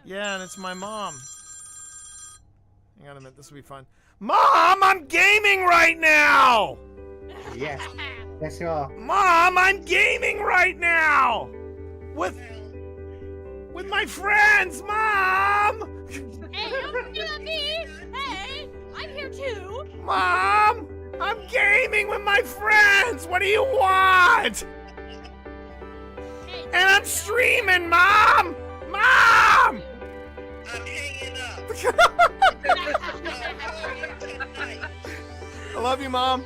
Yeah, and it's my mom. Hang on a minute, this will be fun. Mom, I'm gaming right now! Yes. Yes, you are. Mom, I'm gaming right now! With my friends, Mom! Hey, don't do that, me! Hey, I'm here too! Mom! I'm gaming with my friends! What do you want? Hey, And I'm streaming, Mom! Mom! I'm hanging up. I love you, Mom.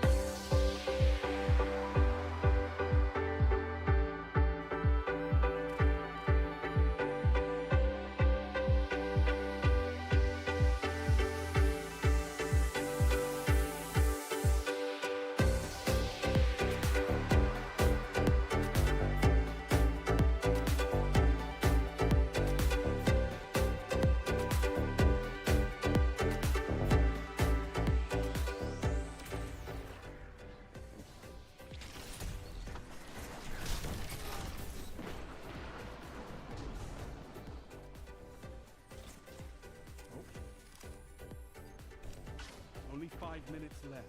Only 5 minutes left.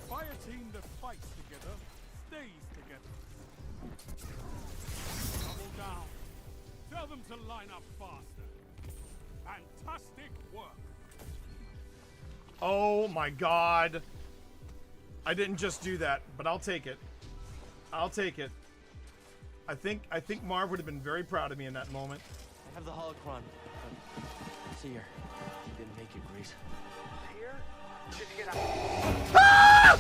Fire team that fights together stays together. Double down. Tell them to line up faster. Fantastic work. Oh my God. I didn't just do that, but I'll take it. I'll take it. I think Marv would have been very proud of me in that moment. I have the holocron. See here. You didn't make it, Grease. Here? Did you get Ah!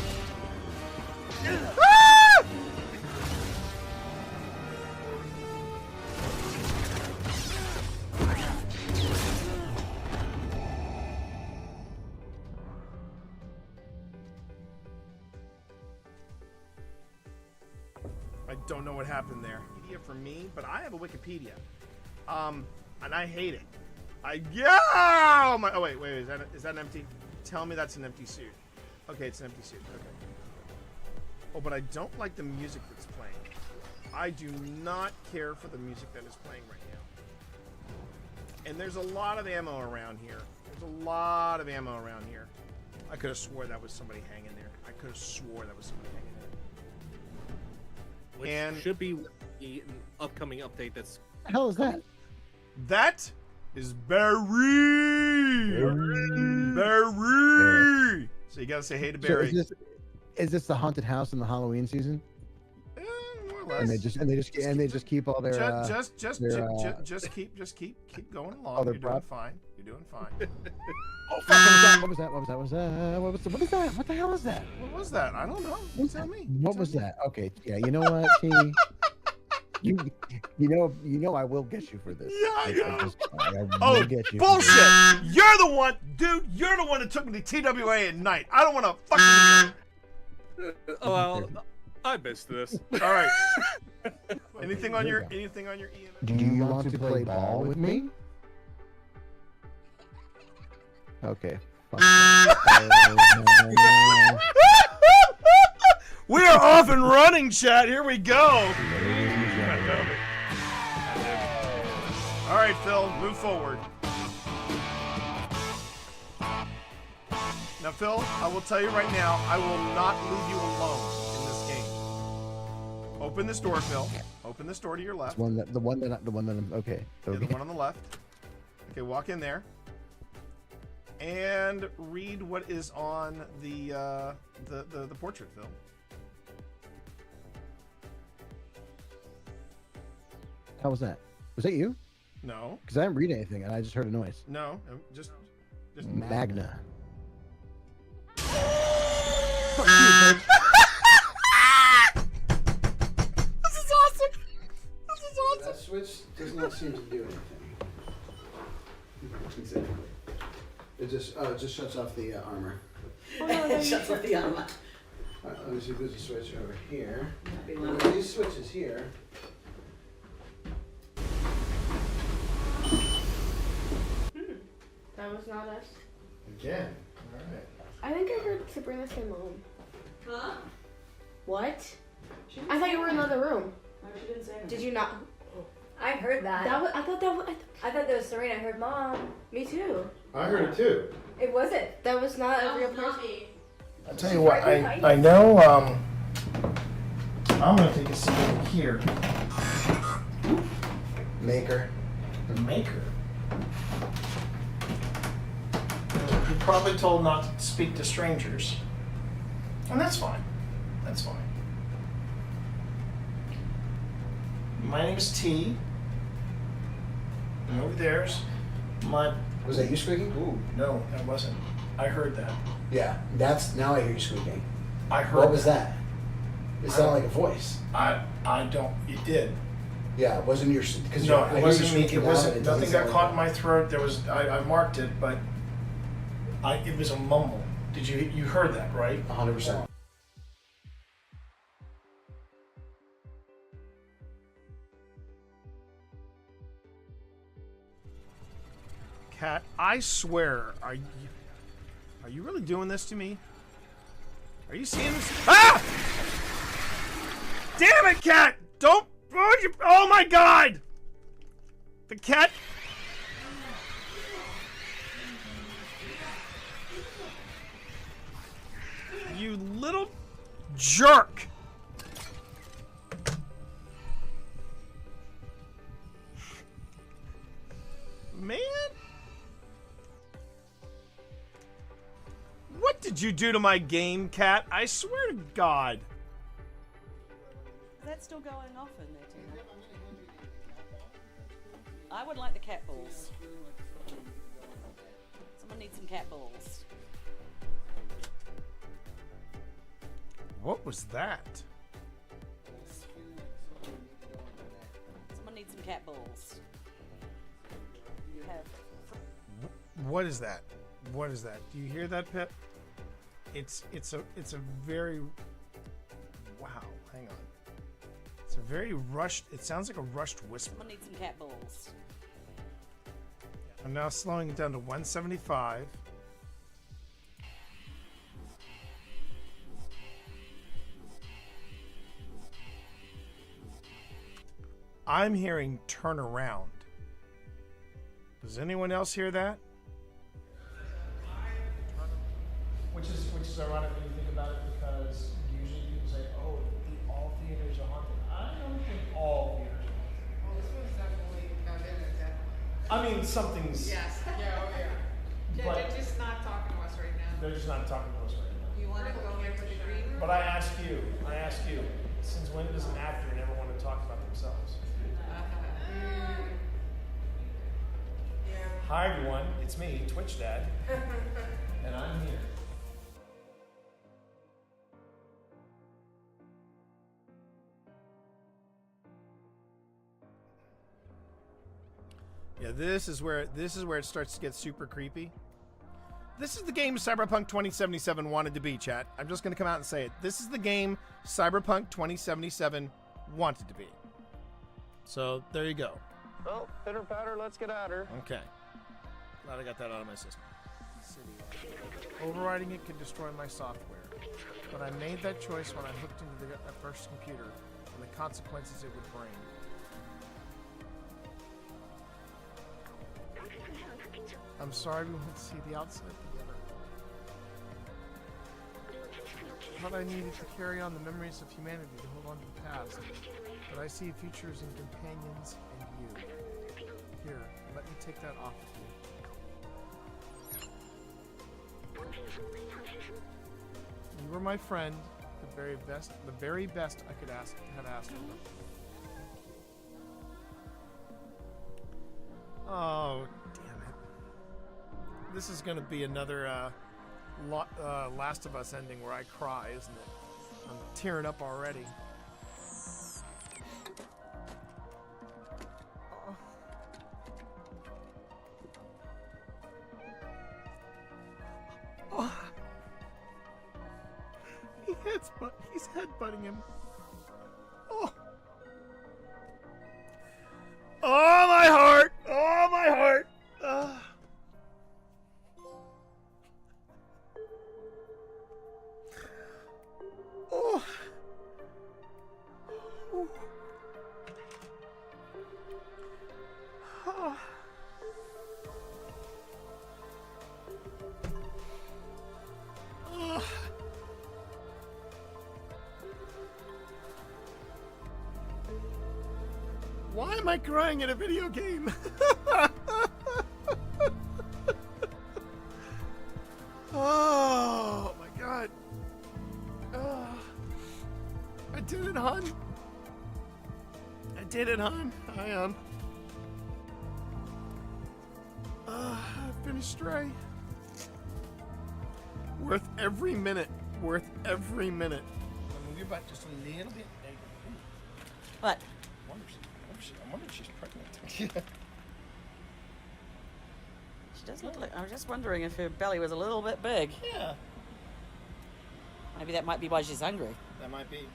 Ah! I don't know what happened there. Wikipedia for me, but I have a Wikipedia. And I hate it. Oh wait, is that an empty? Tell me that's an empty suit. Okay, it's an empty suit. Okay. Oh, but I don't like the music that's playing. I do not care for the music that is playing right now. And there's a lot of ammo around here. There's a lot of ammo around here. I could have swore that was somebody hanging there. I could have swore that was somebody hanging there. Which And- should be the upcoming update that's... What the hell is that? That is Barry. Barry. So you gotta say hey to So Barry. is this the haunted house in the Halloween season? More or less. And they just keep all their just keep going along. other You're doing prop? fine. You're doing fine. Oh fuck! What was that? What is that? What the hell is that? What was that? I don't know. You tell me. What was that? Okay, yeah. You know what? T, you know I will get you for this. Yeah, I know. I will Oh, get you. bullshit! You're the one, dude. You're the one that took me to TWA at night. I don't want to fucking. Oh, well, I missed this. All right. Anything on your Here EM? Do you want to play ball with me? Okay. Fuck that. We are off and running, chat. Here we go. All right, Phil, move forward. Now, Phil, I will tell you right now, I will not leave you alone in this game. Open this door, Phil. Open this door to your left. The one that I'm okay. Yeah, the one on the left. Okay, walk in there. And read what is on the portrait, Phil. How was that? Was that you? No. Because I didn't read anything and I just heard a noise. No. Just Magna. This is awesome. This is awesome. That switch does not seem to do anything. Exactly. It just shuts off the armor. It shuts off the armor. Let me see if there's a switch over here. These switches here. That was not us. Again. Alright. I think I heard Sabrina say mom. Huh? What? She didn't I thought say you were in anything. another room. No, she didn't say anything. Did you not? I heard that. I thought that was. I thought that was Serena. I heard Mom. Me too. I heard it too. It wasn't. That was not a real person. I'll tell you what, I know, I'm gonna take a seat over here. Maker. The maker. You're probably told not to speak to strangers. And that's fine. That's fine. My name is T. And over there's my... Was that you squeaking? Ooh, no, that wasn't. I heard that. Yeah, that's now I hear you squeaking. I heard What was that? It sounded I- like a voice. I don't... It did. Yeah, it wasn't your because No, it wasn't me. It wasn't. Nothing got sound caught like in my throat. There was. I marked it, but it was a mumble. Did you heard that, right? 100%. Cat, I swear, are you really doing this to me? Are you seeing this? Ah! Damn it, Cat! Don't. Oh my God! The cat. You little jerk! Man? What did you do to my game, Cat? I swear to God. Is that still going off in there, Tina? I would like the cat balls. Someone needs some cat balls. What was that? Someone needs some cat balls. You have. What is that? What is that? Do you hear that, Pip? It's a very... Wow, hang on. It's a very rushed... It sounds like a rushed whisper. Someone needs some cat balls. I'm now slowing it down to 175. I'm hearing turn around. Does anyone else hear that? Which is ironic when you think about it, because usually people say, "Oh, all theaters are haunted." I don't think all theaters are haunted. Well, this one's definitely definitely. I mean, something's. Yes. Yeah. Oh yeah. But- They're just not talking to us right now. They're just not talking to us right now. You want to go into the green room? But I ask you, since when does an actor never want to talk about themselves? Yeah. Hi everyone, it's me, Twitch Dad, and I'm here. Yeah, this is where it starts to get super creepy. This is the game Cyberpunk 2077 wanted to be, chat. I'm just going to come out and say it. This is the game Cyberpunk 2077 wanted to be. So, there you go. Well, pitter patter, let's get at her. Okay. Glad I got that out of my system. Overriding it could destroy my software. But I made that choice when I hooked into that first computer and the consequences it would bring. I'm sorry we went to see the outside together. But I needed to carry on the memories of humanity to hold on to the past. But I see futures in companions and you. Here, let me take that off of you. You were my friend, the very best I could have asked for. Oh, damn it. This is going to be another Last of Us ending where I cry, isn't it? I'm tearing up already. Oh. He's headbutting him. Oh. Oh, my heart! Oh, my heart! Oh. I crying in a video game? Oh my god. I did it, hon. I did it, hon. I finished Stray. Worth every minute. Worth every minute. I'll move your butt just a little bit. What? I wonder if she's pregnant. She does look like. I was just wondering if her belly was a little bit big. Yeah, Maybe that might be why she's hungry. that might be.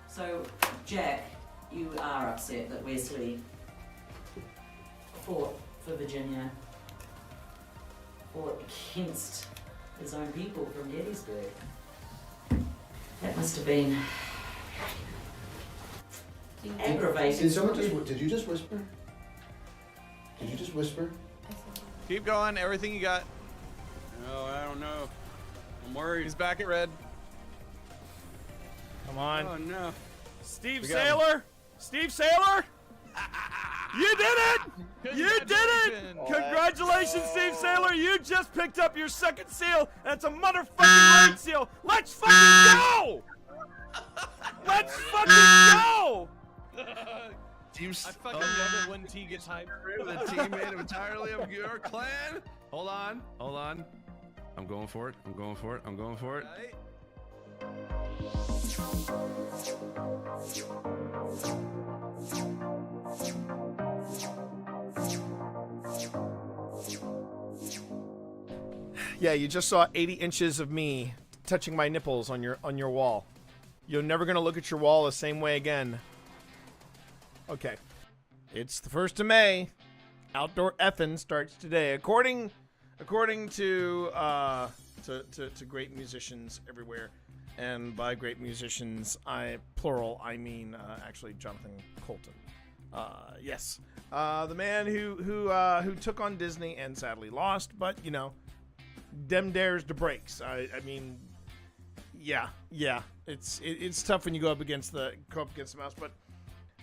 So, Jack, you are upset that Wesley fought for Virginia, fought against his own people from Gettysburg. That must have been aggravating. Did someone just? Did you just whisper? Did you just whisper? Keep going. Everything you got. No, I don't know. I'm worried. He's back at red. Come on. Oh no. Steve We got Saylor! Steve Saylor! You did it! You did it! Congratulations, Steve Saylor! You just picked up your second seal, and it's a motherfucking raid seal! Let's fucking go! Let's fucking go! I fucking love it when T gets hyped. The team made entirely of your clan. Hold on. I'm going for it. Yeah, you just saw 80 inches of me touching my nipples on your wall. You're never gonna look at your wall the same way again. Okay. It's the 1st of May. Outdoor effing starts today. According to great musicians everywhere. And by great musicians, I mean actually Jonathan Colton. Yes. The man who took on Disney and sadly lost, but you know, dem dares the breaks. I mean, yeah. It's tough when you go up against the mouse, but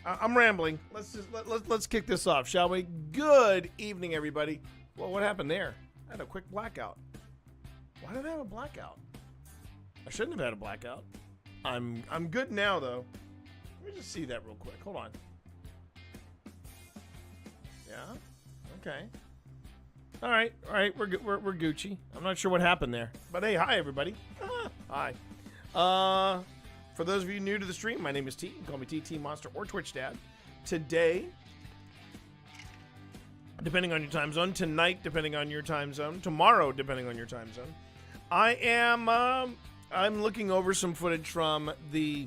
I'm rambling. Let's kick this off, shall we? Good evening, everybody. Well, what happened there? I had a quick blackout. Why did I have a blackout? I shouldn't have had a blackout. I'm good now though. Let me just see that real quick. Hold on. Yeah. Okay. All right. We're Gucci. I'm not sure what happened there, but hey, hi everybody. Hi. For those of you new to the stream, my name is T. You can call me TT Monster or Twitch Dad. Today, depending on your time zone, tonight, depending on your time zone, tomorrow, depending on your time zone, I am I'm looking over some footage from the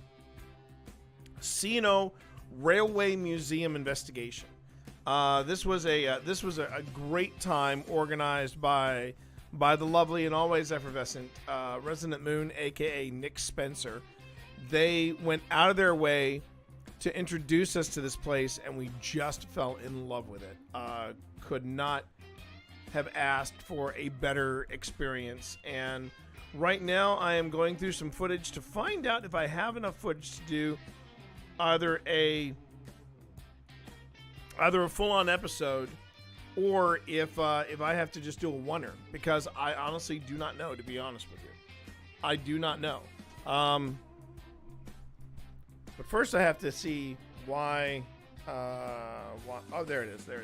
C&O Railway Museum investigation. This was a great time organized by the lovely and always effervescent Resident Moon, aka Nick Spencer. They went out of their way to introduce us to this place, and we just fell in love with it. Could not have asked for a better experience. And right now, I am going through some footage to find out if I have enough footage to do either a full-on episode, or if I have to just do a oneer, because I honestly do not know, to be honest with you. I do not know. But first I have to see why, oh, there it is. Okay.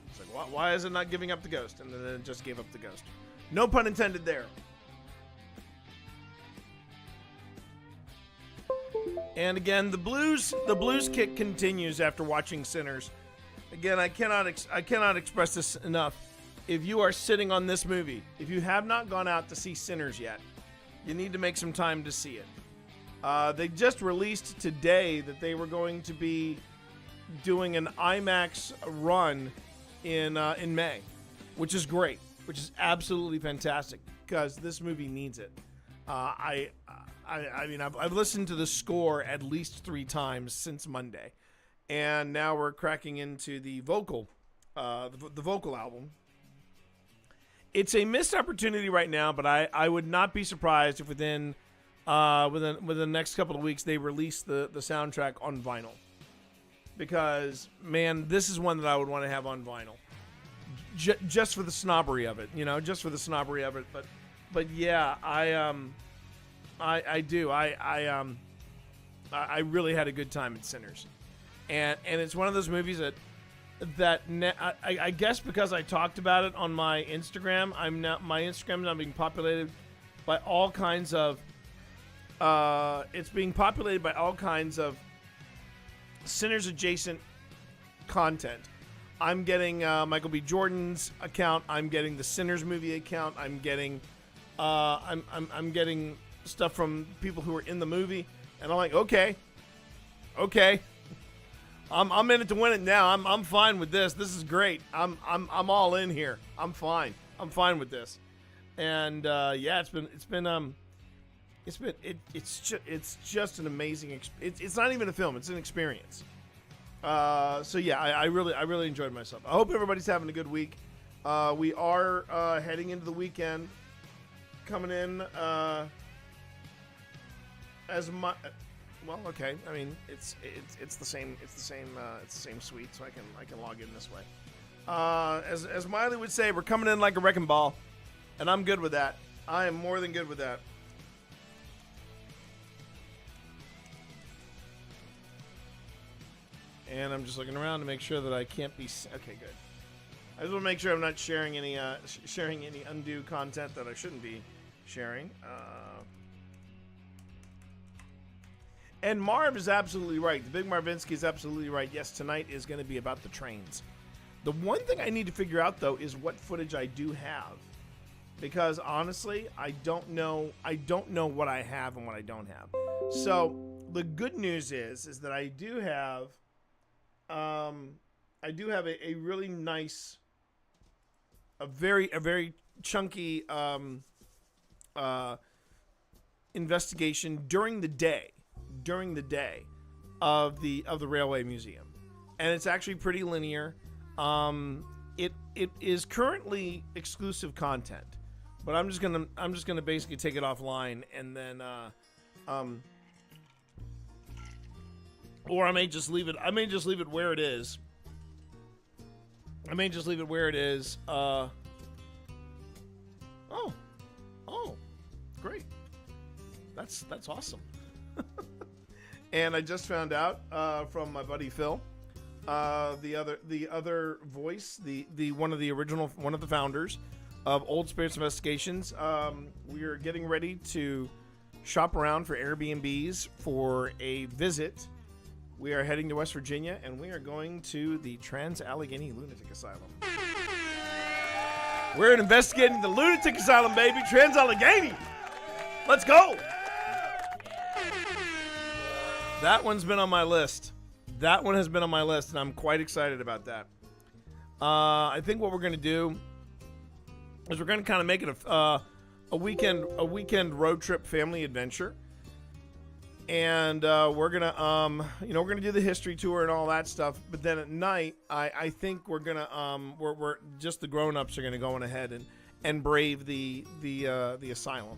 It's like, why is it not giving up the ghost? And then it just gave up the ghost. No pun intended there. And again, the blues kick continues after watching Sinners. Again, I cannot express this enough. If you are sitting on this movie, if you have not gone out to see Sinners yet, you need to make some time to see it. They just released today that they were going to be doing an IMAX run in May, which is great, which is absolutely fantastic because this movie needs it. I mean, I've listened to the score at least 3 times since Monday, and now we're cracking into the vocal album. It's a missed opportunity right now, but I would not be surprised if within the next couple of weeks they release the soundtrack on vinyl. Because, man, this is one that I would want to have on vinyl. Just for the snobbery of it, just for the snobbery of it. But yeah, I do. I really had a good time at Sinners. And it's one of those movies I guess because I talked about it on my Instagram, my Instagram is now being populated by all kinds of it's being populated by all kinds of Sinners adjacent content. I'm getting Michael B. Jordan's account. I'm getting the Sinners movie account. I'm getting I'm getting stuff from people who are in the movie, and I'm like, okay, I'm in it to win it now. I'm fine with this. This is great. I'm all in here. I'm fine with this, and yeah, it's just an amazing. It's not even a film. It's an experience. So yeah, I really enjoyed myself. I hope everybody's having a good week. We are heading into the weekend, coming in as much. Well, okay. I mean, it's the same suite, so I can log in this way. As Miley would say, we're coming in like a wrecking ball, and I'm good with that. I am more than good with that. And I'm just looking around to make sure that I can't be. Okay, good. I just want to make sure I'm not sharing any undue content that I shouldn't be sharing. And Marv is absolutely right. The Big Marvinsky is absolutely right. Yes, tonight is going to be about the trains. The one thing I need to figure out, though, is what footage I do have. Because, honestly, I don't know what I have and what I don't have. So, the good news is that I do have a really nice, a very chunky investigation during the day of the Railway Museum, and it's actually pretty linear. It is currently exclusive content, but I'm just gonna basically take it offline, and then or I may just leave it. I may just leave it where it is. Oh, great. That's awesome. And I just found out from my buddy Phil, the other voice, the one of the founders of Old Spirits Investigations. We are getting ready to shop around for Airbnbs for a visit. We are heading to West Virginia, and we are going to the Trans-Allegheny Lunatic Asylum. We're investigating the lunatic asylum, baby. Trans-Allegheny. Let's go. That one's been on my list. That one has been on my list, and I'm quite excited about that. I think what we're going to do is we're going to kind of make it a weekend road trip family adventure. And we're gonna do the history tour and all that stuff. But then at night, I think we're gonna we're just the grown-ups are gonna go on ahead and brave the asylum,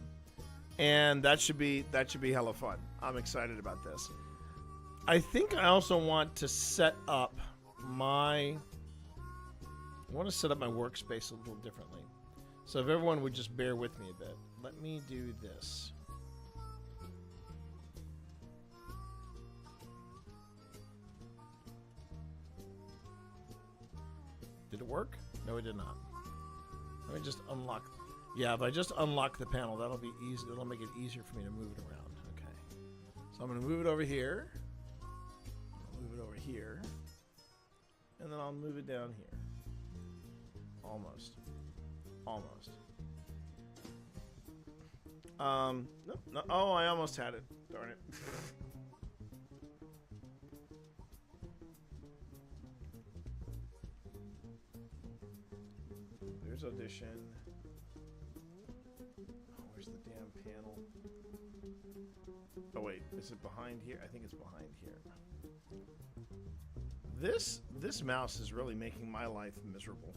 and that should be hella fun. I'm excited about this. I think I also want to set up my workspace a little differently. So if everyone would just bear with me a bit, let me do this. Did it work? No, it did not. Let me just unlock. Yeah, if I just unlock the panel, that'll be easy. It'll make it easier for me to move it around. Okay. So I'm going to move it over here. I'll move it over here. And then I'll move it down here. Almost. No, no, oh, I almost had it. Darn it. There's audition. Oh, where's the damn panel? Oh wait, is it behind here? I think it's behind here. This mouse is really making my life miserable.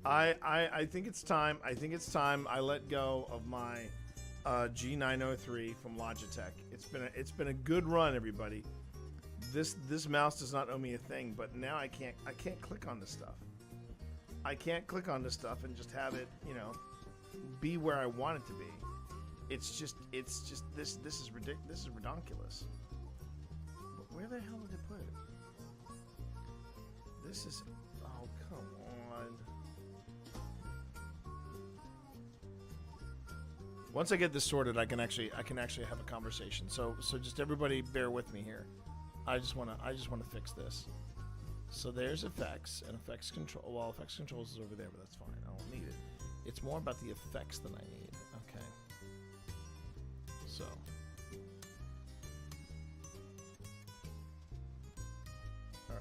I think it's time. I think it's time I let go of my G903 from Logitech. It's been a good run, everybody. This mouse does not owe me a thing, but now I can't click on this stuff. I can't click on this stuff and just have it, you know, be where I want it to be. It's just this is ridiculous. This is redonkulous. But where the hell did it put it? This is, oh come on. Once I get this sorted, I can actually have a conversation. So just everybody bear with me here. I just wanna fix this. So there's effects and effects control. Well, effects controls is over there, but that's fine. I don't need it. It's more about the effects than I need. Okay. So.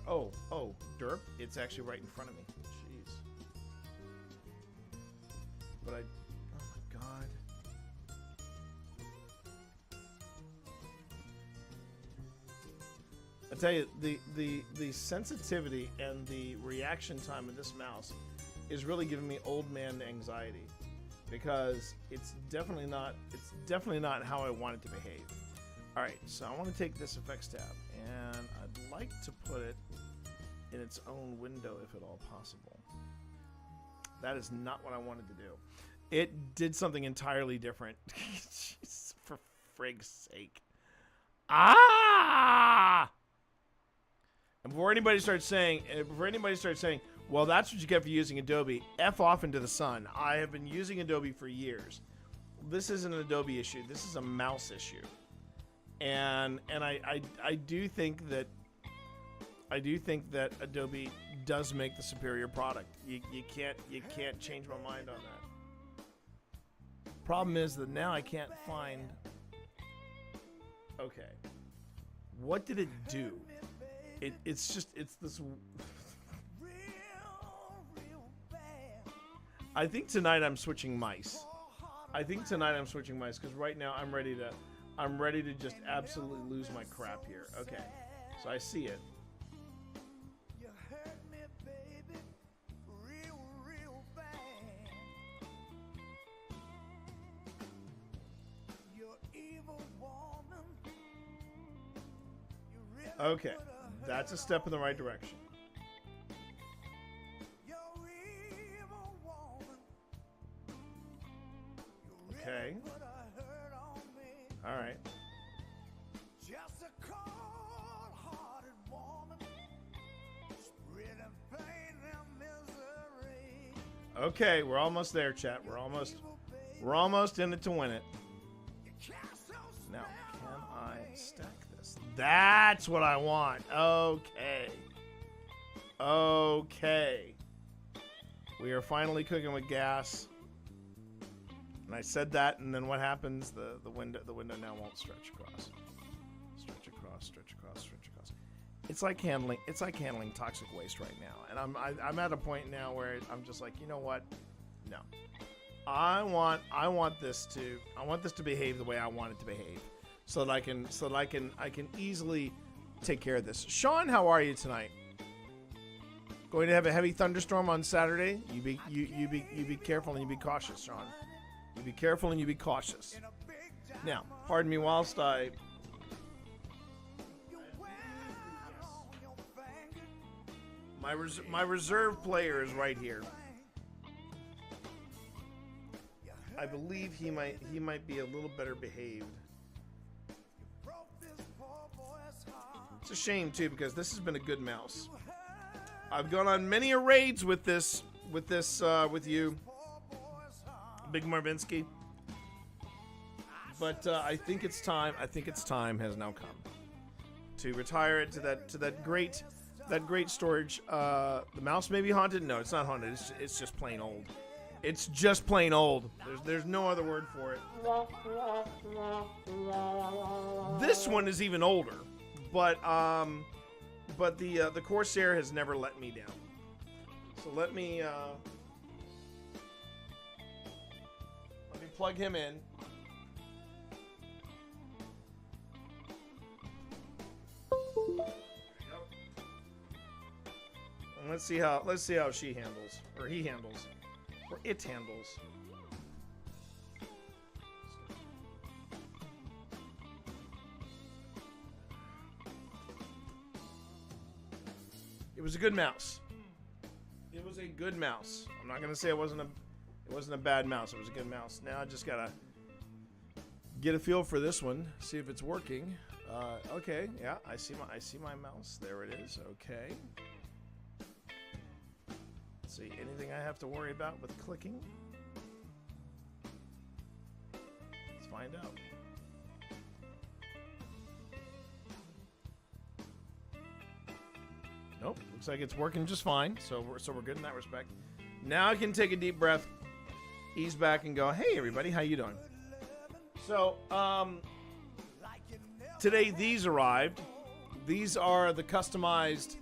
Oh, derp. It's actually right in front of me. Jeez. But oh my god. I tell you, the sensitivity and the reaction time of this mouse is really giving me old man anxiety, because it's definitely not how I want it to behave. All right, so I want to take this effects tab and I'd like to put it in its own window if at all possible. That is not what I wanted to do. It did something entirely different. Jeez, for frig's sake. Ah! And before anybody starts saying, well, that's what you get for using Adobe, F off into the sun. I have been using Adobe for years. This isn't an Adobe issue. This is a mouse issue. And I do think that Adobe does make the superior product. You can't change my mind on that. Problem is that now I can't find. Okay. What did it do? It's this. I think tonight I'm switching mice. Because right now I'm ready to just absolutely lose my crap here. Okay, so I see it. Okay, that's a step in the right direction. Okay. All right. Okay, we're almost there, chat. We're almost in it to win it. Now, can I stack this? That's what I want. Okay. Okay. We are finally cooking with gas. And I said that, and then what happens? The window now won't stretch across. Stretch across. It's like handling toxic waste right now. And I'm at a point now where I'm just like, you know what? No. I want this to behave the way I want it to behave. So that I can easily take care of this. Sean, how are you tonight? Going to have a heavy thunderstorm on Saturday? You be careful and you be cautious, Sean. You be careful and you be cautious. Now, pardon me whilst my reserve player is right here. I believe he might be a little better behaved. It's a shame too, because this has been a good mouse. I've gone on many raids with you, Big Marvinsky. But I think it's time. I think its time has now come to retire it to that great storage. The mouse may be haunted. No, it's not haunted. It's just plain old. It's just plain old. There's no other word for it. This one is even older, but the Corsair has never let me down. So let me plug him in. And let's see how she handles, or he handles, or it handles. It was a good mouse. It was a good mouse. I'm not gonna say it wasn't a bad mouse. It was a good mouse. Now I just gotta get a feel for this one, see if it's working. Okay, yeah, I see my mouse. There it is. Okay. Let's see, anything I have to worry about with clicking? Let's find out. Nope, looks like it's working just fine. So we're good in that respect. Now I can take a deep breath, ease back, and go, "Hey everybody, how you doing?" So today these arrived. These are the customized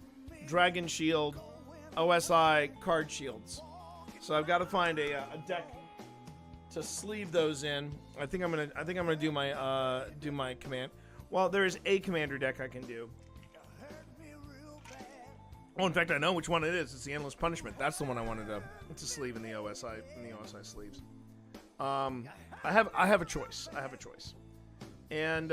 Dragon Shield OSI card shields. So I've got to find a deck to sleeve those in. I think I'm gonna do my command. Well, there is a commander deck I can do. Oh, in fact, I know which one it is. It's the Endless Punishment. That's the one I wanted to sleeve in the OSI sleeves. I have a choice. And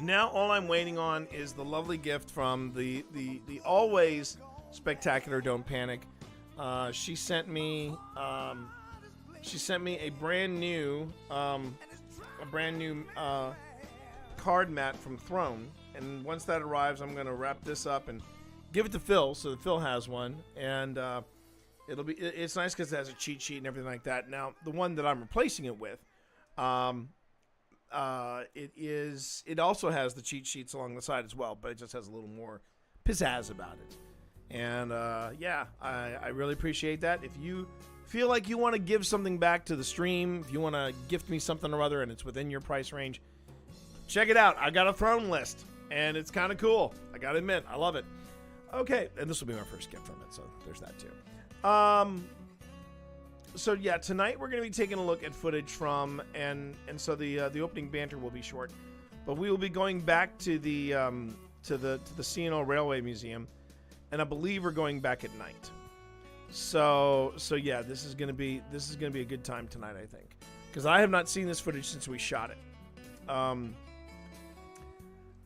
now all I'm waiting on is the lovely gift from the always spectacular Don't Panic. She sent me a brand new card mat from Throne, and once that arrives, I'm gonna wrap this up and give it to Phil so that Phil has one, and it's nice because it has a cheat sheet and everything like that. Now the one that I'm replacing it with, it also has the cheat sheets along the side as well, but it just has a little more pizzazz about it. And yeah, I really appreciate that. If you feel like you want to give something back to the stream, if you want to gift me something or other and it's within your price range, check it out. I got a Throne list, and it's kind of cool. I gotta admit, I love it. Okay, and this will be my first gift from it, so there's that too. So yeah, tonight we're going to be taking a look at footage from, and so the opening banter will be short, but we will be going back to the C&O Railway Museum, and I believe we're going back at night. So yeah, this is going to be a good time tonight, I think, because I have not seen this footage since we shot it.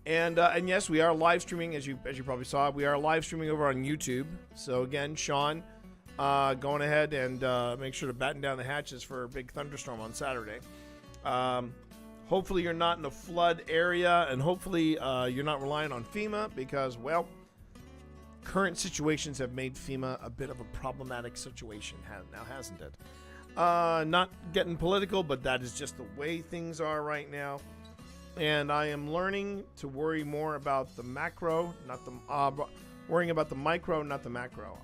And yes, we are live streaming, as you probably saw. We are live streaming over on YouTube. So again, Sean, going ahead and make sure to batten down the hatches for a big thunderstorm on Saturday. Hopefully you're not in a flood area, and hopefully you're not relying on FEMA, because, well, current situations have made FEMA a bit of a problematic situation now, hasn't it? Not getting political, but that is just the way things are right now. And I am learning to worry more about the macro, not the worrying about the micro, not the macro.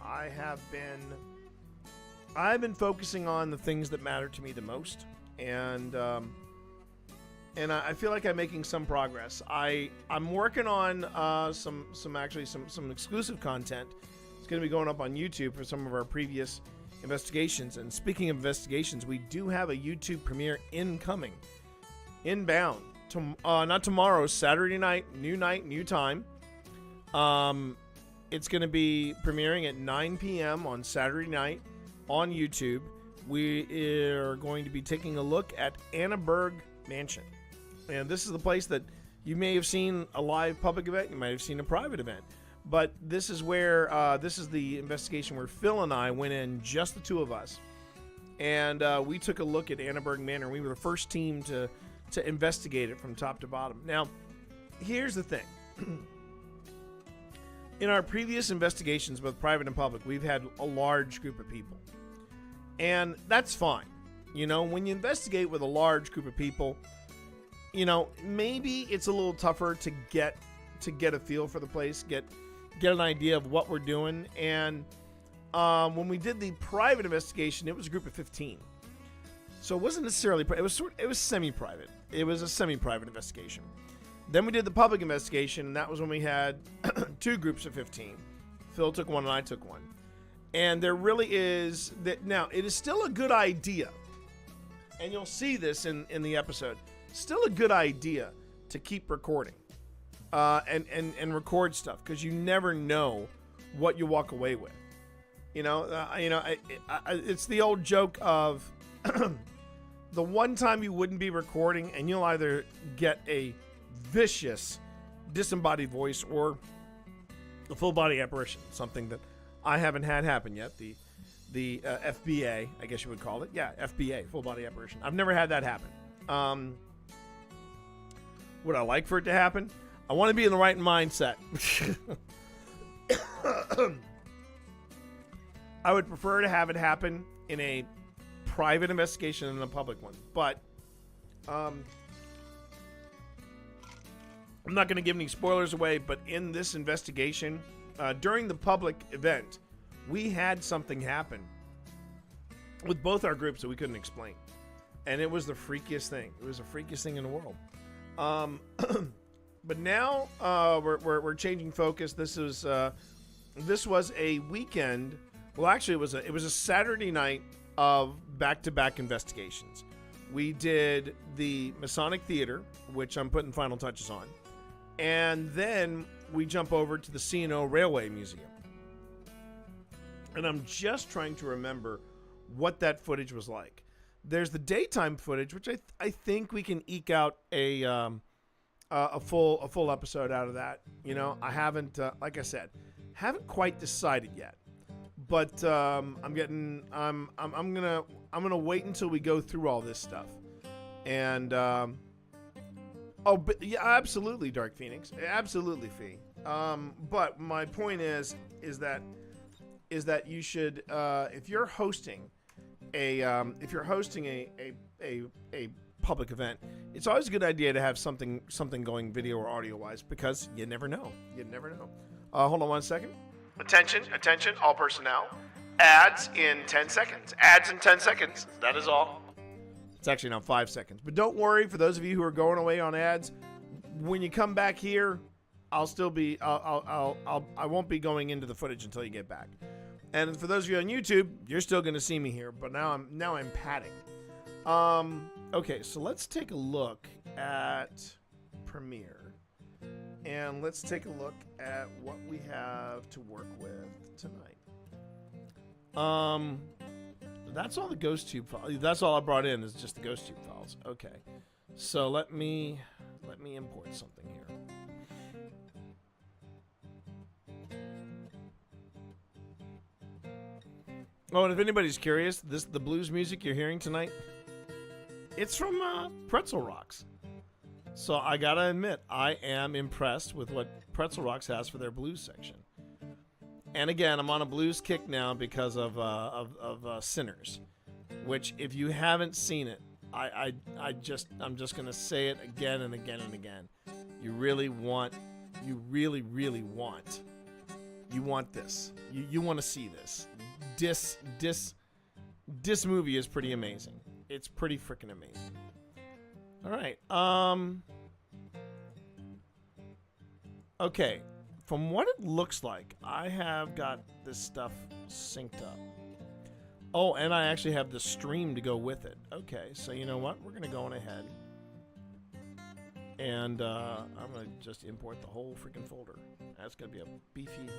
I've been focusing on the things that matter to me the most, and I feel like I'm making some progress. I'm working on some exclusive content. It's going to be going up on YouTube for some of our previous investigations. And speaking of investigations, we do have a YouTube premiere inbound. Not tomorrow, Saturday night, new time. It's going to be premiering at 9 p.m. on Saturday night on YouTube. We are going to be taking a look at Annaberg Mansion. And this is the place that you may have seen a live public event, you might have seen a private event. But this is where, this is the investigation where Phil and I went in, just the two of us. And we took a look at Annaberg Manor. We were the first team to investigate it from top to bottom. Now, here's the thing. In our previous investigations, both private and public, we've had a large group of people. And that's fine. You know, when you investigate with a large group of people, you know, maybe it's a little tougher to get a feel for the place, get an idea of what we're doing. And When we did the private investigation, it was a group of 15. So it wasn't necessarily, it was semi-private. It was a semi-private investigation. Then we did the public investigation, and that was when we had 2 groups of 15. Phil took one and I took one. And there really is, now it is still a good idea, and you'll see this in the episode, still a good idea to keep recording and record stuff, because you never know what you walk away with. It's the old joke of the one time you wouldn't be recording and you'll either get a vicious disembodied voice or the full body apparition, something that I haven't had happen yet. The FBA, I guess you would call it. Yeah, FBA, full body apparition. I've never had that happen. Would I like for it to happen? I want to be in the right mindset. I would prefer to have it happen in a private investigation than a public one. But I'm not going to give any spoilers away, but in this investigation, during the public event, we had something happen with both our groups that we couldn't explain. And it was the freakiest thing. It was the freakiest thing in the world. But now we're changing focus. This was a weekend. Well, actually, it was a Saturday night of back-to-back investigations. We did the Masonic Theater, which I'm putting final touches on, and then we jump over to the C&O Railway Museum. And I'm just trying to remember what that footage was like. There's the daytime footage, which I think we can eke out a full episode out of that. I haven't, like I said, haven't quite decided yet. But I'm gonna wait until we go through all this stuff. And but yeah, absolutely, Dark Phoenix, absolutely, Fee. But my point is that you should, if you're hosting a public event, it's always a good idea to have something going video or audio wise, because you never know. Hold on one second. Attention, all personnel. Ads in 10 seconds. Ads in 10 seconds. That is all. It's actually now 5 seconds. But don't worry, for those of you who are going away on ads, when you come back here, I'll still be, I won't be going into the footage until you get back. And for those of you on YouTube, you're still going to see me here, but now I'm padding. Okay, so let's take a look at Premiere. And let's take a look at what we have to work with tonight. That's all the GhostTube files. That's all I brought in is just the GhostTube files. Okay. So let me import something here. Oh, and if anybody's curious, the blues music you're hearing tonight, it's from Pretzel Rocks. So I gotta admit, I am impressed with what Pretzel Rocks has for their blues section. And again, I'm on a blues kick now because of Sinners, which if you haven't seen it, I'm just gonna say it again and again and again. You really want this. You want to see this. This movie is pretty amazing. It's pretty freaking amazing. All right. Okay. From what it looks like, I have got this stuff synced up. Oh, and I actually have the stream to go with it. Okay, so you know what? We're going to go on ahead. And I'm going to just import the whole freaking folder. That's going to be a beefy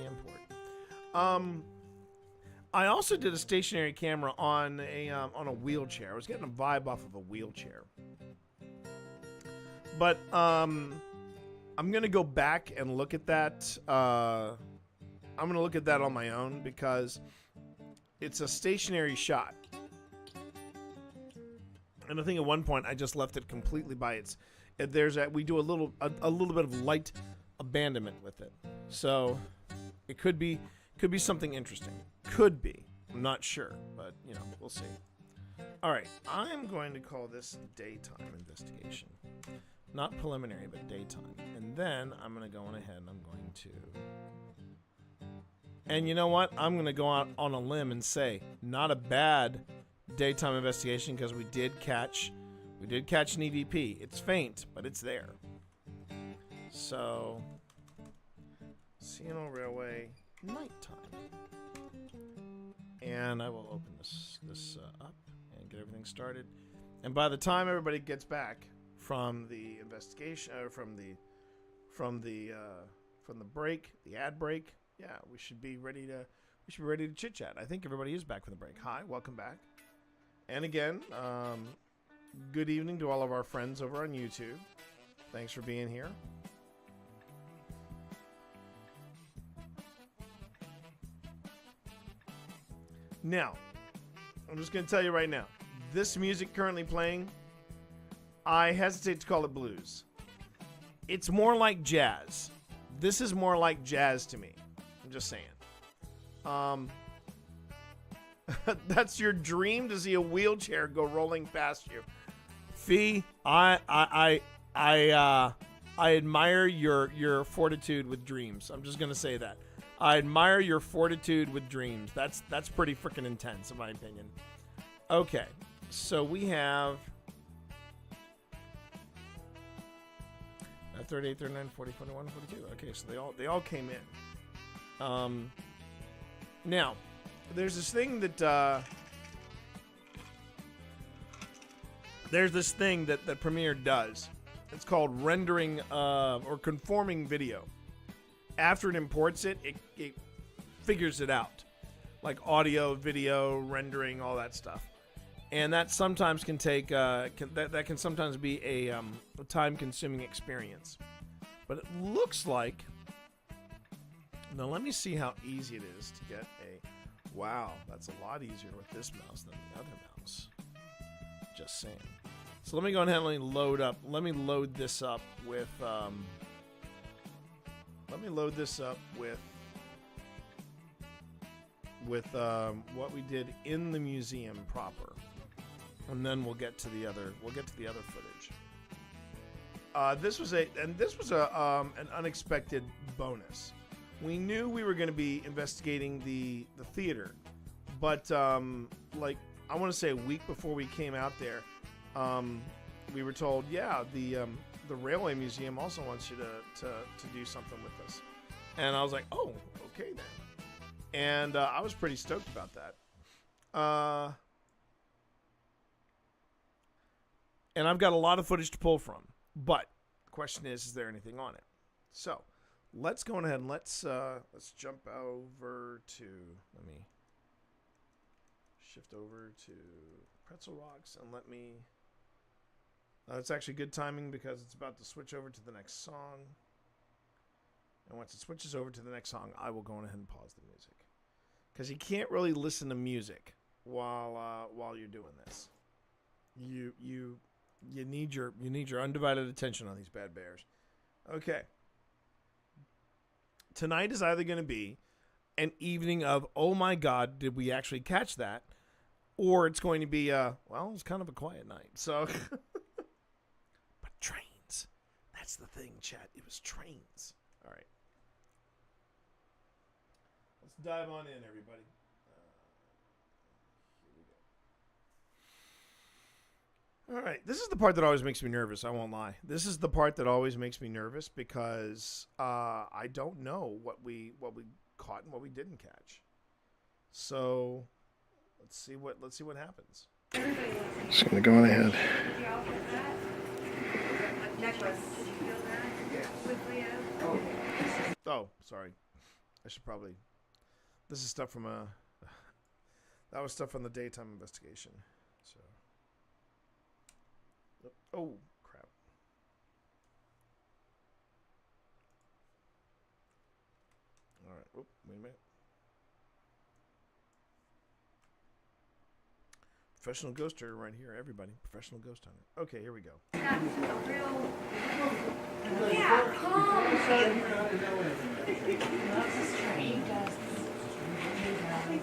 import. I also did a stationary camera on a wheelchair. I was getting a vibe off of a wheelchair. But I'm going to go back and look at that. I'm going to look at that on my own because it's a stationary shot. And I think at one point I just left it completely by its. We do a little bit of light abandonment with it. So it could be something interesting. Could be. I'm not sure, but we'll see. All right, I'm going to call this daytime investigation. Not preliminary, but daytime. And then I'm going to go on ahead and I'm going to And you know what? I'm going to go out on a limb and say not a bad daytime investigation because we did catch an EVP. It's faint, but it's there. So, C&O Railway nighttime. And I will open this up and get everything started. And by the time everybody gets back from the investigation, or from the break, the ad break, yeah, we should be ready to chit chat. I think everybody is back from the break. Hi, welcome back. And again, good evening to all of our friends over on YouTube. Thanks for being here. Now, I'm just going to tell you right now, this music currently playing, I hesitate to call it blues. It's more like jazz. This is more like jazz to me. I'm just saying. That's your dream to see a wheelchair go rolling past you. Fee, I admire your fortitude with dreams. I'm just gonna say that. I admire your fortitude with dreams. That's pretty freaking intense, in my opinion. Okay, so we have 38, 39, 40, 41, 42. Okay, so they all came in. Now, there's this thing that Premiere does. It's called rendering or conforming video. After it imports it figures it out, like audio, video, rendering, all that stuff. And that sometimes can take that can sometimes be a time-consuming experience. But it looks like, now let me see how easy it is to get a. Wow, that's a lot easier with this mouse than the other mouse. Just saying. So let me go ahead and load up. Let me load this up with. Let me load this up with what we did in the museum proper, and then we'll get to the other footage. This was an unexpected bonus. We knew we were going to be investigating the theater, but like I want to say a week before we came out there, we were told, yeah, the Railway Museum also wants you to do something with us, and I was like, oh, okay then, and I was pretty stoked about that. And I've got a lot of footage to pull from, but the question is there anything on it? So let's go ahead and let's jump over to, let me shift over to Pretzel Rocks and let me, it's actually good timing because it's about to switch over to the next song. And once it switches over to the next song, I will go ahead and pause the music. Because you can't really listen to music while you're doing this. You need your undivided attention on these bad bears. Okay. Tonight is either going to be an evening of, oh my God, did we actually catch that? Or it's going to be, well, it's kind of a quiet night. So, but trains. That's the thing, chat. It was trains. All right. Let's dive on in, everybody. All right, this is the part that always makes me nervous. I won't lie. This is the part that always makes me nervous because I don't know what we caught and what we didn't catch. So let's see what happens. Just gonna go on ahead. Oh, sorry. I should probably. This is stuff from that was stuff from the daytime investigation. So. Oh, crap. All right. Oh, wait a minute. Professional ghost hunter right here, everybody. Professional ghost hunter. Okay, here we go.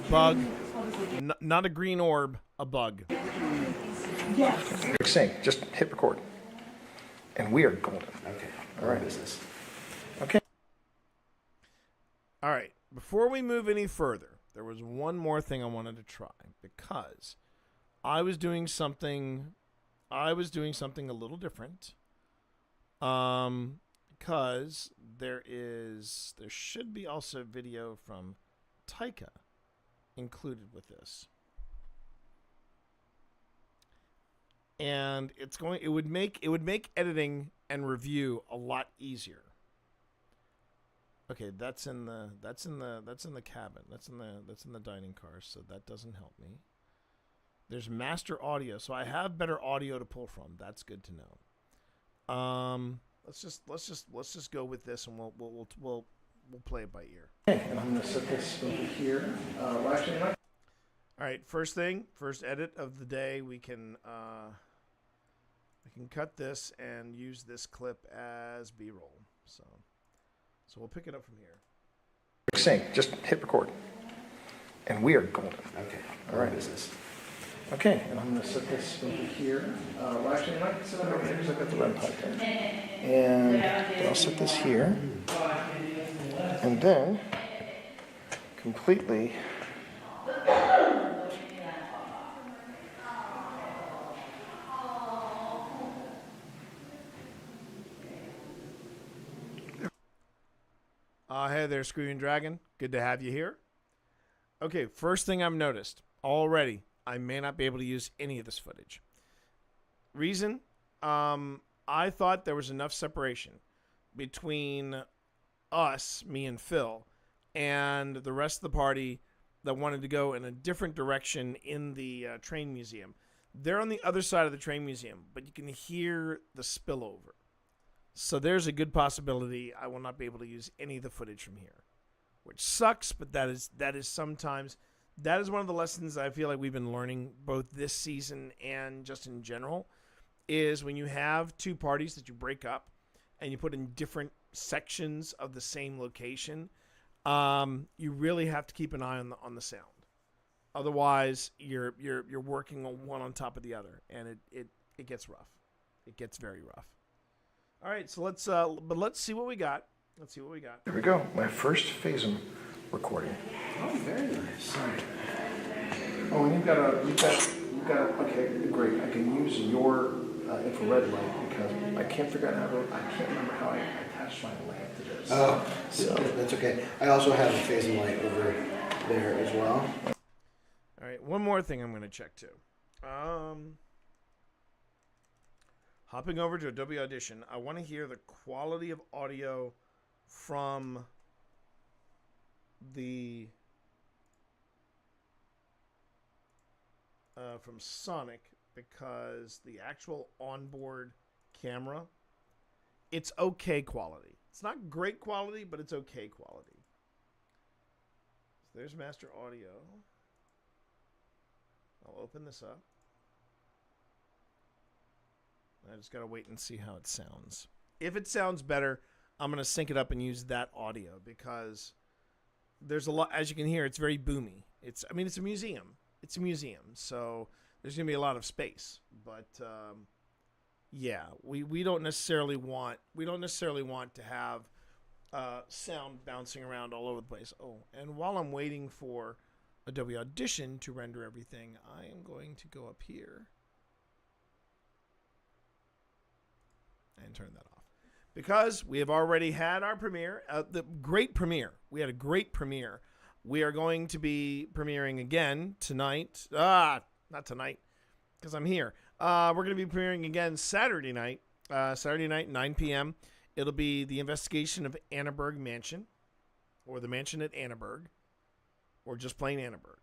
Bug. Not a green orb, a bug. Saying, just hit record. And we are golden. Okay. All right. All right. before we move any further, there was one more thing I wanted to try because I was doing something a little different. Because there should be also video from Taika included with this. And it would make editing and review a lot easier. Okay, that's in the cabin. That's in the dining car, so that doesn't help me. There's master audio, so I have better audio to pull from. That's good to know. Let's just go with this, and we'll play it by ear. Okay, and I'm gonna set this over here. All right, first edit of the day. We can cut this and use this clip as B-roll. So we'll pick it up from here. Sync. Just hit record, and we are golden. Okay. All right. Business. Okay, and I'm going to set this over here. Well, actually, I might set it over here because I've got the REM pod there. And I'll set this here. And then, completely... Hey there, Screaming Dragon. Good to have you here. Okay, first thing I've noticed already, I may not be able to use any of this footage. Reason? I thought there was enough separation between us, me and Phil, and the rest of the party that wanted to go in a different direction in the train museum. They're on the other side of the train museum, but you can hear the spillover. So there's a good possibility I will not be able to use any of the footage from here, which sucks, but that is sometimes... That is one of the lessons I feel like we've been learning both this season and just in general, is when you have two parties that you break up and you put in different sections of the same location, you really have to keep an eye on the sound. Otherwise, you're working on one on top of the other, and it gets rough. It gets very rough. All right, so let's see what we got. Let's see what we got. There we go. My first phasm recording. Oh, very nice. All right. Oh, and you've got okay, great. I can use your infrared light because I can't remember how I attached my lamp to this. Oh, so that's okay. I also have a phasing light over there as well. All right, one more thing I'm going to check too. Hopping over to Adobe Audition, I want to hear the quality of audio from from Sonic, because the actual onboard camera, it's okay quality. It's not great quality, but it's okay quality. So there's master audio. I'll open this up. I just gotta wait and see how it sounds. If it sounds better, I'm gonna sync it up and use that audio, because there's a lot, as you can hear, it's very boomy. It's a museum. It's a museum, so there's gonna be a lot of space. But yeah, we don't necessarily want to have sound bouncing around all over the place. Oh, and while I'm waiting for Adobe Audition to render everything, I am going to go up here and turn that off, because we have already had our premiere, the great premiere. We had a great premiere. We are going to be premiering again tonight. Not tonight, because I'm here. We're going to be premiering again Saturday night, 9 p.m. It'll be the investigation of Annenberg Mansion, or the mansion at Annenberg, or just plain Annenberg.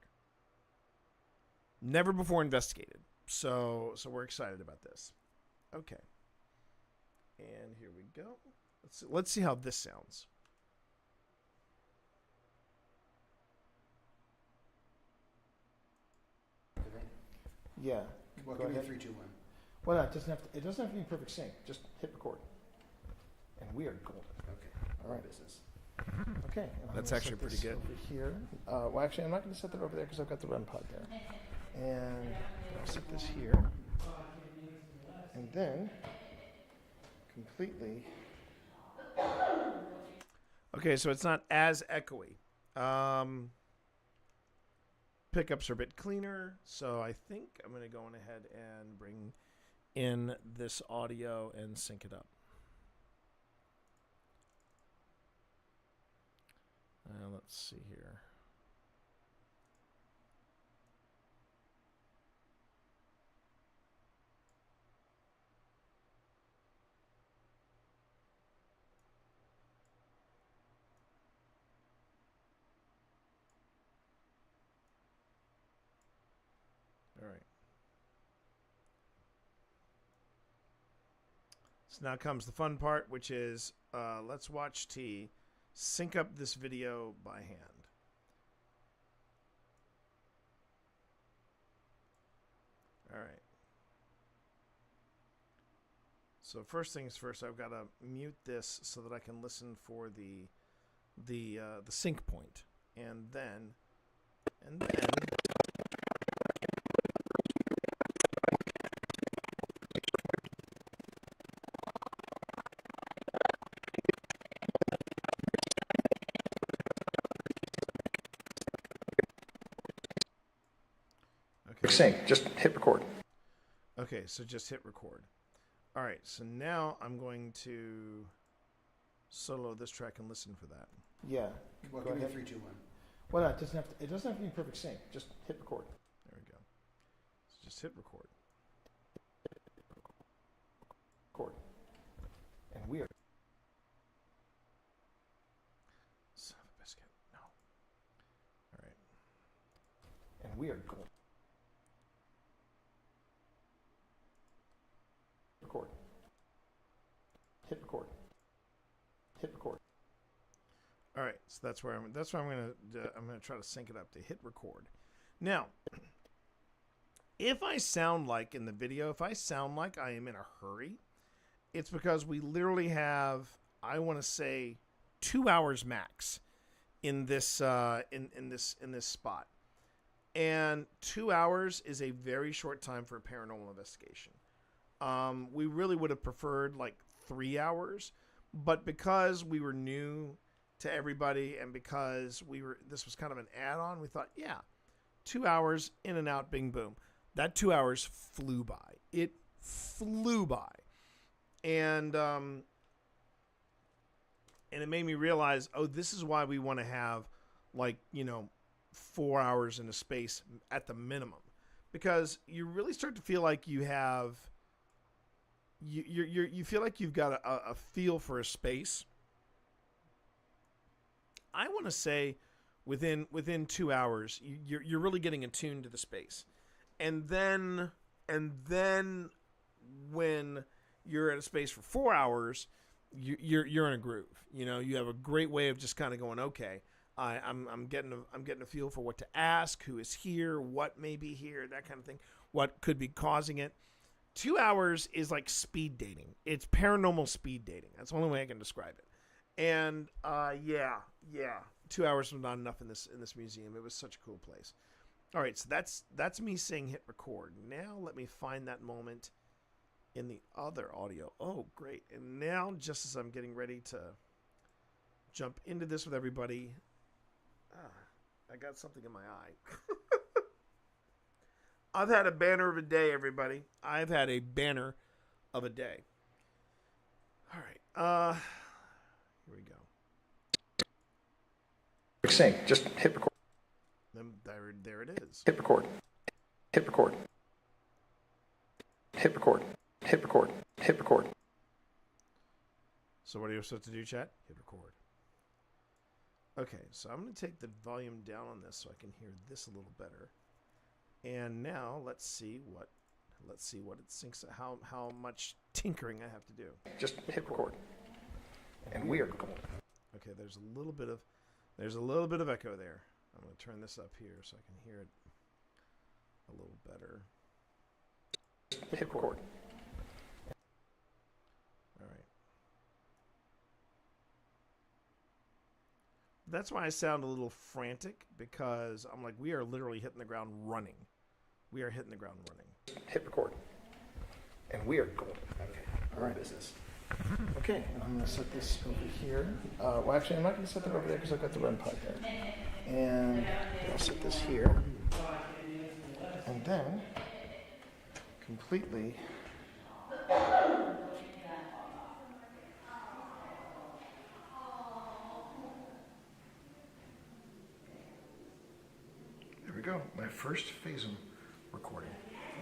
Never before investigated. So we're excited about this. Okay. And here we go. Let's see how this sounds. Yeah. Well, give me a 3, 2, 1. Well, it doesn't have to be perfect sync. Just hit record. And we are golden. Okay. All right. Business. Okay. That's actually pretty good. Over here. Well, actually, I'm not going to set that over there because I've got the REM pod there. And I'll set this here. And then completely. Okay, so it's not as echoey. Pickups are a bit cleaner, so I think I'm going to go on ahead and bring in this audio and sync it up. Let's see here. All right. So now comes the fun part, which is let's watch T sync up this video by hand. All right. So first things first, I've got to mute this so that I can listen for the sync point, and then. Sync. Just hit record. Okay, so just hit record. All right, so now I'm going to solo this track and listen for that. Yeah. Well, go give me ahead. 3, 2, 1. Well, no, it doesn't have to be perfect sync. Just hit record. There we go. So just hit record. Record. And we are. Son of a biscuit. No. All right. And we are going. Record. Hit record. Hit record. All right, so that's where I'm gonna try to sync it up to hit record. Now, if I sound like in the video, if I sound like I am in a hurry, it's because we literally have, I want to say, 2 hours max in this in this spot, and 2 hours is a very short time for a paranormal investigation. We really would have preferred like 3 hours, but because we were new to everybody and because this was kind of an add-on, we thought, yeah, 2 hours in and out, bing, boom. That 2 hours flew by. It flew by. And it made me realize, oh, this is why we want to have 4 hours in a space at the minimum, because you really start to feel like you have you feel like you've got a feel for a space. I want to say within 2 hours, you're really getting attuned to the space, and then when you're at a space for 4 hours, you're in a groove. You have a great way of just kind of going, okay, I'm getting a feel for what to ask, who is here, what may be here, that kind of thing, what could be causing it. 2 hours is like speed dating. It's paranormal speed dating. That's the only way I can describe it. And yeah, 2 hours was not enough in this museum. It was such a cool place. All right, so that's me saying hit record. Now let me find that moment in the other audio. Oh, great. And now, just as I'm getting ready to jump into this with everybody, I got something in my eye. I've had a banner of a day, everybody. I've had a banner of a day. All right. Here we go. Sync. Just hit record. There it is. Hit record. Hit record. Hit record. Hit record. Hit record. So what are you supposed to do, chat? Hit record. Okay, so I'm going to take the volume down on this so I can hear this a little better. And now let's see what it syncs. How much tinkering I have to do. Just hit record. And we are going. Okay, there's a little bit of echo there. I'm going to turn this up here so I can hear it a little better. Hit record. All right. That's why I sound a little frantic, because I'm like, we are literally hitting the ground running. We are hitting the ground running. Hit record. And we are going. Okay. All right. Business. Okay, and I'm going to set this over here. Well, actually, I'm not going to set that over there because I've got the run pod there. And I'll set this here. And then, completely, there we go. My first phasum recording.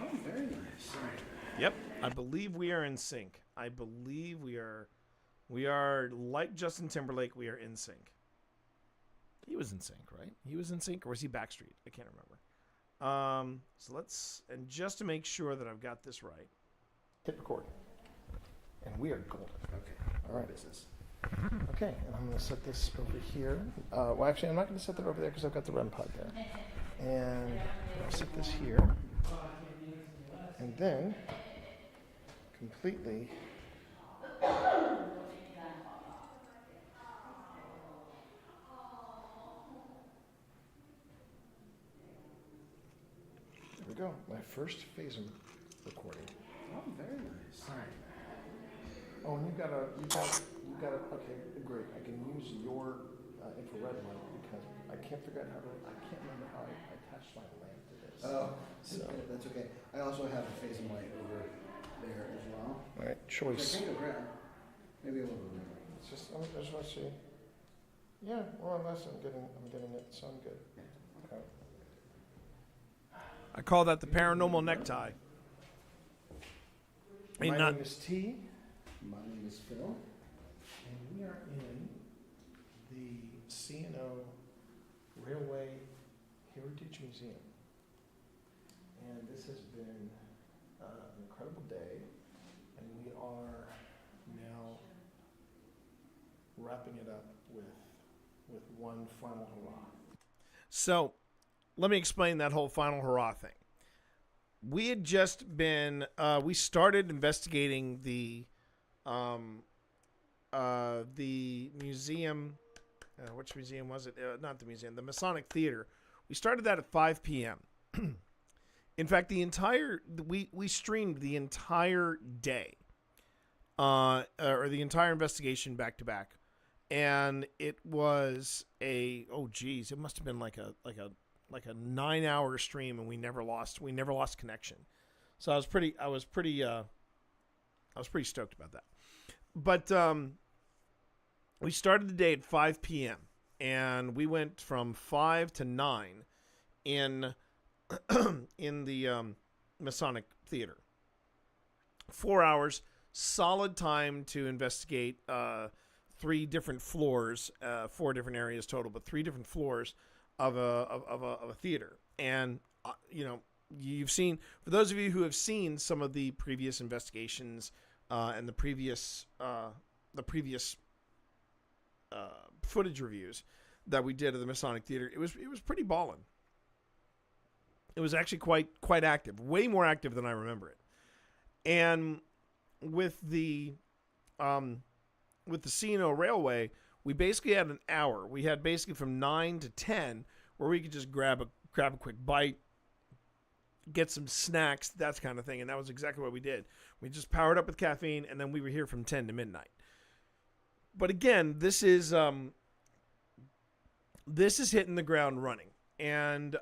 Oh, very nice. Yep, I believe we are in sync. I believe we are like Justin Timberlake. We are in sync. He was in sync, right? He was in sync, or was he Backstreet? I can't remember. So let's, and just to make sure that I've got this right, hit record. And we are golden. Okay. All right. Business. Okay, and I'm going to set this over here. Well, actually, I'm not going to set that over there because I've got the REM pod there. And I'll set this here. And then, completely, there we go. My first phasum recording. Oh, very nice. All right. Oh, and you got a, okay, great. I can use your infrared light because I can't figure out I can't remember how I attached my lamp to this. Oh, So, that's okay. I also have a phasing light over there as well. all right, choice. I can go grab. Maybe a little bit more. It's just, I just want to see. Yeah, more or less I'm getting it, so I'm good. Okay. I call that the paranormal necktie. My name is T. My name is Phil. And we are in the C&O Railway Heritage Museum. And this has been an incredible day, and we are now wrapping it up with one final hurrah. So, let me explain that whole final hurrah thing. We had just been, we started investigating the museum, which museum was it? Not the museum, the Masonic Theater. We started that at 5 p.m. In fact, we streamed the entire day, or the entire investigation back to back. And it was it must have been like a 9-hour stream, and we never lost connection. So I was pretty stoked about that. But we started the day at 5 p.m. and we went from 5 to 9 in the Masonic Theater. 4 hours, solid time to investigate 3 different floors, 4 different areas total, but 3 different floors of a theater. And you've seen, for those of you who have seen some of the previous investigations and the previous footage reviews that we did of the Masonic Theater, it was pretty ballin'. It was actually quite active, way more active than I remember it. And with the C&O Railway, we basically had an hour. We had basically from 9 to 10 where we could just grab a quick bite, get some snacks, that kind of thing. And that was exactly what we did. We just powered up with caffeine, and then we were here from 10 to midnight. But again, this is hitting the ground running. And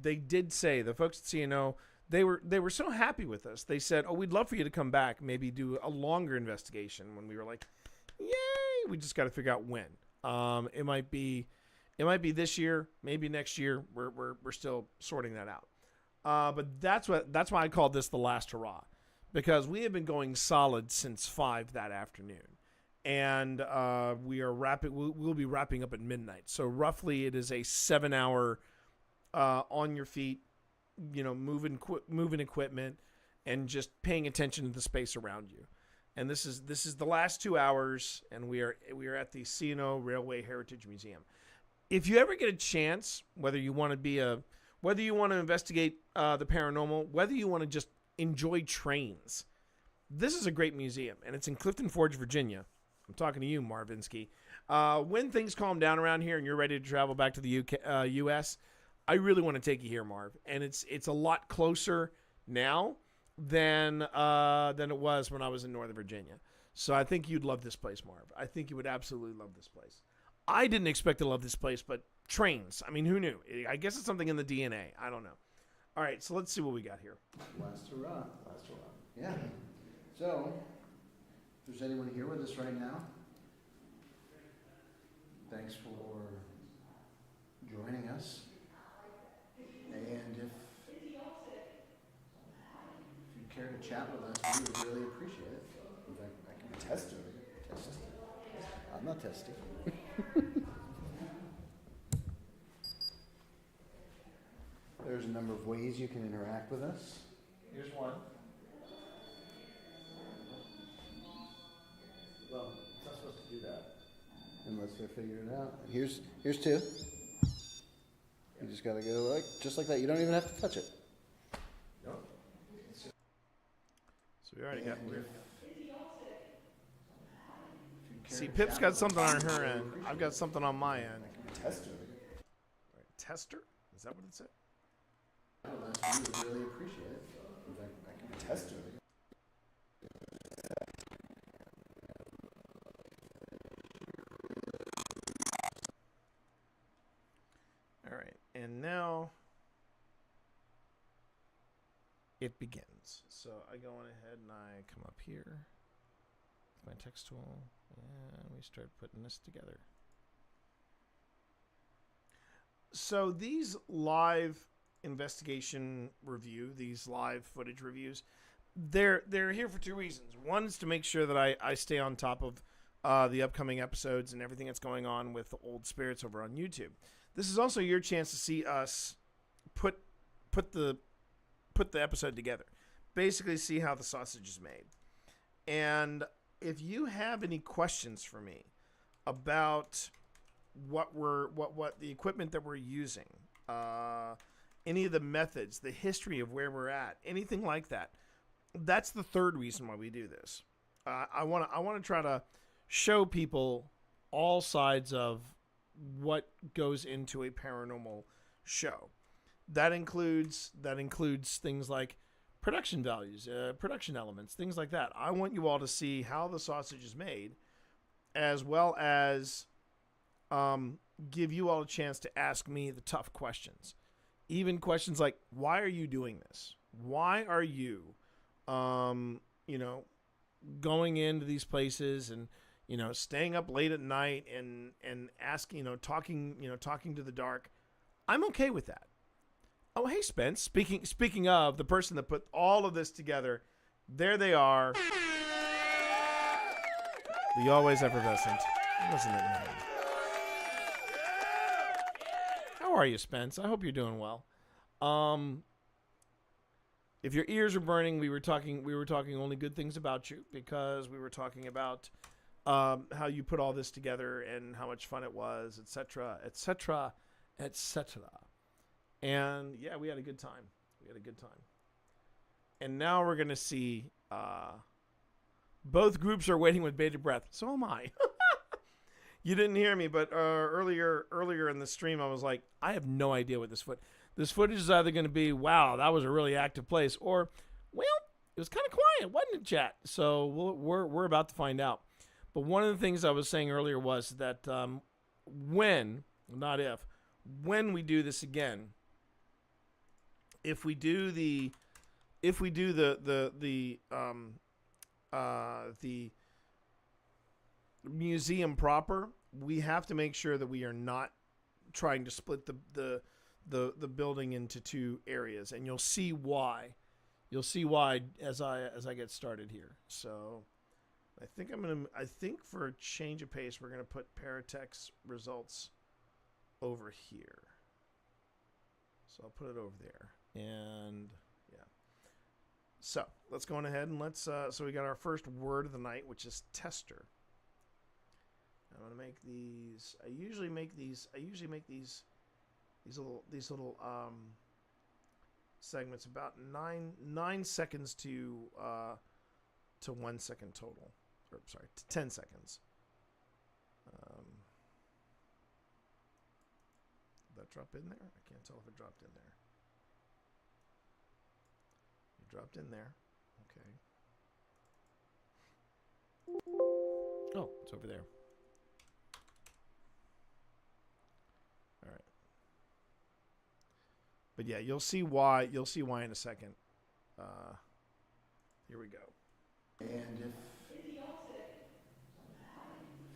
they did say, the folks at C&O, they were so happy with us. They said, "Oh, we'd love for you to come back, maybe do a longer investigation." When we were like, "Yay!" We just got to figure out when. It might be this year, maybe next year. We're still sorting that out. But that's why I called this the last hurrah, because we have been going solid since 5 that afternoon, and we'll be wrapping up at midnight. So roughly, it is a 7-hour on your feet, moving equipment and just paying attention to the space around you. And this is the last 2 hours, and we are at the C&O Railway Heritage Museum. If you ever get a chance, whether you want to investigate the paranormal, whether you want to just enjoy trains, this is a great museum, and it's in Clifton Forge, Virginia. I'm talking to you, Marvinsky. When things calm down around here and you're ready to travel back to the U.S., I really want to take you here, Marv. And it's a lot closer now than it was when I was in Northern Virginia. So I think you'd love this place, Marv. I think you would absolutely love this place. I didn't expect to love this place, but trains. I mean, who knew? I guess it's something in the DNA. I don't know. All right, so let's see what we got here. Last hurrah. Last hurrah. Yeah. So, if there's anyone here with us right now, thanks for joining us. And if you care to chat with us, we would really appreciate it. In fact, I can test it. I'm not testing. There's a number of ways you can interact with us. Here's one. Well, it's not supposed to do that. Unless they figure it out. Here's two. You just gotta go just like that. You don't even have to touch it. Nope. So we already got weird. See, Pip's got something on her end. I've got something on my end. Tester. Right, tester? Is that what it said? We would really appreciate it. In fact, I can test it. All right, and now it begins. So I go on ahead and I come up here with my text tool, and we start putting this together. So these live investigation review, these live footage reviews, they're here for two reasons. One is to make sure that I stay on top of the upcoming episodes and everything that's going on with the Old Spirits over on YouTube. This is also your chance to see us put the episode together. Basically see how the sausage is made. And if you have any questions for me about what the equipment that we're using, any of the methods, the history of where we're at, anything like that, that's the third reason why we do this. I want to try to show people all sides of what goes into a paranormal show. That includes things like production values, production elements, things like that. I want you all to see how the sausage is made, as well as give you all a chance to ask me the tough questions. Even questions like, why are you doing this? Why are you, going into these places and, staying up late at night and asking, talking to the dark? I'm okay with that. Oh, hey, Spence. Speaking of the person that put all of this together, there they are. The always effervescent. Wasn't it nice? How are you, Spence? I hope you're doing well. If your ears are burning, we were talking only good things about you, because we were talking about how you put all this together and how much fun it was, etc., etc., etc. And yeah, we had a good time. And now we're gonna see. Both groups are waiting with bated breath. So am I. You didn't hear me, but earlier in the stream, I was like, I have no idea what this footage is either going to be, wow, that was a really active place, or, well, it was kind of quiet, wasn't it, chat? So we're about to find out. But one of the things I was saying earlier was that when, not if, when we do this again, if we do the museum proper, we have to make sure that we are not trying to split the building into two areas, and you'll see why. You'll see why as I get started here. So I think for a change of pace, we're gonna put Paratech's results over here. So I'll put it over there, and yeah. So let's go on ahead and let's. So we got our first word of the night, which is tester. I'm gonna make these. I usually make these little segments about 9 seconds to 1 second total, or sorry, to 10 seconds. Did that drop in there? I can't tell if it dropped in there. It dropped in there. Okay. Oh, it's over there. But yeah, you'll see why. You'll see why in a second. Here we go. And if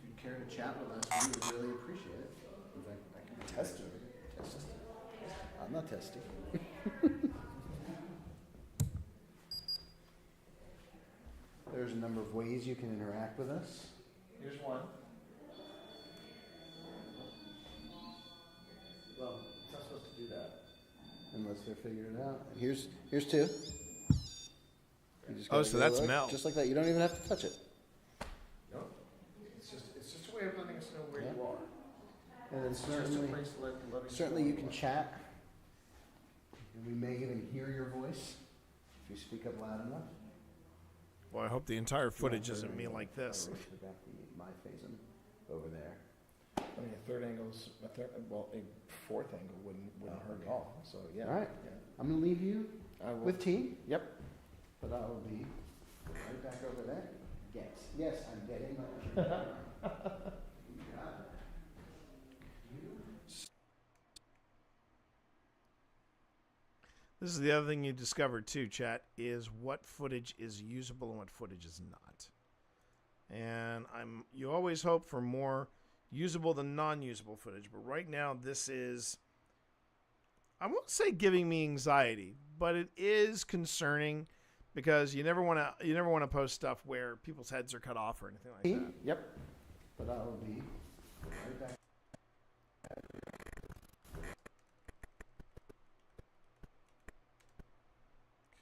you care to chat with us, we would really appreciate it. In fact, I can test it. I'm not testing. There's a number of ways you can interact with us. Here's one. Well, it's not supposed to do that unless they're figuring it out. Here's two. You just Oh, gotta so go that's like- Mel. Just like that. You don't even have to touch it. No, it's just a way of letting us know where Yeah. you are. And then It's just a certainly, place to let us certainly know you where can are. chat. And we may even hear your voice if you speak up loud enough. Well, I hope the entire footage isn't me like this. We got my phasing over there. I mean, a third angle's a fourth angle wouldn't hurt at all. So yeah. All right. I'm going to leave you I will. with T, Yep. but I will be right back over there. Yes, I'm getting my. You got it. This is the other thing you discovered too, chat, is what footage is usable and what footage is not. And you always hope for more usable than non-usable footage, but right now this is, I won't say giving me anxiety, but it is concerning because you never want to post stuff where people's heads are cut off or anything like that. Yep. But I will be right back.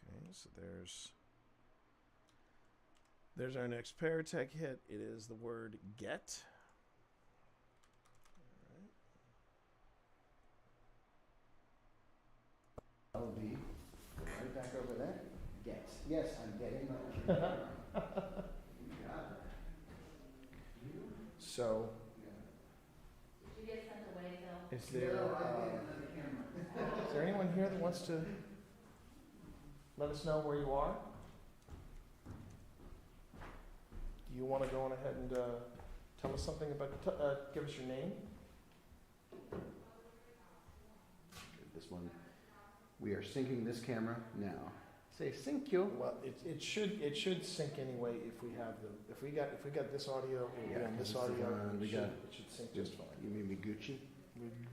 Okay, so there's our next paratech hit. It is the word get. I will be right back over there. Yes, I'm getting my. You got it. So Did you get sent away, Phil? is there anyone here that wants to let us know where you are? Do you want to go on ahead and tell us something about? Give us your name. This one. We are syncing this camera now. Say sync you. Well, it should sync anyway if we have if we got this audio and this audio. It should sync just fine. You mean me Gucci?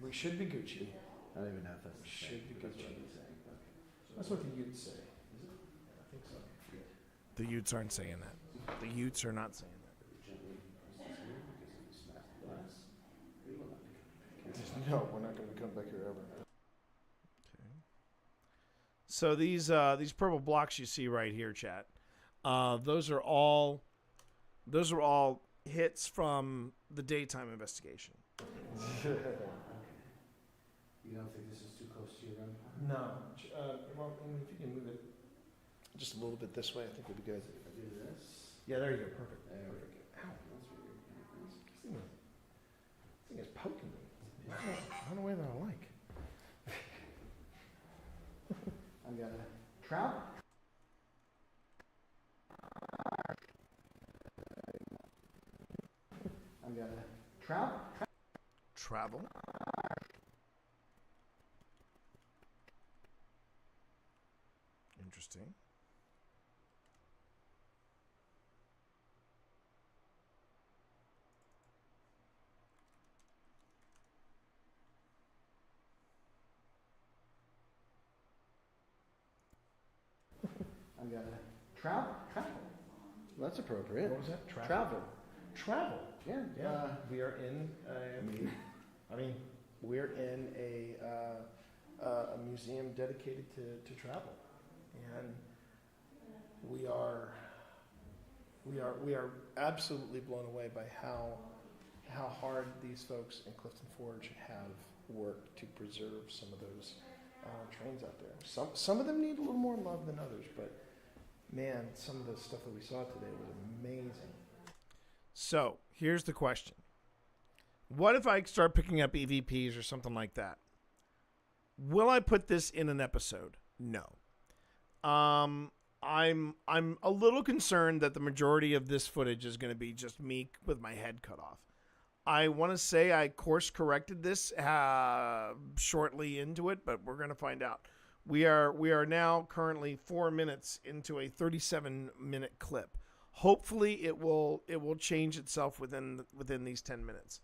We should be Gucci. I don't even know if that's the Should same. be That's Gucci. what I'm saying. Okay. That's what the Utes say. Is it? Yeah, I think so. The Utes aren't saying that. The Utes are not saying that. Gently press this here because if you smash the glass, we will not be coming back. No, we're not going to come back here ever. So these purple blocks you see right here, chat, those are all hits from the daytime investigation. You don't think this is too close to your run? No. Well, I mean, if you can move it just a little bit this way, I think would be good. If I do this. Yeah, there you go. Perfect. There we Perfect. go. Ow, that's weird. This thing is poking me. Not in a way that I like. I'm gonna trout. I'm gonna trout. Travel. Interesting. I'm gonna trout. Travel. Well, that's appropriate. What was that? Travel. Travel. Yeah. Yeah. We are in. We're in a museum dedicated to travel, and we are absolutely blown away by how hard these folks in Clifton Forge have worked to preserve some of those trains out there. Some of them need a little more love than others, but man, some of the stuff that we saw today was amazing. So here's the question: what if I start picking up EVPs or something like that? Will I put this in an episode? No. I'm a little concerned that the majority of this footage is going to be just me with my head cut off. I want to say I course corrected this shortly into it, but we're going to find out. We are now currently 4 minutes into a 37-minute clip. Hopefully, it will change itself within these 10 minutes.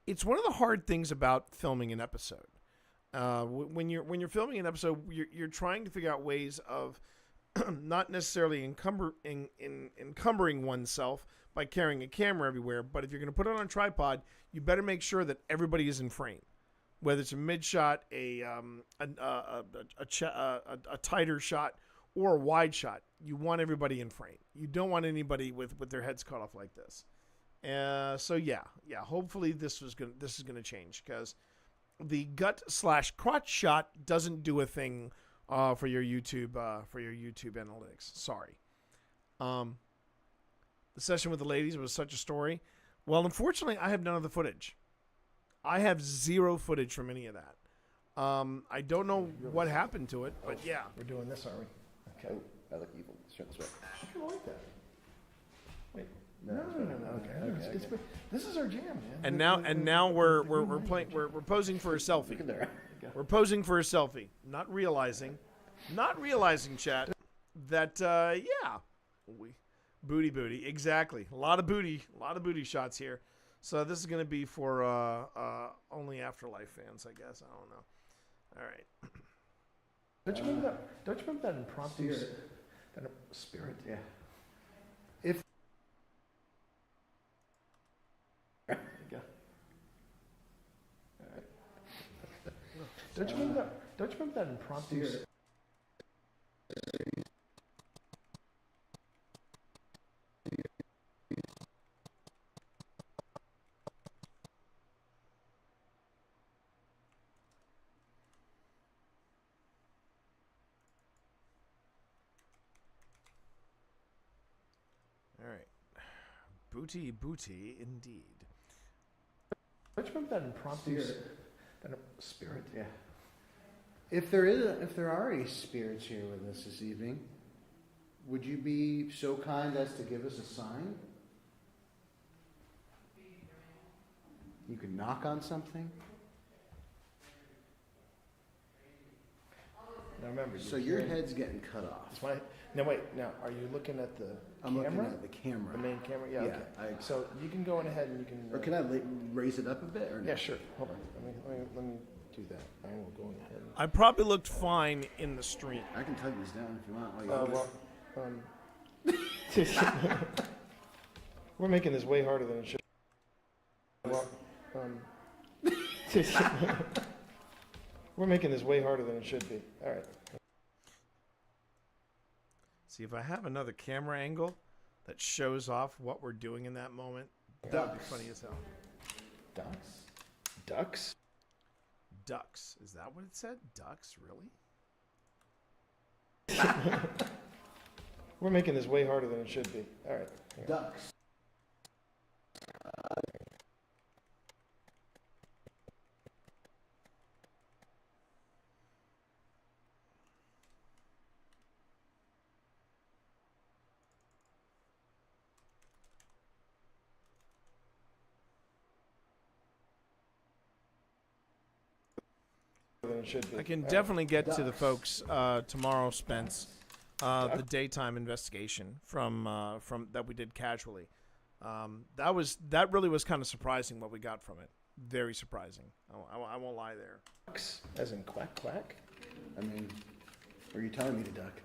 It's one of the hard things about filming an episode. When you're filming an episode, you're trying to figure out ways of not necessarily encumbering oneself by carrying a camera everywhere, but if you're going to put it on a tripod, you better make sure that everybody is in frame. Whether it's a mid shot, a tighter shot, or a wide shot, you want everybody in frame. You don't want anybody with their heads cut off like this. So yeah. Hopefully this is gonna change, because the gut/crotch shot doesn't do a thing for your YouTube analytics. Sorry. The session with the ladies was such a story. Well, unfortunately, I have none of the footage. I have zero footage from any of that. I don't know what happened to it, but yeah. We're doing this, aren't we? Okay. I look evil. Let's turn this way. I kind of like that. Wait. No. Okay. This is our jam, man. And now we're posing for a selfie. There. We're posing for a selfie, not realizing, chat, that booty, exactly. A lot of booty shots here. So this is going to be for only Afterlife fans, I guess. I don't know. All right. Don't you remember that impromptu spirit? Yeah. There you go. All right. Don't you remember that impromptu? All right. Booty, indeed. Don't you remember that impromptu spirit? Yeah. If there are any spirits here with us this evening, would you be so kind as to give us a sign? You can knock on something. Now remember. So your head's getting cut off. Now wait. Now are you looking at the I'm camera? looking at the camera. The main camera. Yeah. Okay. So you can go on ahead and you can. Or can I raise it up a bit? Or no? Yeah, sure. Hold on. Let me do that. I will go ahead. I probably looked fine in the stream. I can tug this down if you want. We're making this way harder than it should. We're making this way harder than it should be. All right. See, if I have another camera angle that shows off what we're doing in that moment, that would be funny as hell. Ducks? Ducks. Is that what it said? Ducks? Really? We're making this way harder than it should be. All right. Here. Ducks. I can definitely get to the folks tomorrow, Spence. The daytime investigation from that we did casually. That really was kind of surprising what we got from it. Very surprising. I won't lie there. Ducks, as in quack quack. I mean, are you telling me to duck?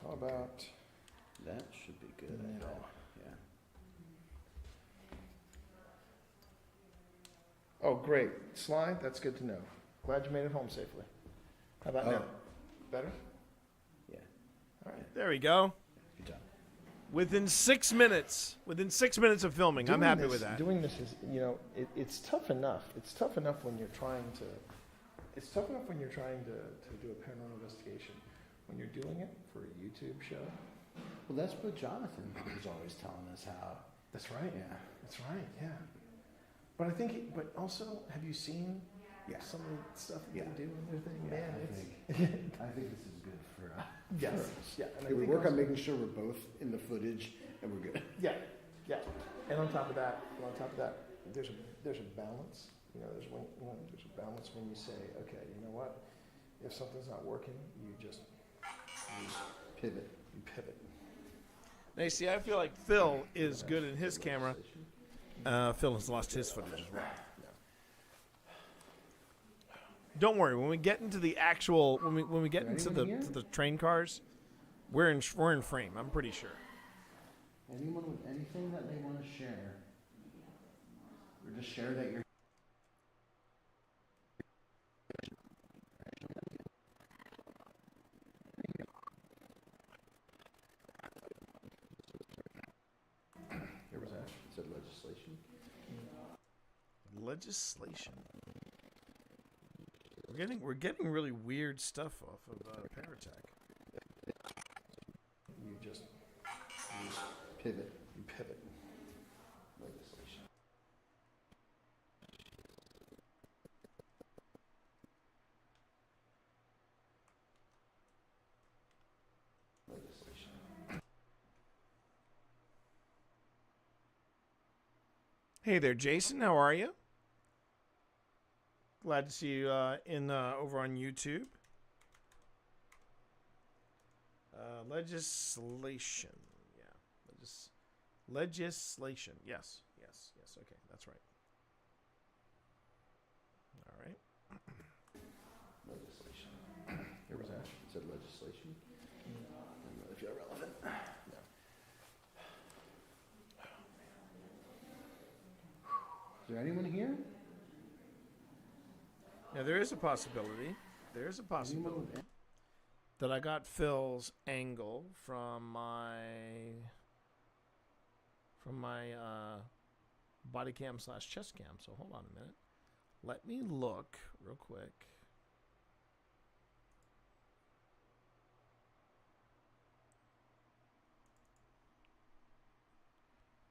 How about that? Should be good. No. Yeah. Oh, great. Slide, that's good to know. Glad you made it home safely. How about now? Better? Yeah. All right. There we go. Good job. Within 6 minutes of filming, I'm happy with that. Doing this is, it's tough enough. It's tough enough when you're trying to do a paranormal investigation. When you're doing it for a YouTube show. Well, that's what Jonathan was always telling us how. That's right. Yeah. That's right. Yeah. But but also, have you seen some of the stuff that they do in their thing? Man, I think this is good for for Yes. for us. Yeah. And I Okay, we think work on also- making sure we're both in the footage and we're good. Yeah, yeah. And on top of that, there's a balance. There's a balance when you say, okay, you know what? If something's not working, you just Pivot. you pivot. Now, you see, I feel like Phil is good in his camera. Phil has lost his footage as well. Don't worry. When we get into the actual, when we get into the Anyone here? to the train cars, we're in frame. I'm pretty sure. Anyone with anything that they want to share? Or just share that you're Here was that. said legislation. Legislation. We're getting really weird stuff off of Paratech. You just Pivot. you pivot. Legislation. Legislation. Hey there, Jason. How are you? Glad to see you over on YouTube. Legislation. Yeah. Legislation. Yes. Okay, that's right. All right. Legislation. Here was that. Said legislation. I don't know if you're relevant. Is there anyone here? Now there is a possibility. Anyone with That I got Phil's angle from my body cam / chest cam. So hold on a minute. Let me look real quick.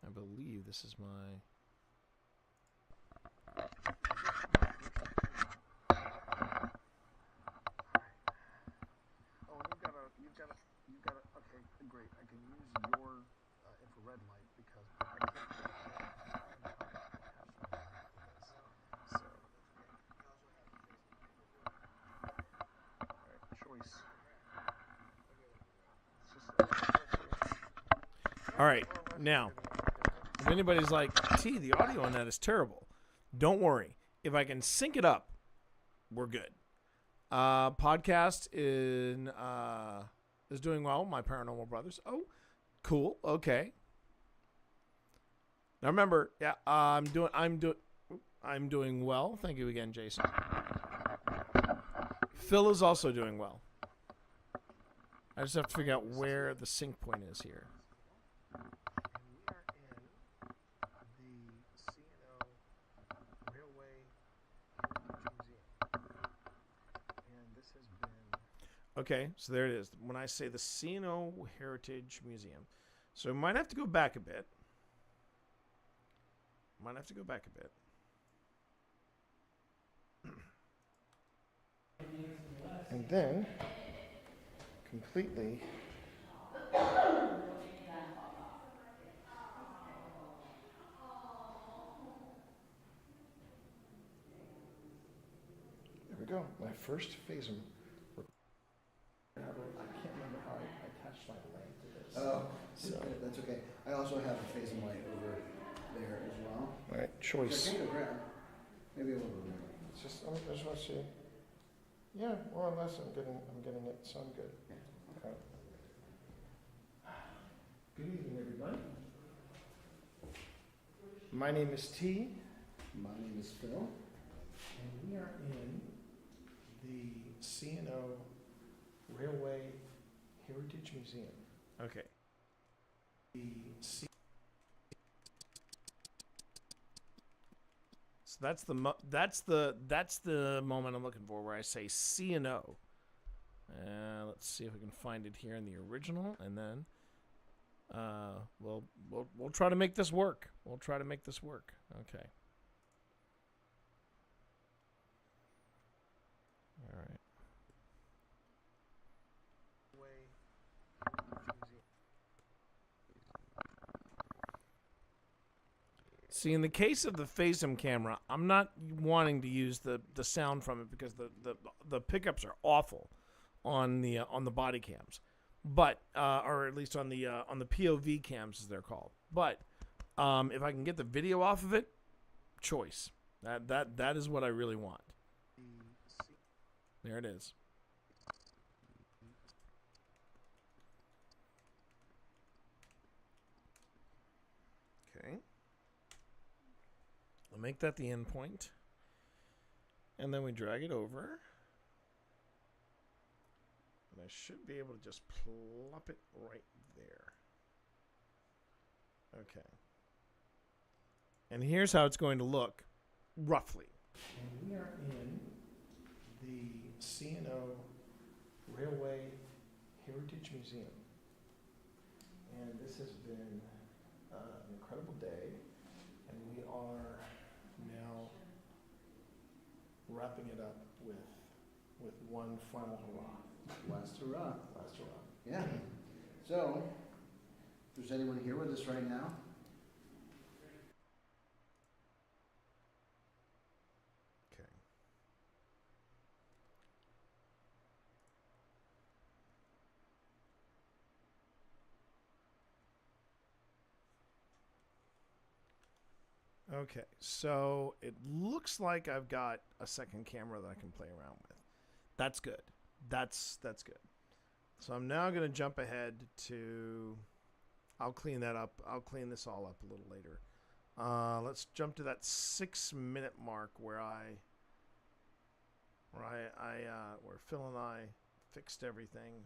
I believe this is my. Oh, you've got a. Okay, great. I can use your infrared light because I can't. So, all right, choice. All right, now, if anybody's like, T, the audio on that is terrible, don't worry. If I can sync it up, we're good. Podcast is doing well. My Paranormal Brothers. Oh, cool. Okay. Now remember, yeah, I'm doing well. Thank you again, Jason. Phil is also doing well. I just have to figure out where the sync point is here. And we are in the C&O Railway Museum. And this has been... Okay, so there it is. When I say the C&O Heritage Museum. So I might have to go back a bit. And then, completely... There we go. My first phaser. I can't remember how I attached my lamp to this. Oh, So, that's okay. I also have a phasing light over there as well. all right, choice. I can go grab. Maybe a little bit more. It's just, I just want to see. Yeah, more or less, I'm getting it, so I'm good. All right. Good evening, everybody. My name is T, My name is Phil. and we are in the C&O Railway Heritage Museum. Okay. So that's the moment I'm looking for where I say C&O. Let's see if we can find it here in the original, and then we'll try to make this work. Okay. All right. See, in the case of the FaceTime camera, I'm not wanting to use the sound from it because the pickups are awful on the body cams, but or at least on the POV cams as they're called. But if I can get the video off of it, choice. That is what I really want. There it is. Okay. I'll make that the endpoint. And then we drag it over. And I should be able to just plop it right there. Okay. And here's how it's going to look, roughly. And we are in the C&O Railway Heritage Museum. And this has been an incredible day. And we are now wrapping it up with one final hurrah. Last hurrah. Last hurrah. Yeah. So, if there's anyone here with us right now, Okay. Okay, so it looks like I've got a second camera that I can play around with. That's good. That's good. So I'm now going to jump ahead to... I'll clean that up. I'll clean this all up a little later. Let's jump to that 6-minute mark where where Phil and I fixed everything.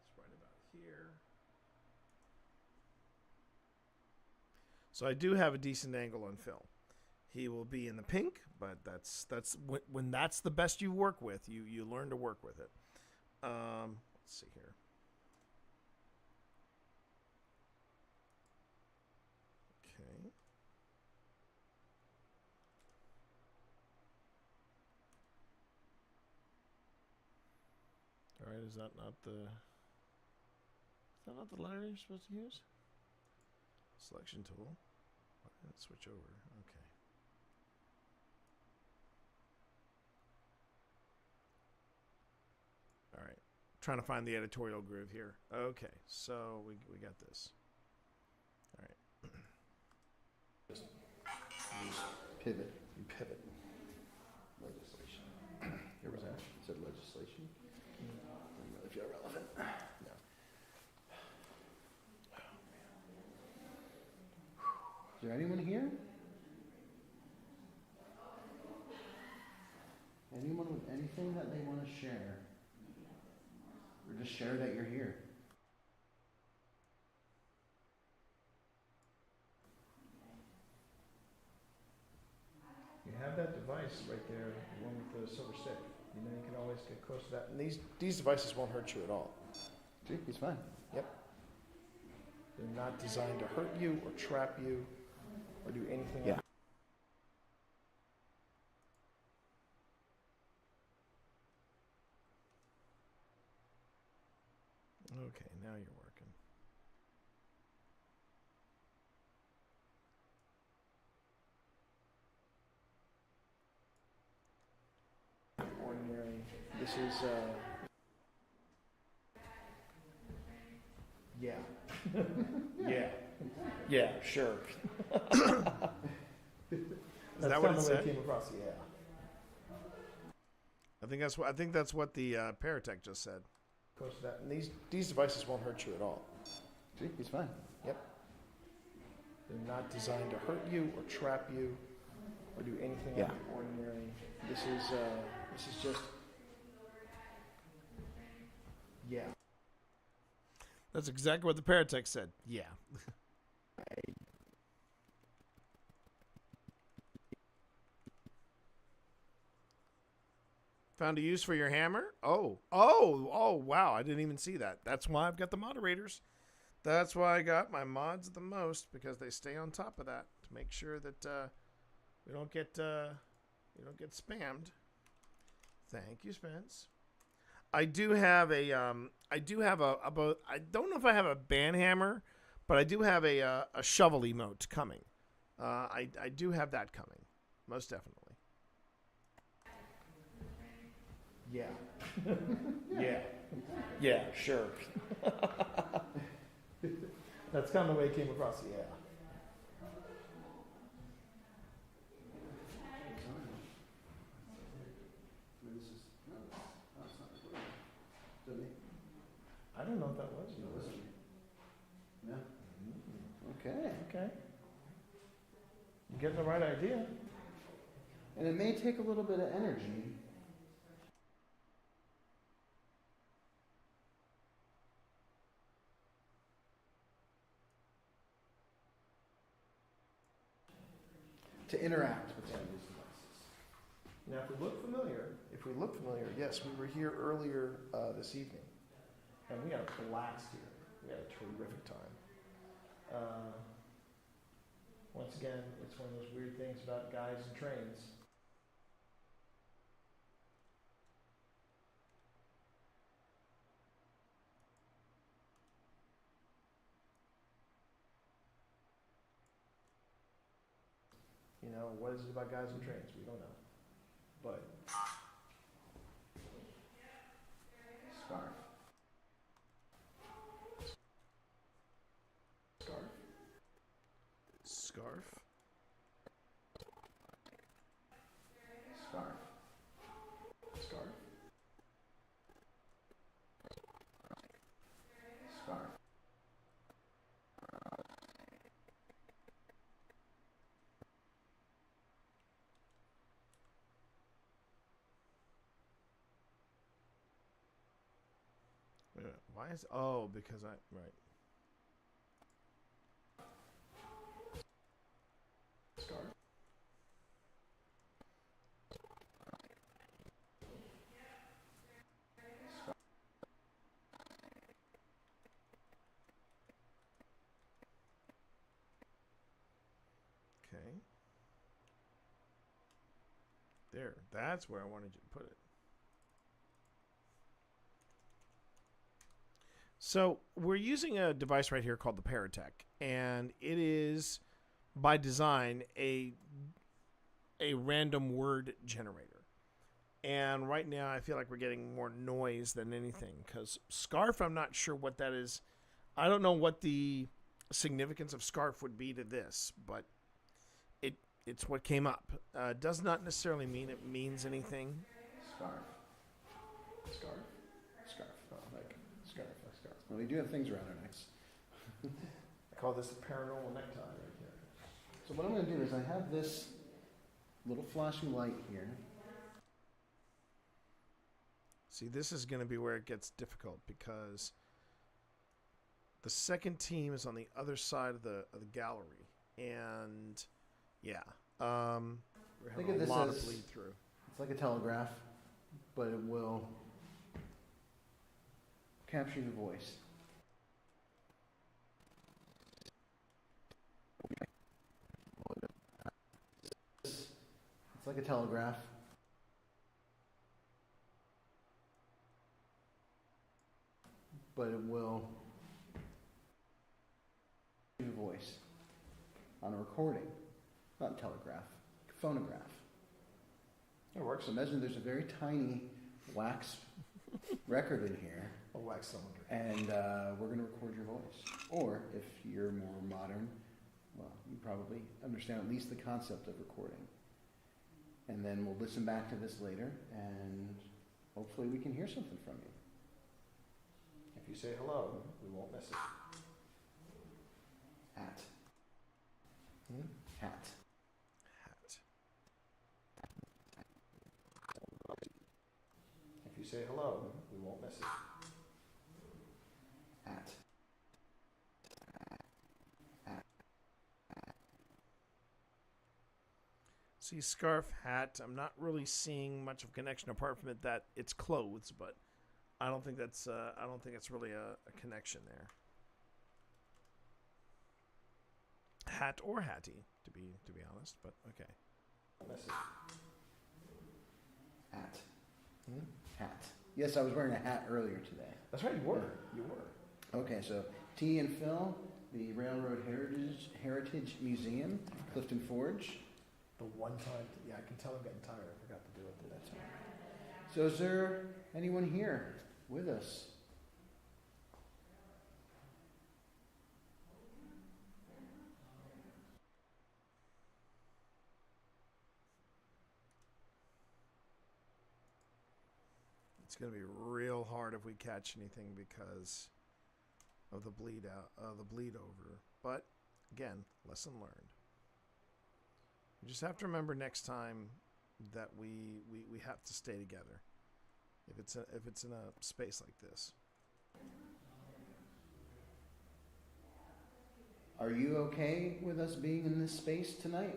It's right about here. So I do have a decent angle on Phil. He will be in the pink, but that's when that's the best you work with. You learn to work with it. Let's see here. Okay. All right, is that not the letter you're supposed to use? Selection tool. Let's switch over. Okay. All right. Trying to find the editorial groove here. Okay, so we got this. All right. Just pivot. You pivot. Legislation. Here was that. It said legislation. Doesn't really feel relevant. No. Is there anyone here? Anyone with anything that they want to share? Or just share that you're here? You have that device right there, the one with the silver stick. You know, you can always get close to that. And these devices won't hurt you at all. See, he's fine. Yep. They're not designed to hurt you or trap you or do anything else. Okay, now you're working. Ordinary. This is yeah. Yeah. Yeah, sure. Is that what it said? Came across, yeah. I think that's what the Paratech just said. Close to that. And these devices won't hurt you at all. See, he's fine. Yep. They're not designed to hurt you or trap you or do anything out of the ordinary. This is just yeah. That's exactly what the Paratech said. Yeah. Found a use for your hammer? Oh, wow. I didn't even see that. That's why I've got the moderators. That's why I got my mods the most, because they stay on top of that to make sure that we don't get spammed. Thank you, Spence. I do have a I don't know if I have a band hammer, but But I do have a shovel emote coming. I do have that coming, most definitely. Yeah. Yeah. Yeah, sure. That's kind of the way it came across, yeah. I don't know if that was. Yeah. Okay. Okay. You're getting the right idea. And it may take a little bit of energy. To interact with some of these devices. Now, if we look familiar, yes, we were here earlier this evening, and we had a blast here. We had a terrific time. Once again, it's one of those weird things about guys and trains. You know, what is it about guys and trains? We don't know. But Scarf. Scarf. Scarf. Scarf. Scarf. Scarf. Why is because right. Scarf. Okay. There. That's where I wanted you to put it. So we're using a device right here called the Paratech, and it is, by design, a random word generator. And right now I feel like we're getting more noise than anything, because scarf, I'm not sure what that is. I don't know what the significance of scarf would be to this, but it's what came up. Does not necessarily mean it means anything. Scarf. Scarf? Scarf. Oh, like scarf. Like scarf. Well, we do have things around our necks. I call this a paranormal necktie right here. So what I'm going to do is I have this little flashing light here. See, this is going to be where it gets difficult, because the second team is on the other side of the gallery, and yeah, we're Think having of a this lot as of bleed through. It's like a telegraph, but it will capture your voice. It's like a telegraph. But it will your voice on a recording, not telegraph, phonograph. It works. Imagine there's a very tiny wax record in here. A wax cylinder. And we're going to record your voice. Or if you're more modern, well, you probably understand at least the concept of recording. And then we'll listen back to this later, and hopefully we can hear something from you. If you say hello, we won't miss it. Hat. Hat. Hat. If you say hello, we won't miss it. Hat. See, scarf, hat. I'm not really seeing much of a connection apart from it that it's clothes, but I don't think that's really a connection there. Hat or hattie, to be honest, but okay. Hat. Hat. Yes, I was wearing a hat earlier today. That's right, you were. You were. Okay, so T and Phil, the Railroad Heritage Museum, Clifton Forge. The one time, yeah, I can tell I'm getting tired. I forgot to do it that time. So is there anyone here with us? It's gonna be real hard if we catch anything because of the bleed over. But again, lesson learned. We just have to remember next time that we have to stay together. If it's in a space like this. Are you okay with us being in this space tonight?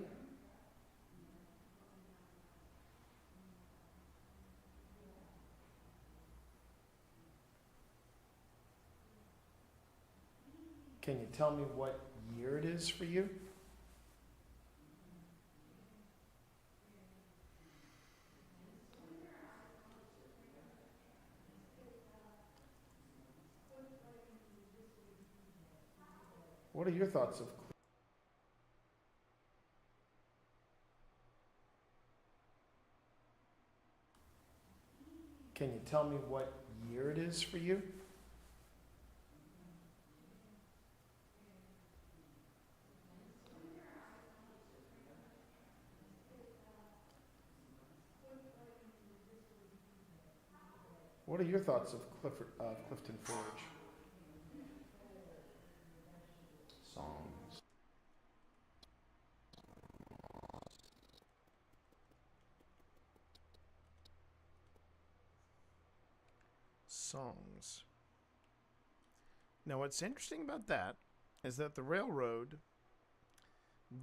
Can you tell me what year it is for you? What are your thoughts of Can you tell me what year it is for you? What are your thoughts of Clifton Forge? Songs. Songs. Now, what's interesting about that is that the railroad,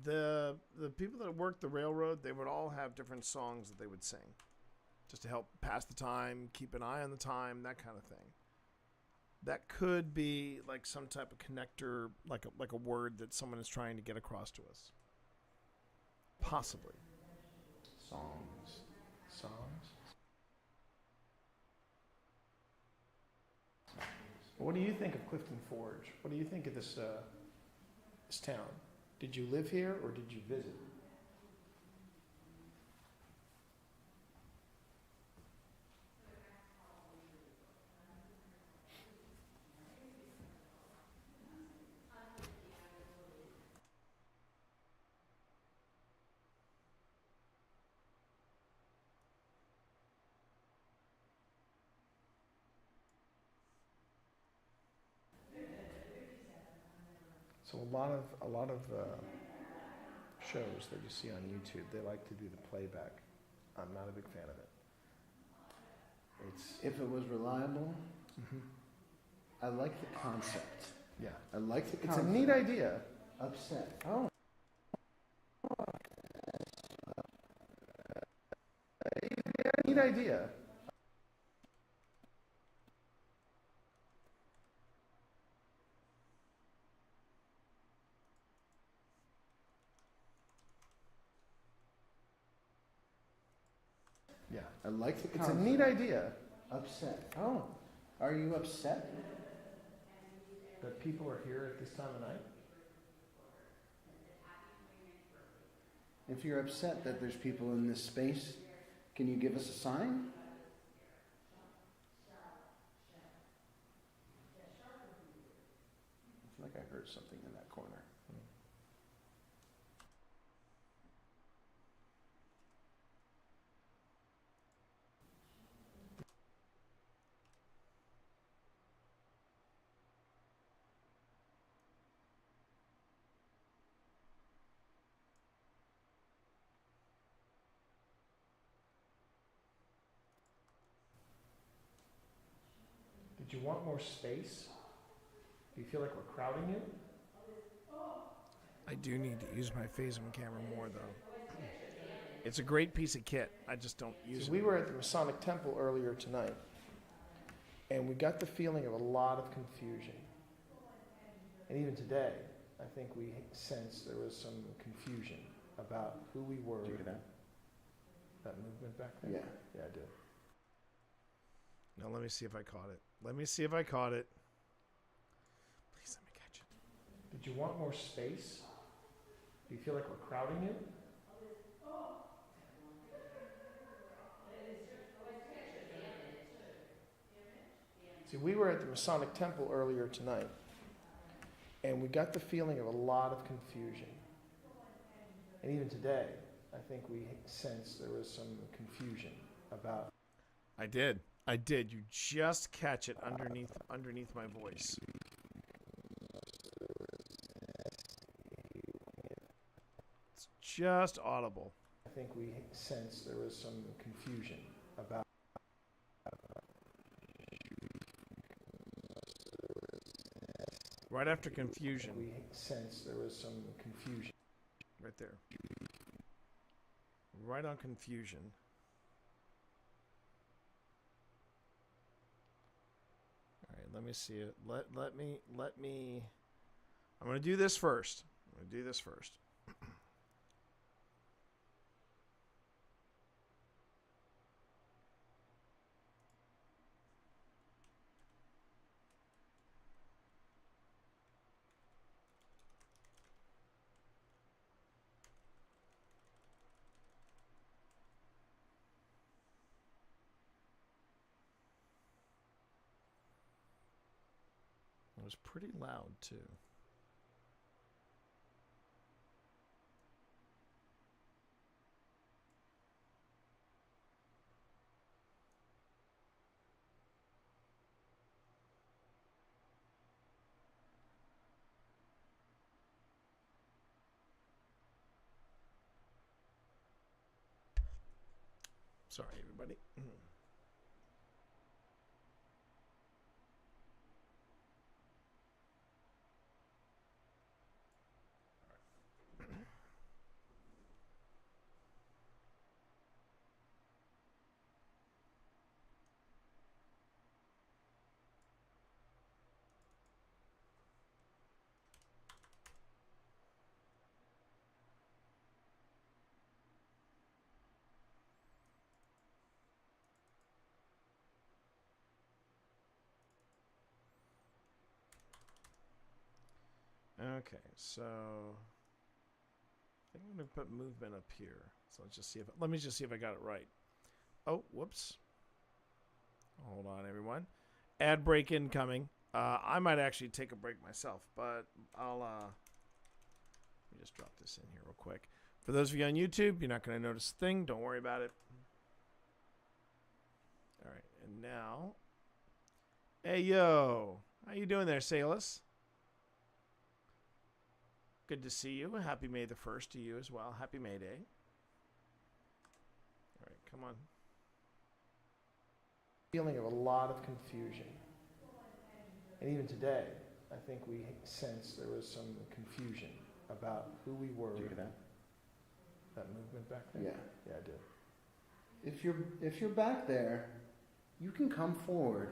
the people that worked the railroad, they would all have different songs that they would sing, just to help pass the time, keep an eye on the time, that kind of thing. That could be like some type of connector, like a word that someone is trying to get across to us. Possibly. Songs. What do you think of Clifton Forge? What do you think of this town? Did you live here or did you visit? So a lot of shows that you see on YouTube, they like to do the playback. I'm not a big fan of it. It's If it was reliable, I like the concept. yeah. I like the It's concept. a neat idea. Upset. Oh. Neat idea. Yeah. I like the It's a concept. neat idea Upset. Oh. Are you upset? that people are here at this time of night. If you're upset that there's people in this space, can you give us a sign? I feel like I heard something in that corner. Did you want more space? Do you feel like we're crowding you? I do need to use my phasing camera more, though. It's a great piece of kit. I just don't use We it. were at the Masonic Temple earlier tonight, and we got the feeling of a lot of confusion. And even today, I think we sensed there was some confusion about who we were. Did you hear that? That movement back there? Yeah. Yeah, I did. Now, let me see if I caught it. Let me see if I caught it. Please let me catch it. Did you want more space? Do you feel like we're crowding you? See, we were at the Masonic Temple earlier tonight, and we got the feeling of a lot of confusion. And even today, I think we sensed there was some confusion about. I did. You just catch it underneath my voice. It's just audible. I think we sensed there was some confusion about. Right after confusion. We sensed there was some confusion. Right there. Right on confusion. All right, let me see it. Let me. I'm going to do this first. It was pretty loud, too. Sorry, everybody. Okay, so I think I'm going to put movement up here. So let me just see if I got it right. Oh, whoops. Hold on, everyone. Ad break incoming. I might actually take a break myself, but I'll let me just drop this in here real quick. For those of you on YouTube, you're not going to notice a thing. Don't worry about it. All right, and now, hey yo, how you doing there, Salus? Good to see you. Happy May the 1st to you as well. Happy May Day. All right, come on. Feeling of a lot of confusion. And even today, I think we sensed there was some confusion about who we were. Did you hear that? That movement back there? Yeah. Yeah, I did. If you're back there, you can come forward.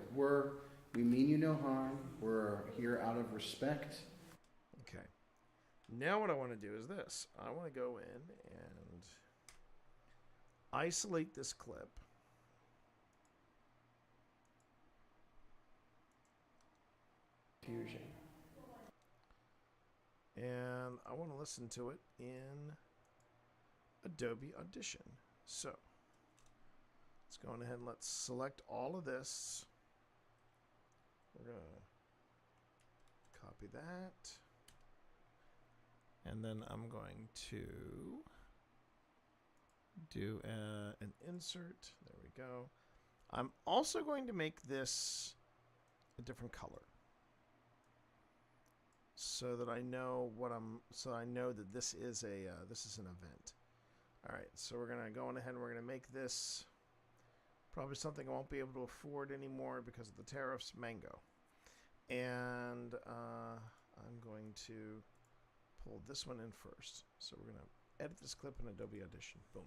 We mean you no harm. We're here out of respect. Okay. Now what I want to do is this. I want to go in and isolate this clip. Fusion. And I want to listen to it in Adobe Audition. So let's go on ahead and let's select all of this. We're going to copy that. And then I'm going to do an insert. There we go. I'm also going to make this a different color, so that I know that this is an event. All right, so we're gonna go on ahead and we're gonna make this probably something I won't be able to afford anymore because of the tariffs. Mango, and I'm going to pull this one in first. So we're gonna edit this clip in Adobe Audition. Boom.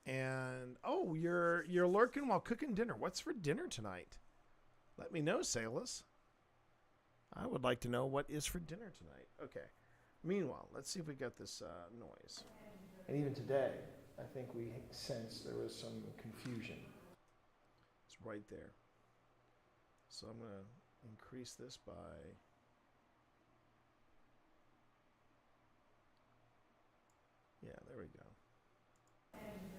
And oh, you're lurking while cooking dinner. What's for dinner tonight? Let me know, Salus. I would like to know what is for dinner tonight. Okay. Meanwhile, let's see if we got this noise. And even today, I think we sensed there was some confusion. It's right there. So I'm going to increase this by There we go.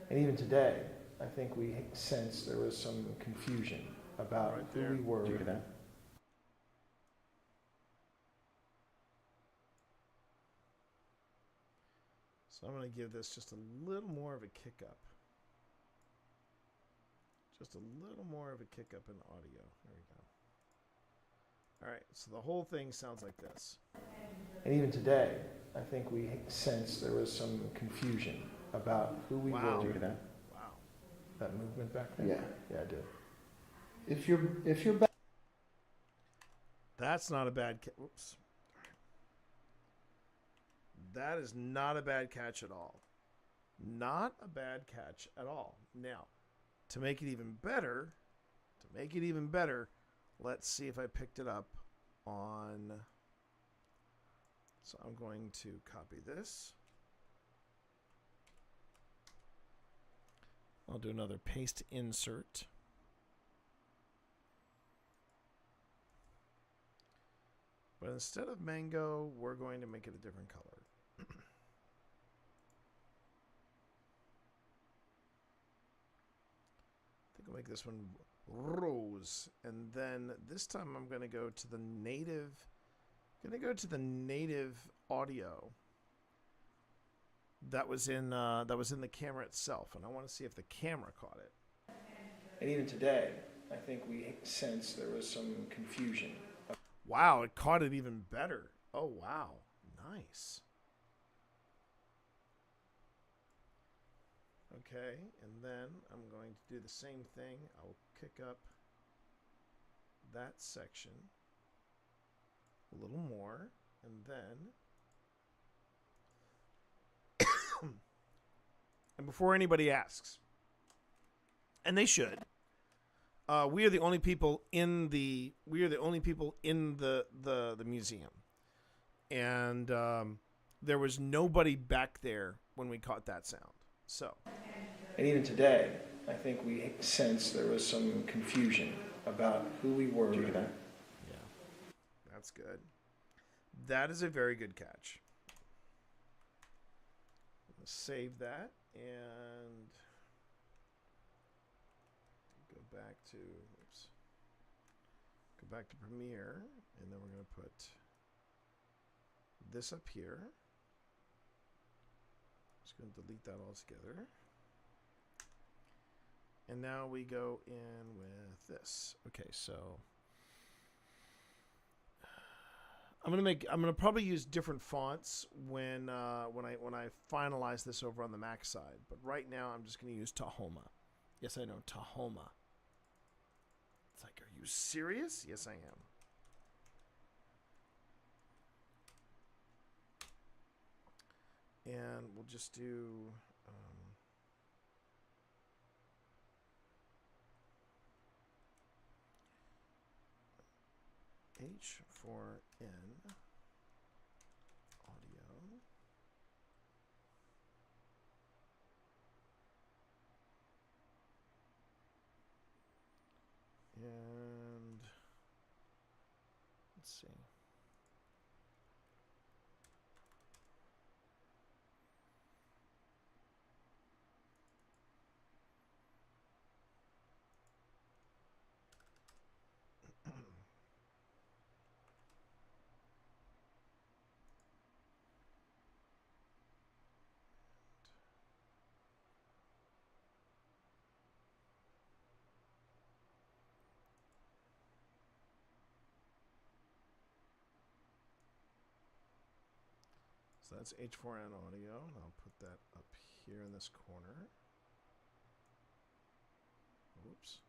And even today, I think we sensed there was some confusion about Right who there. we were. Do you hear that? So I'm going to give this just a little more of a kick up. Just a little more of a kick up in audio. There we go. All right, so the whole thing sounds like this. And even today, I think we sensed there was some confusion about who we Wow. were. Do you hear that? Wow. That movement back there? Yeah. Yeah, I did. If you're back. That's not a bad whoops. That is not a bad catch at all. Not a bad catch at all. Now, to make it even better, let's see if I picked it up on. So I'm going to copy this. I'll do another paste insert. But instead of mango, we're going to make it a different color. I think I'll make this one rose, and then this time I'm going to go to the native. Audio that was in the camera itself, and I want to see if the camera caught it. And even today, I think we sensed there was some confusion. Wow, it caught it even better. Oh wow, nice. Okay, and then I'm going to do the same thing. I'll kick up that section a little more, and then and before anybody asks, and they should, we are the only people in the museum, and there was nobody back there when we caught that sound. So, And even today, I think we sensed there was some confusion about who we were. Do you hear that? yeah, that's good. That is a very good catch. Let's save that and go back to Premiere, and then we're going to put this up here. Just going to delete that altogether. And now we go in with this. Okay, so I'm gonna probably use different fonts when I finalize this over on the Mac side. But right now I'm just gonna use Tahoma. Yes, I know, Tahoma. It's like, are you serious? Yes, I am. And we'll just do H4N audio. And let's see. So that's H4N audio, and I'll put that up here in this corner. Oops.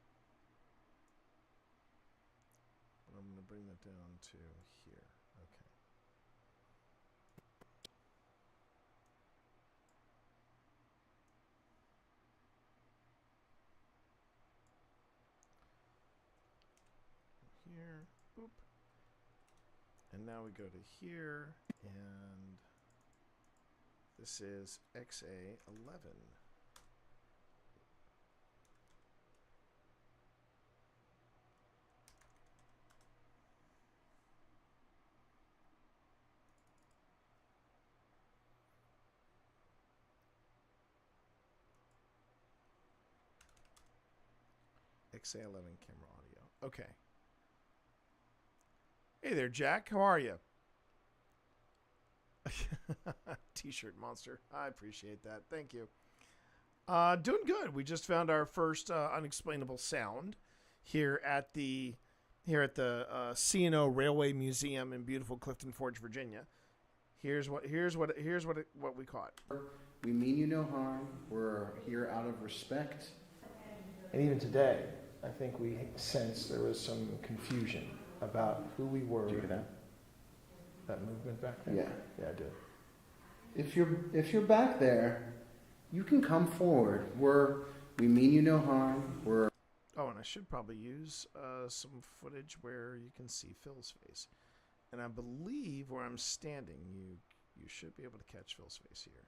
But I'm going to bring that down to here. Okay. Here, boop. And now we go to here, and this is XA11. say 11 camera audio. Okay. Hey there, Jack. How are you? T-shirt monster. I appreciate that. Thank you. Doing good. We just found our first unexplainable sound here at the C&O Railway Museum in beautiful Clifton Forge, Virginia. Here's what we caught. We mean you no harm. We're here out of respect. And even today, I think we sensed there was some confusion about who we were. Did you hear that? That movement back there? Yeah. Yeah, I did. If you're back there, you can come forward. We mean you no harm. Oh, and I should probably use some footage where you can see Phil's face. And I believe where I'm standing, you should be able to catch Phil's face here.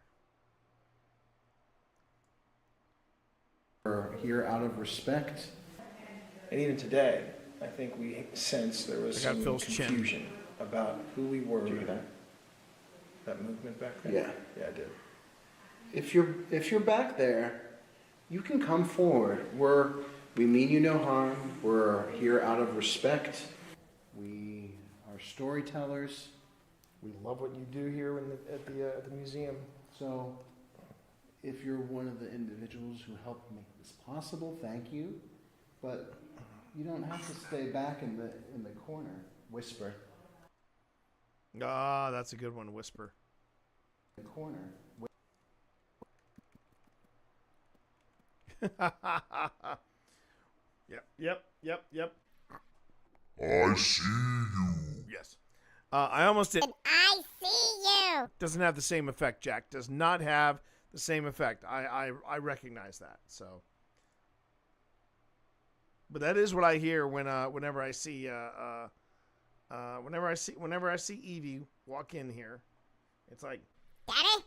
We're here out of respect. And even today, I think we sensed there was I got some Phil's confusion about who we were. Did you hear that? That movement back there? Yeah. Yeah, I did. If you're back there, you can come forward. We mean you no harm. We're here out of respect. We are storytellers. We love what you do here at the museum. So, if you're one of the individuals who helped make this possible, thank you. But you don't have to stay back in the corner. Whisper. Ah, that's a good one. Whisper. The corner. Yep. I see you. Yes. I almost did. I see you. Doesn't have the same effect, Jack. Does not have the same effect. I recognize that. So, but that is what I hear whenever I see Evie walk in here. It's like, Daddy,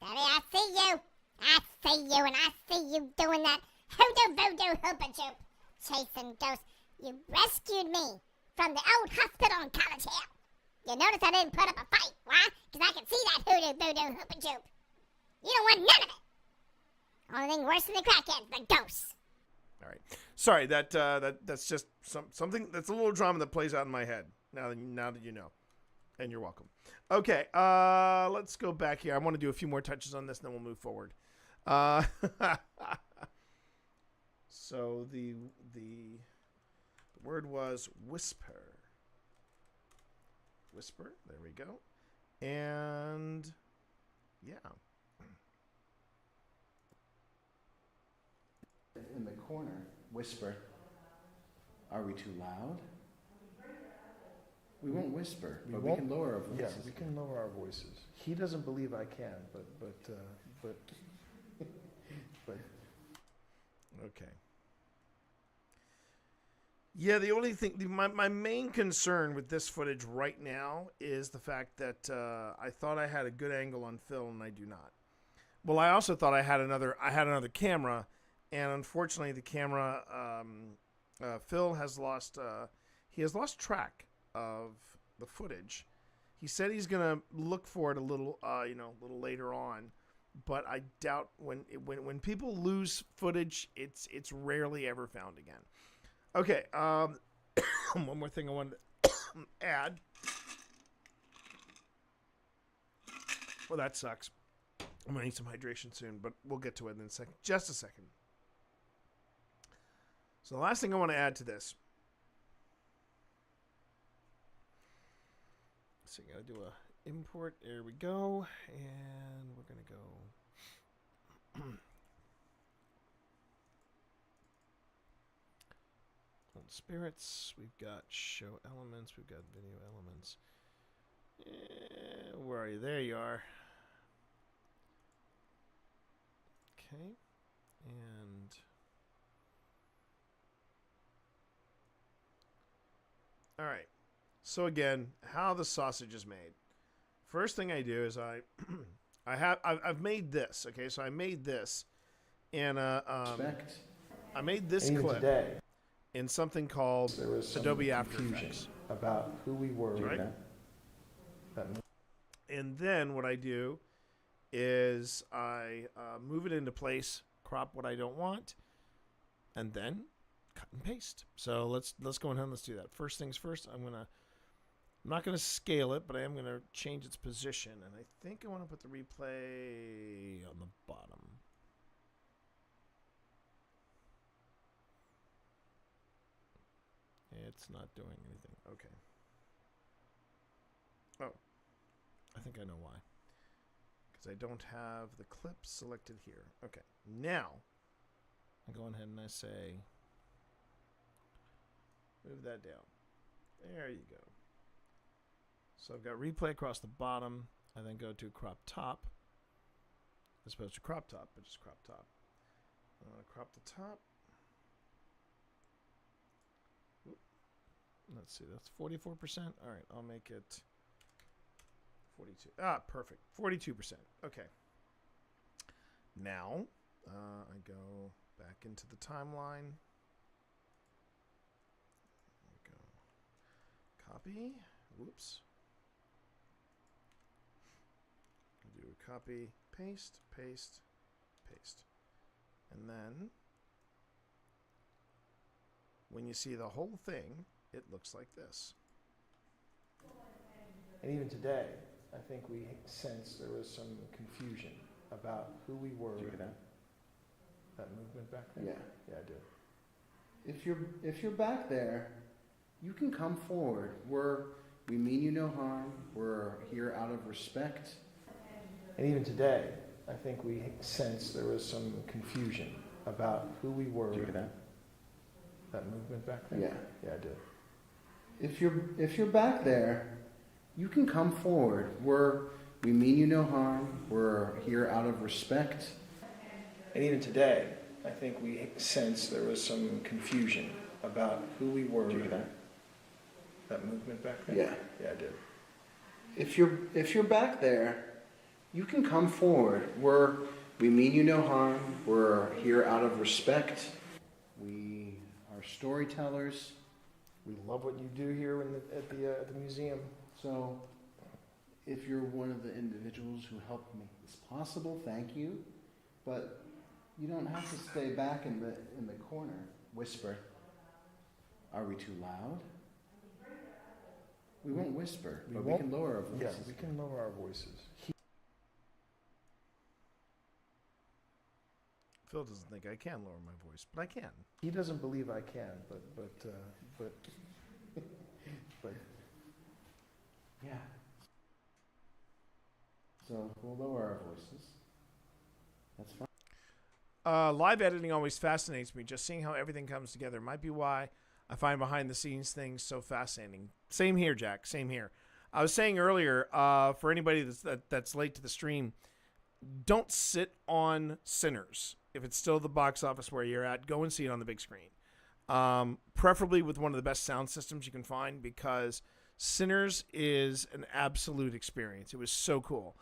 I see you. I see you, and I see you doing that hoodoo voodoo hoopa choop, chasing ghosts. You rescued me from the old hospital in College Hill. You notice I didn't put up a fight, why? Because I can see that hoodoo voodoo hoopa choop. You don't want none of it. Only thing worse than the crackheads, the ghosts. all right. Sorry, that's just something that's a little drama that plays out in my head. Now that you know. And you're welcome. Okay, let's go back here. I want to do a few more touches on this, and then we'll move forward. So the word was whisper. Whisper. There we go. And yeah. In the corner. Whisper. Are we too loud? We won't whisper, but we can lower our voices. Yeah, we can lower our voices. He doesn't believe I can, but Okay. Yeah, the only thing, my main concern with this footage right now is the fact that I thought I had a good angle on Phil, and I do not. Well, I also thought I had another camera, and unfortunately, the camera, Phil has lost track of the footage. He said he's gonna look for it a little later on, but I doubt when people lose footage, it's rarely ever found again. Okay, one more thing I wanted to add. Well, that sucks. I'm gonna need some hydration soon, but we'll get to it in a second. Just a second. So the last thing I want to add to this. So you gotta do a import. There we go, and we're gonna go. Old spirits. We've got show elements. We've got video elements. Where are you? There you are. Okay, and all right. So again, how the sausage is made. First thing I do is I've made this. Okay, so I made this in I made this clip today, in something called there was some Adobe After confusion Effects about who we were. Right. And then what I do is I move it into place, crop what I don't want, and then cut. cut and paste. So let's go ahead and let's do that. First things first, I'm not gonna scale it, but I am gonna change its position, and I think I want to put the replay on the bottom. It's not doing anything. Okay. Oh, I think I know why. Because I don't have the clip selected here. Okay, now I go ahead and I say, move that down. There you go. So I've got replay across the bottom. I then go to crop top, as opposed to crop top, but just crop top. Crop the top. Oop. Let's see, that's 44%. All right, I'll make it 42. Ah, perfect. 42%. Okay. Now, I go back into the timeline. There we go. Copy. Whoops. Do a copy, paste, paste, paste. And then, when you see the whole thing, it looks like this. And even today, I think we sensed there was some confusion about who we were. Did you hear that? That movement back there? Yeah. Yeah, I did. If you're back there, you can come forward. We mean you no harm. We're here out of respect. And even today, I think we sensed there was some confusion about who we were. Did you hear that? That movement back there? Yeah. Yeah, I did. If you're back there, you can come forward. We mean you no harm. We're here out of respect. And even today, I think we sensed there was some confusion about who we were. Did you hear that? That movement back there? Yeah. Yeah, I did. If you're back there, you can come forward. We mean you no harm. We're here out of respect. We are storytellers. We love what you do here at the museum. So, if you're one of the individuals who helped make this possible, thank you. But you don't have to stay back in the corner. Whisper. Are we too loud? We won't whisper, but we can lower our voices. Yeah, we can lower our voices. Phil doesn't think I can lower my voice, but I can. He doesn't believe I can, but Yeah. So we'll lower our voices. That's fine. Live editing always fascinates me. Just seeing how everything comes together might be why I find behind the scenes things so fascinating. Same here, Jack. Same here. I was saying earlier, for anybody that's late to the stream, don't sit on Sinners. If it's still the box office where you're at, go and see it on the big screen. Preferably with one of the best sound systems you can find, because Sinners is an absolute experience. It was so cool.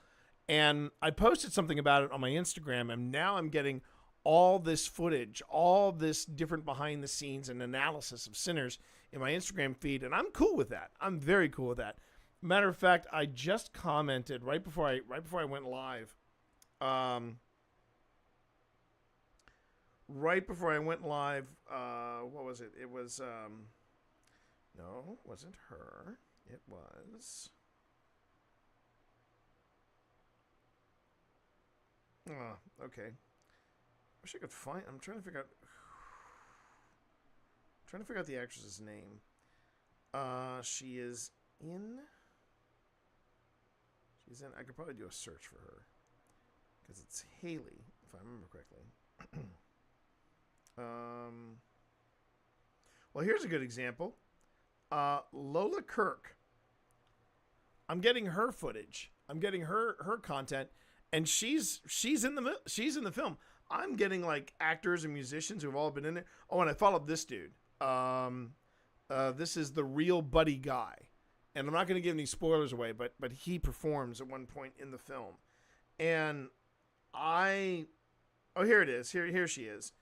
And I posted something about it on my Instagram, and now I'm getting all this footage, all this different behind the scenes and analysis of Sinners in my Instagram feed, and I'm cool with that. I'm very cool with that. Matter of fact, I just commented right before I went live. Right before I went live, what was it? It was no, it wasn't her. It was okay. Wish I could find. I'm trying to figure out the actress's name. She is in. She's in. I could probably do a search for her because it's Haley, if I remember correctly. Well, here's a good example. Lola Kirk. I'm getting her footage. I'm getting her content, and she's in the film. I'm getting like actors and musicians who've all been in it. Oh, and I followed this dude. This is the real Buddy Guy, and I'm not going to give any spoilers away, but he performs at one point in the film, and here it is. Here she is.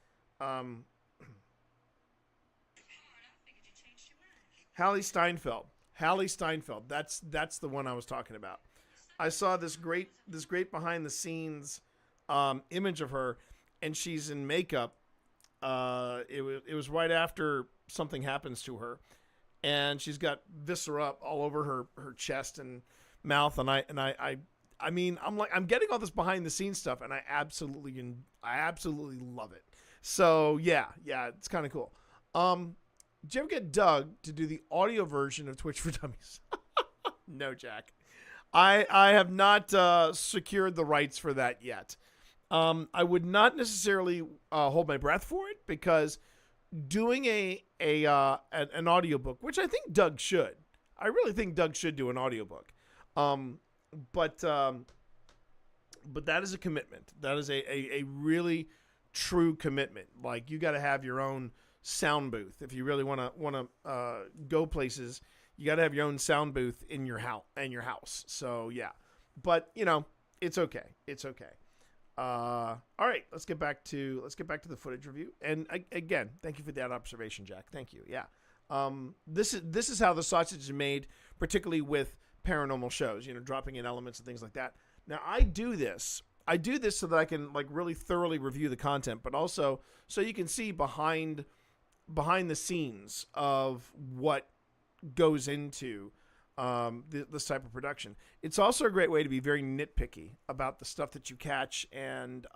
Hallie Steinfeld. Hallie Steinfeld. That's the one I was talking about. I saw this great behind the scenes image of her, and she's in makeup it was right after something happens to her, and she's got viscera all over her chest and mouth, and I mean, I'm getting all this behind the scenes stuff, and I absolutely love it. So yeah, it's kind of cool. Did you ever get Doug to do the audio version of Twitch for Dummies? No, Jack. I have not secured the rights for that yet. I would not necessarily hold my breath for it, because doing an audiobook, which I think Doug should. I really think Doug should do an audiobook. But that is a commitment. That is a really true commitment. Like, you got to have your own sound booth if you really want to go places. You got to have your own sound booth in your house. So yeah, but it's okay. It's okay. All right, let's get back to the footage review. And again, thank you for that observation, Jack. Thank you. Yeah. This is how the sausage is made, particularly with paranormal shows, dropping in elements and things like that. Now, I do this so that I can really thoroughly review the content, but also so you can see behind the scenes of what goes into this type of production. It's also a great way to be very nitpicky about the stuff that you catch and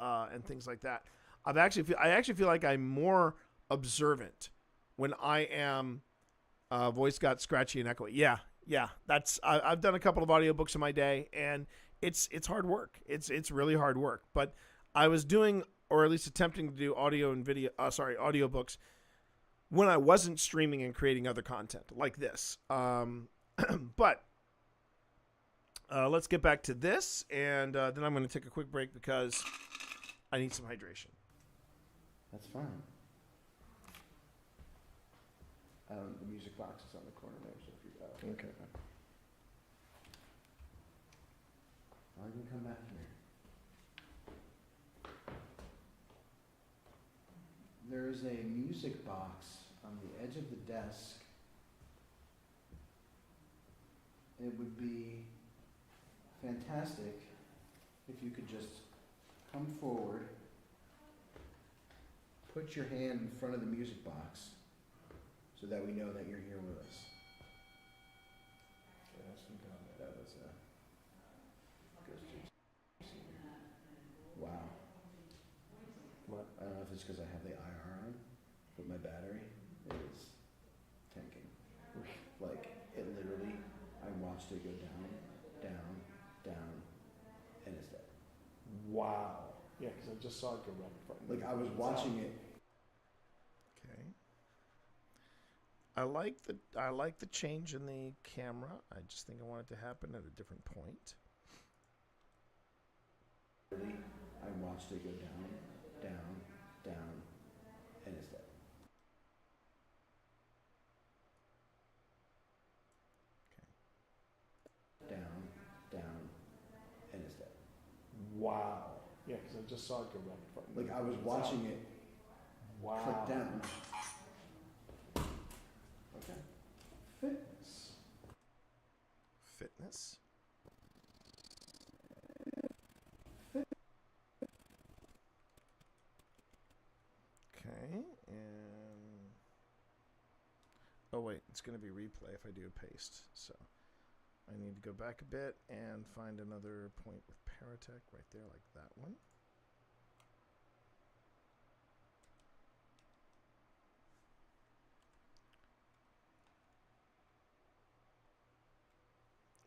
things like that. I actually feel like I'm more observant when I am voice got scratchy and echoey. Yeah. I've done a couple of audiobooks in my day, and it's hard work. It's really hard work. But I was doing, or at least attempting to do audiobooks when I wasn't streaming and creating other content like this. But let's get back to this, and then I'm going to take a quick break because I need some hydration. That's fine. The music box is on the corner there, so if you okay. I can come back here. There is a music box on the edge of the desk. It would be fantastic if you could just come forward, put your hand in front of the music box so that we know that you're here with us. That was wow. What? I don't know if it's because I have the IR on, but my battery is tanking. Like, it literally, I watched it go down, and it's dead. Wow. Yeah, because I just saw it go right in front of me. Like, I was watching it. Okay. I like the change in the camera. I just think I want it to happen at a different point. Literally, I watched it go down, and it's dead. Down, and it's dead. Wow. Yeah, because I just saw it go right in front of me. Like, I was watching it click down. Okay. Fitness. Okay, and oh wait, it's going to be replay if I do a paste. So I need to go back a bit and find another point with Paratech right there, like that one.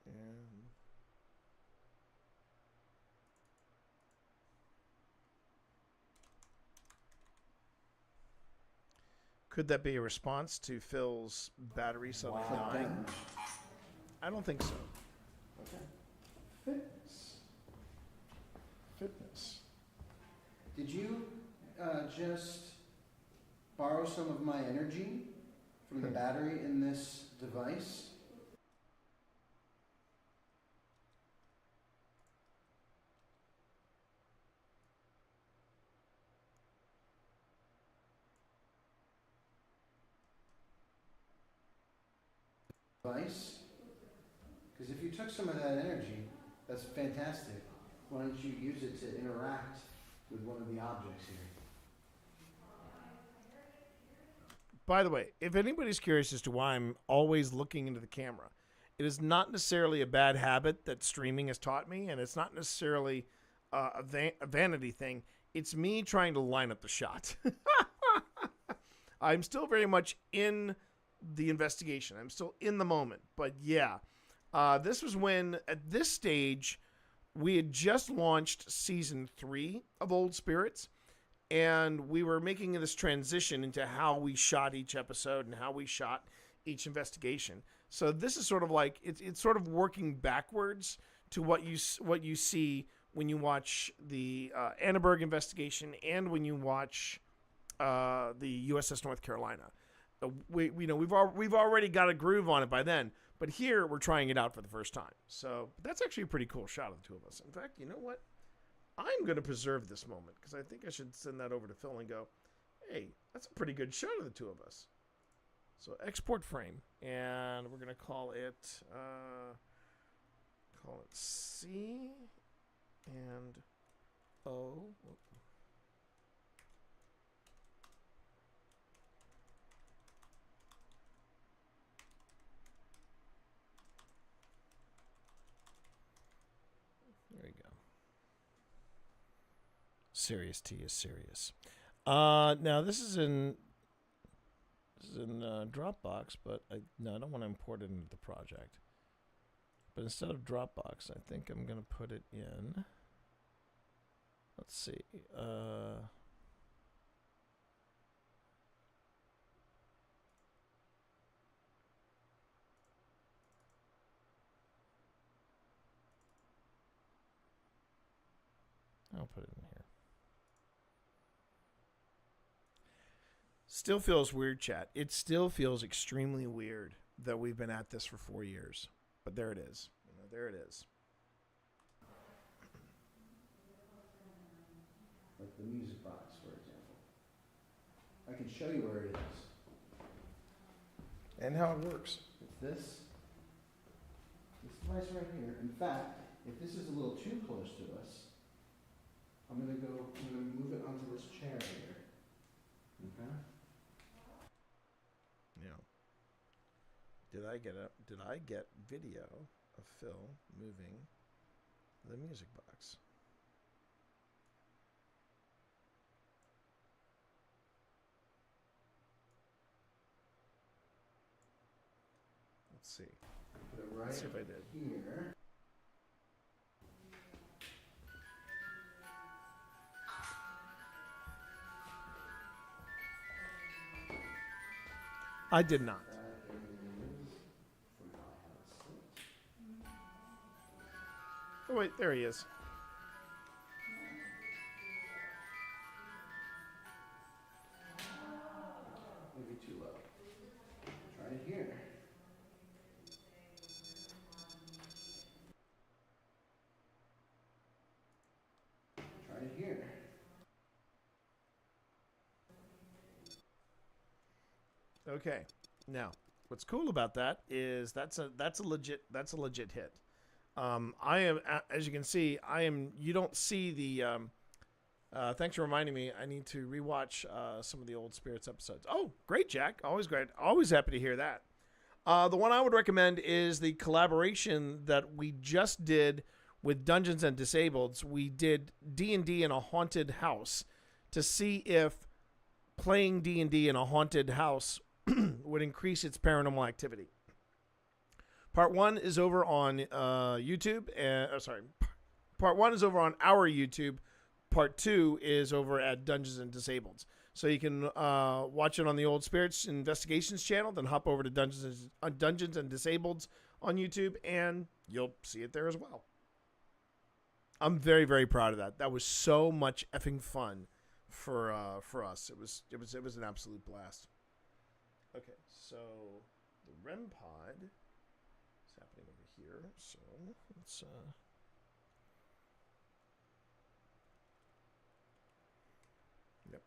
And could that be a response to Phil's battery suddenly dying? I don't think so. Okay. Fitness. Did you just borrow some of my energy from the battery in this device? Because if you took some of that energy, that's fantastic. Why don't you use it to interact with one of the objects here? By the way, if anybody's curious as to why I'm always looking into the camera, it is not necessarily a bad habit that streaming has taught me, and it's not necessarily a vanity thing. It's me trying to line up the shot. I'm still very much in the investigation. I'm still in the moment. But yeah, this was when, at this stage, we had just launched season 3 of Old Spirits, and we were making this transition into how we shot each episode and how we shot each investigation. So this is sort of like it's sort of working backwards to what you see when you watch the Annenberg investigation and when you watch the USS North Carolina. We've already got a groove on it by then, but here we're trying it out for the first time. So that's actually a pretty cool shot of the two of us. In fact, you know what? I'm going to preserve this moment because I think I should send that over to Phil and go, hey, that's a pretty good shot of the two of us. So export frame, and we're going to call it C and O. There we go. Serious T is serious. Now this is in Dropbox, but I don't want to import it into the project. But instead of Dropbox, I think I'm going to put it in. Let's see. I'll put it in here. Still feels weird, chat. It still feels extremely weird that we've been at this for 4 years. But there it is. There it is. Like the music box, for example. I can show you where it is. And how it works. It's this device right here. In fact, if this is a little too close to us, I'm gonna move it onto this chair here. Okay. Yeah. Did I get video of Phil moving the music box? Let's see. Put it right Let's see if I did. Here. I did not. Oh wait, there he is. Maybe too low. Try it here. Try it here. Okay. Now, what's cool about that is that's a legit hit. I am, as you can see, you don't see the, thanks for reminding me, I need to rewatch some of the Old Spirits episodes. Oh, great, Jack. Always great. Always happy to hear that. The one I would recommend is the collaboration that we just did with Dungeons and Disableds. We did D&D in a haunted house to see if playing D&D in a haunted house would increase its paranormal activity. Part 1 is over on YouTube. Part 1 is over on our YouTube. Part 2 is over at Dungeons and Disableds. So you can watch it on the Old Spirits Investigations channel, then hop over to Dungeons and Disableds on YouTube, and you'll see it there as well. I'm very, very proud of that. That was so much effing fun for us. It was an absolute blast. Okay, so the REM pod is happening over here. So let's yep.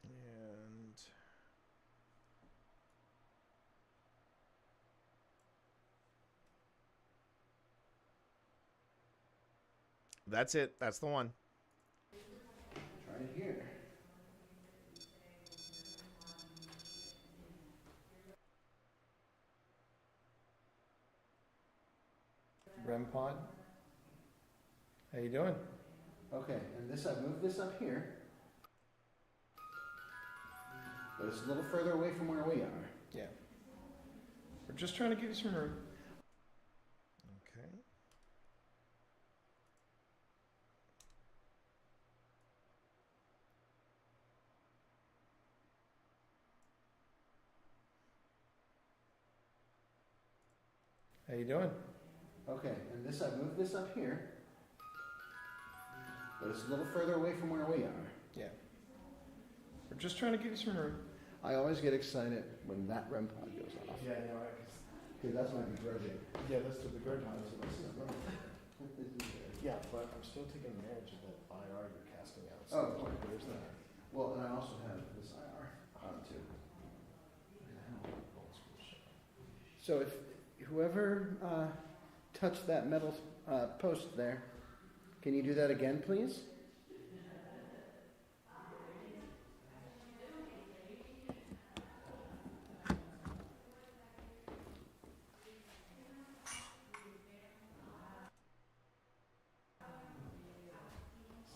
And That's it. That's the one. Try it here. REM pod. How you doing? Okay, and this, I've moved this up here. But it's a little further away from where we are. Yeah. We're just trying to give you some room. Okay. How you doing? Okay, and this, I've moved this up here. But it's a little further away from where we are. Yeah. We're just trying to give you some room. I always get excited when that REM pod goes off. Yeah, I know. Because that's my begrudging. Yeah, that's the begrudging. Yeah, but I'm still taking advantage of that IR you're casting out. So there's that. Well, and I also have this IR on too. So if whoever touched that metal post there, can you do that again, please?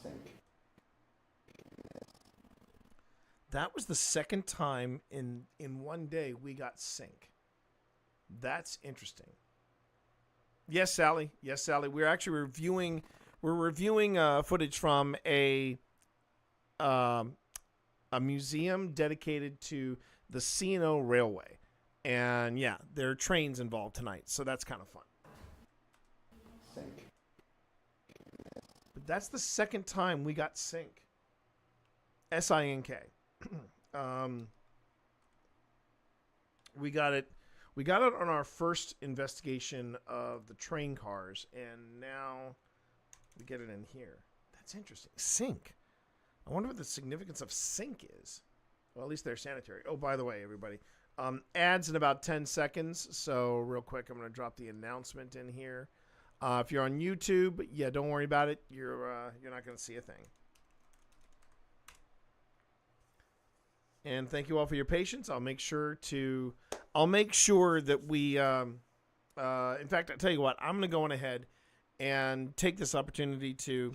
Sync. That was the second time in one day we got sync. That's interesting. Yes, Sally. Yes, Sally. We're actually reviewing footage from a museum dedicated to the C&O Railway, and yeah, there are trains involved tonight, so that's kind of fun. Sync. But that's the second time we got sync. S-I-N-K. We got it on our first investigation of the train cars, and now we get it in here. That's interesting. Sync. I wonder what the significance of sync is. Well, at least they're sanitary. Oh, by the way, everybody, ads in about 10 seconds. So real quick, I'm going to drop the announcement in here. If you're on YouTube, yeah, don't worry about it. You're not going to see a thing. And thank you all for your patience. I'll make sure that we, in fact, I'll tell you what, I'm going to go on ahead and take this opportunity to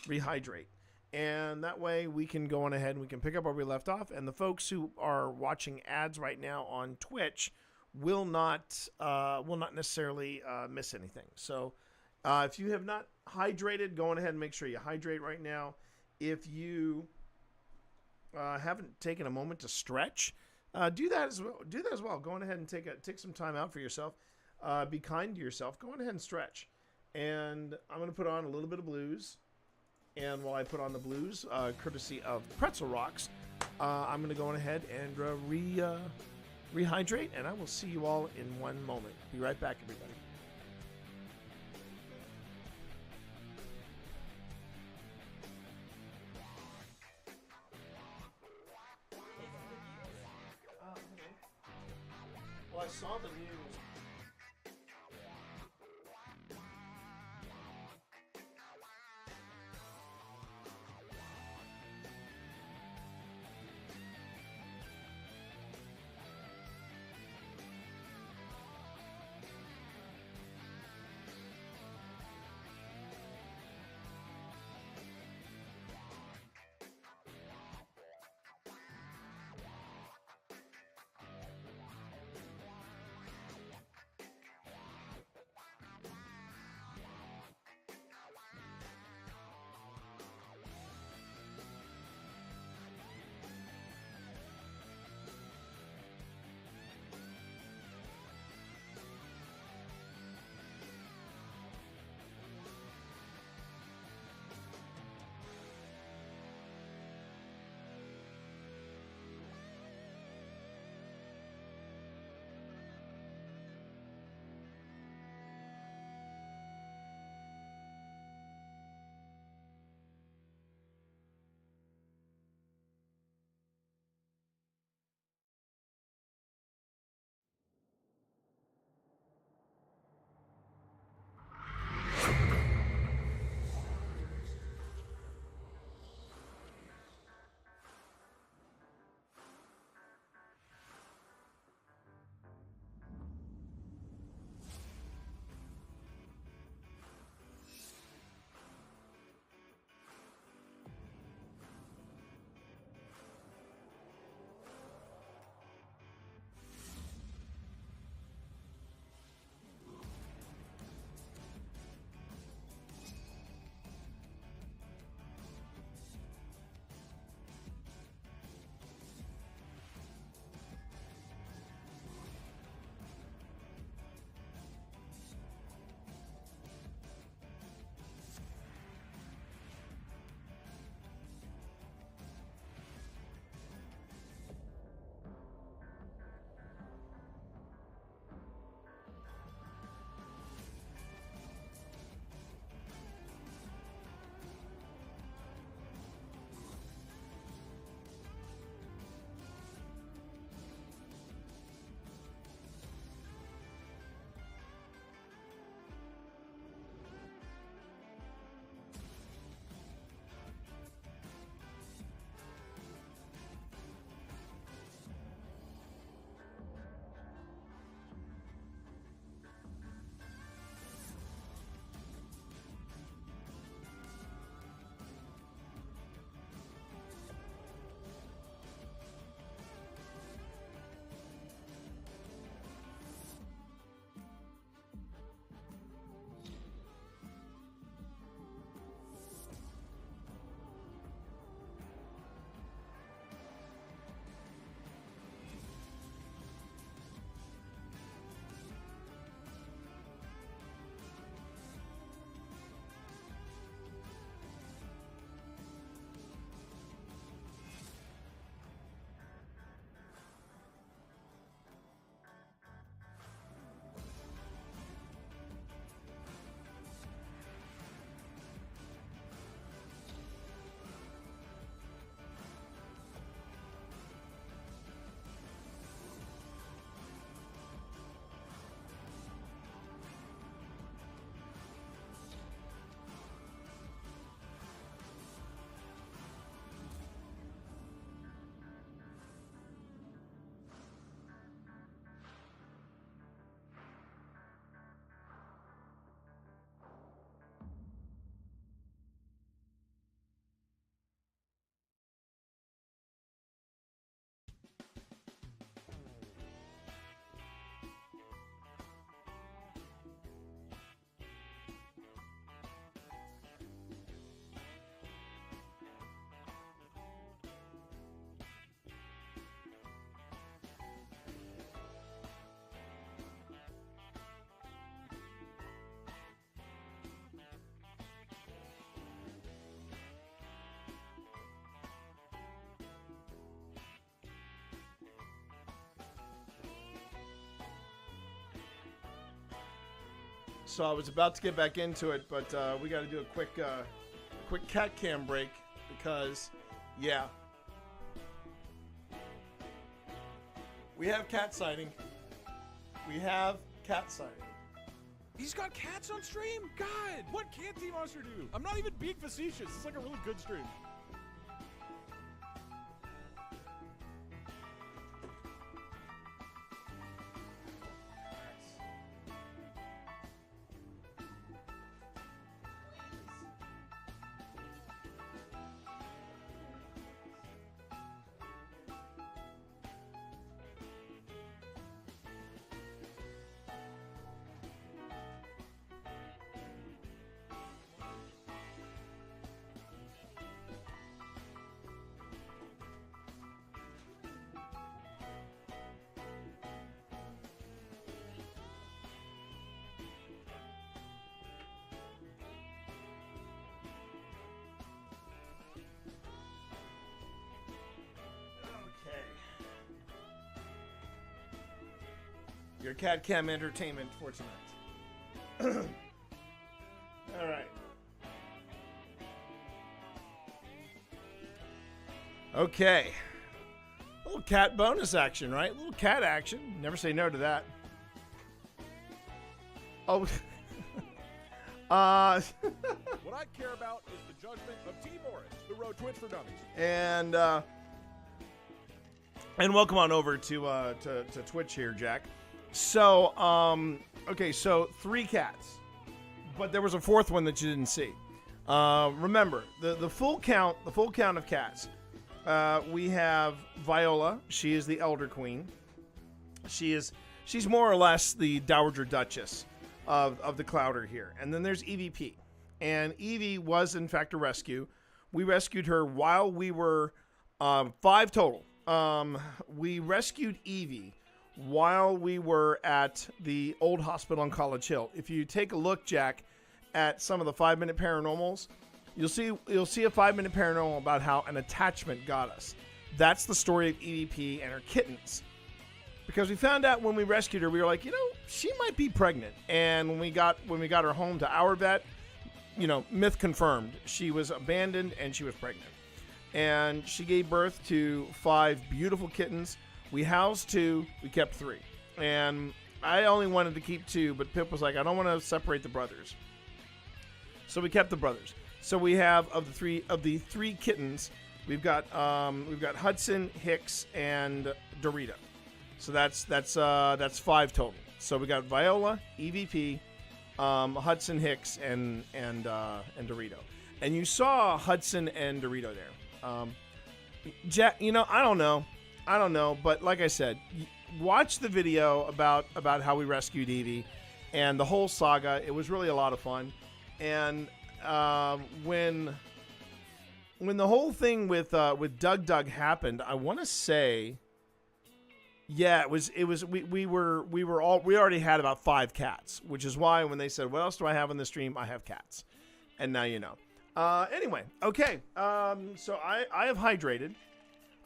rehydrate. And that way we can go on ahead and we can pick up where we left off. And the folks who are watching ads right now on Twitch will not necessarily miss anything. So if you have not hydrated, go on ahead and make sure you hydrate right now. If you haven't taken a moment to stretch, do that as well. Go on ahead and take some time out for yourself. Be kind to yourself. Go on ahead and stretch. And I'm going to put on a little bit of blues. And while I put on the blues, courtesy of Pretzel Rocks, I'm going to go on ahead and rehydrate. And I will see you all in one moment. Be right back, everybody. Well, I saw the news. So I was about to get back into it, but we got to do a quick cat cam break because, yeah, we have cat sighting. We have cat sighting. He's got cats on stream? God, what can't T-Monster do? I'm not even being facetious. It's like a really good stream. Your cat cam entertainment for tonight. All right. Okay. Little cat bonus action, right? Little cat action. Never say no to that. Oh. What I care about is the judgment of T. Morris, the Road Twitch for Dummies. And welcome on over to Twitch here, Jack. So, okay, so 3 cats, but there was a 4th one that you didn't see. Remember the full count of cats. We have Viola. She is the Elder Queen. She's more or less the Dowager Duchess of the Clowder here. And then there's EVP, and Evie was in fact a rescue. We rescued her while we were 5 total. We rescued Evie while we were at the old hospital on College Hill. If you take a look, Jack, at some of the 5-minute paranormals, you'll see a 5-minute paranormal about how an attachment got us. That's the story of EVP and her kittens. Because we found out when we rescued her, we were like, she might be pregnant. And when we got her home to our vet, myth confirmed. She was abandoned and she was pregnant. And she gave birth to 5 beautiful kittens. We housed 2, we kept 3. And I only wanted to keep 2, but Pip was like, I don't want to separate the brothers. So we kept the brothers. So we have of the 3 kittens, we've got Hudson, Hicks, and Dorito. So that's 5 total. So we got Viola, EVP, Hudson, Hicks, and Dorito. And you saw Hudson and Dorito there. Jack, I don't know, but like I said, watch the video about how we rescued Evie and the whole saga. It was really a lot of fun. And when the whole thing with Doug happened, I want to say, yeah, we already had about 5 cats, which is why when they said, what else do I have on the stream? I have cats. And now you know. Anyway, okay. So I have hydrated.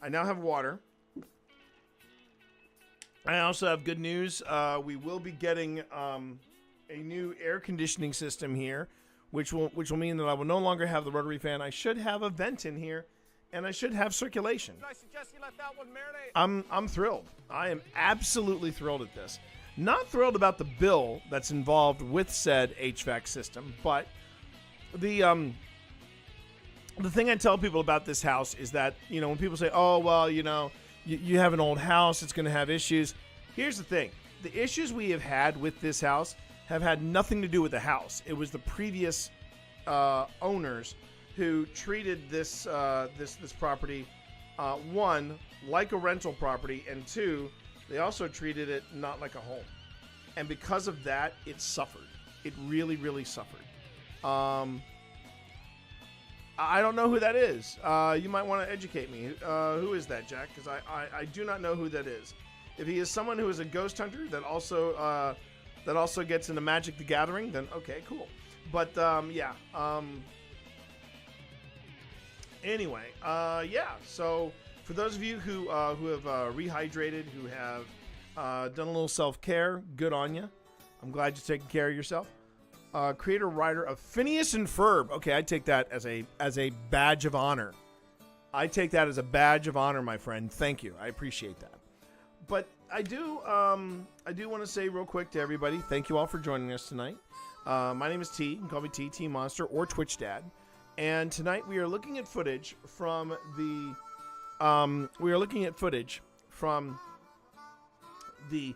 I now have water. I also have good news. We will be getting a new air conditioning system here, which will mean that I will no longer have the rotary fan. I should have a vent in here, and I should have circulation. I suggest you let that one marinate. I'm thrilled. I am absolutely thrilled at this. Not thrilled about the bill that's involved with said HVAC system, but the thing I tell people about this house is that, when people say, oh, well, you have an old house, it's going to have issues. Here's the thing. The issues we have had with this house have had nothing to do with the house. It was the previous owners who treated this property, 1, like a rental property, and 2, they also treated it not like a home. And because of that, it suffered. It really, really suffered. I don't know who that is. You might want to educate me. Who is that, Jack? Because I do not know who that is. If he is someone who is a ghost hunter that also gets into Magic the Gathering, then okay, cool. But yeah. Anyway, yeah. So for those of you who have rehydrated, who have done a little self-care, good on you. I'm glad you're taking care of yourself. creator writer of Phineas and Ferb. Okay, I take that as a badge of honor. I take that as a badge of honor, my friend. Thank you. I appreciate that. But I do want to say real quick to everybody, thank you all for joining us tonight. My name is T. You can call me T Monster or Twitch Dad. And tonight we are looking at footage from the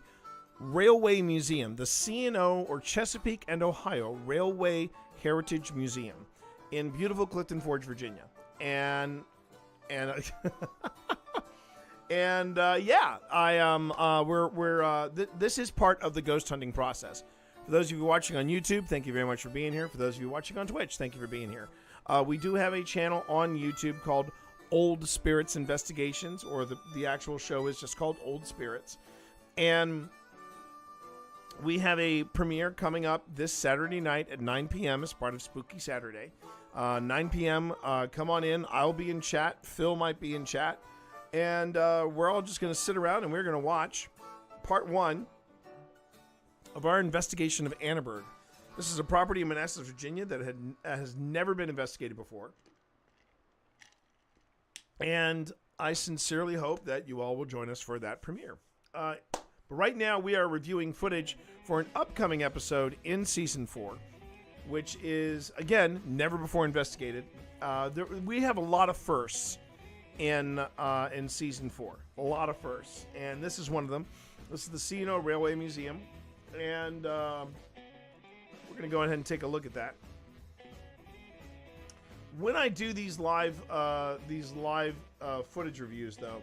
Railway Museum, the C&O or Chesapeake and Ohio Railway Heritage Museum in beautiful Clifton Forge, Virginia. And this is part of the ghost hunting process. For those of you watching on YouTube, thank you very much for being here. For those of you watching on Twitch, thank you for being here. We do have a channel on YouTube called Old Spirits Investigations, or the actual show is just called Old Spirits. And we have a premiere coming up this Saturday night at 9 p.m. as part of Spooky Saturday. 9 p.m. Come on in. I'll be in chat. Phil might be in chat. And we're all just going to sit around and we're going to watch part 1 of our investigation of Annenberg. This is a property in Manassas, Virginia that has never been investigated before. And I sincerely hope that you all will join us for that premiere. But right now we are reviewing footage for an upcoming episode in Season 4, which is, again, never before investigated. We have a lot of firsts in Season 4. A lot of firsts. And this is one of them. This is the C&O Railway Museum. And we're going to go ahead and take a look at that. When I do these live footage reviews, though,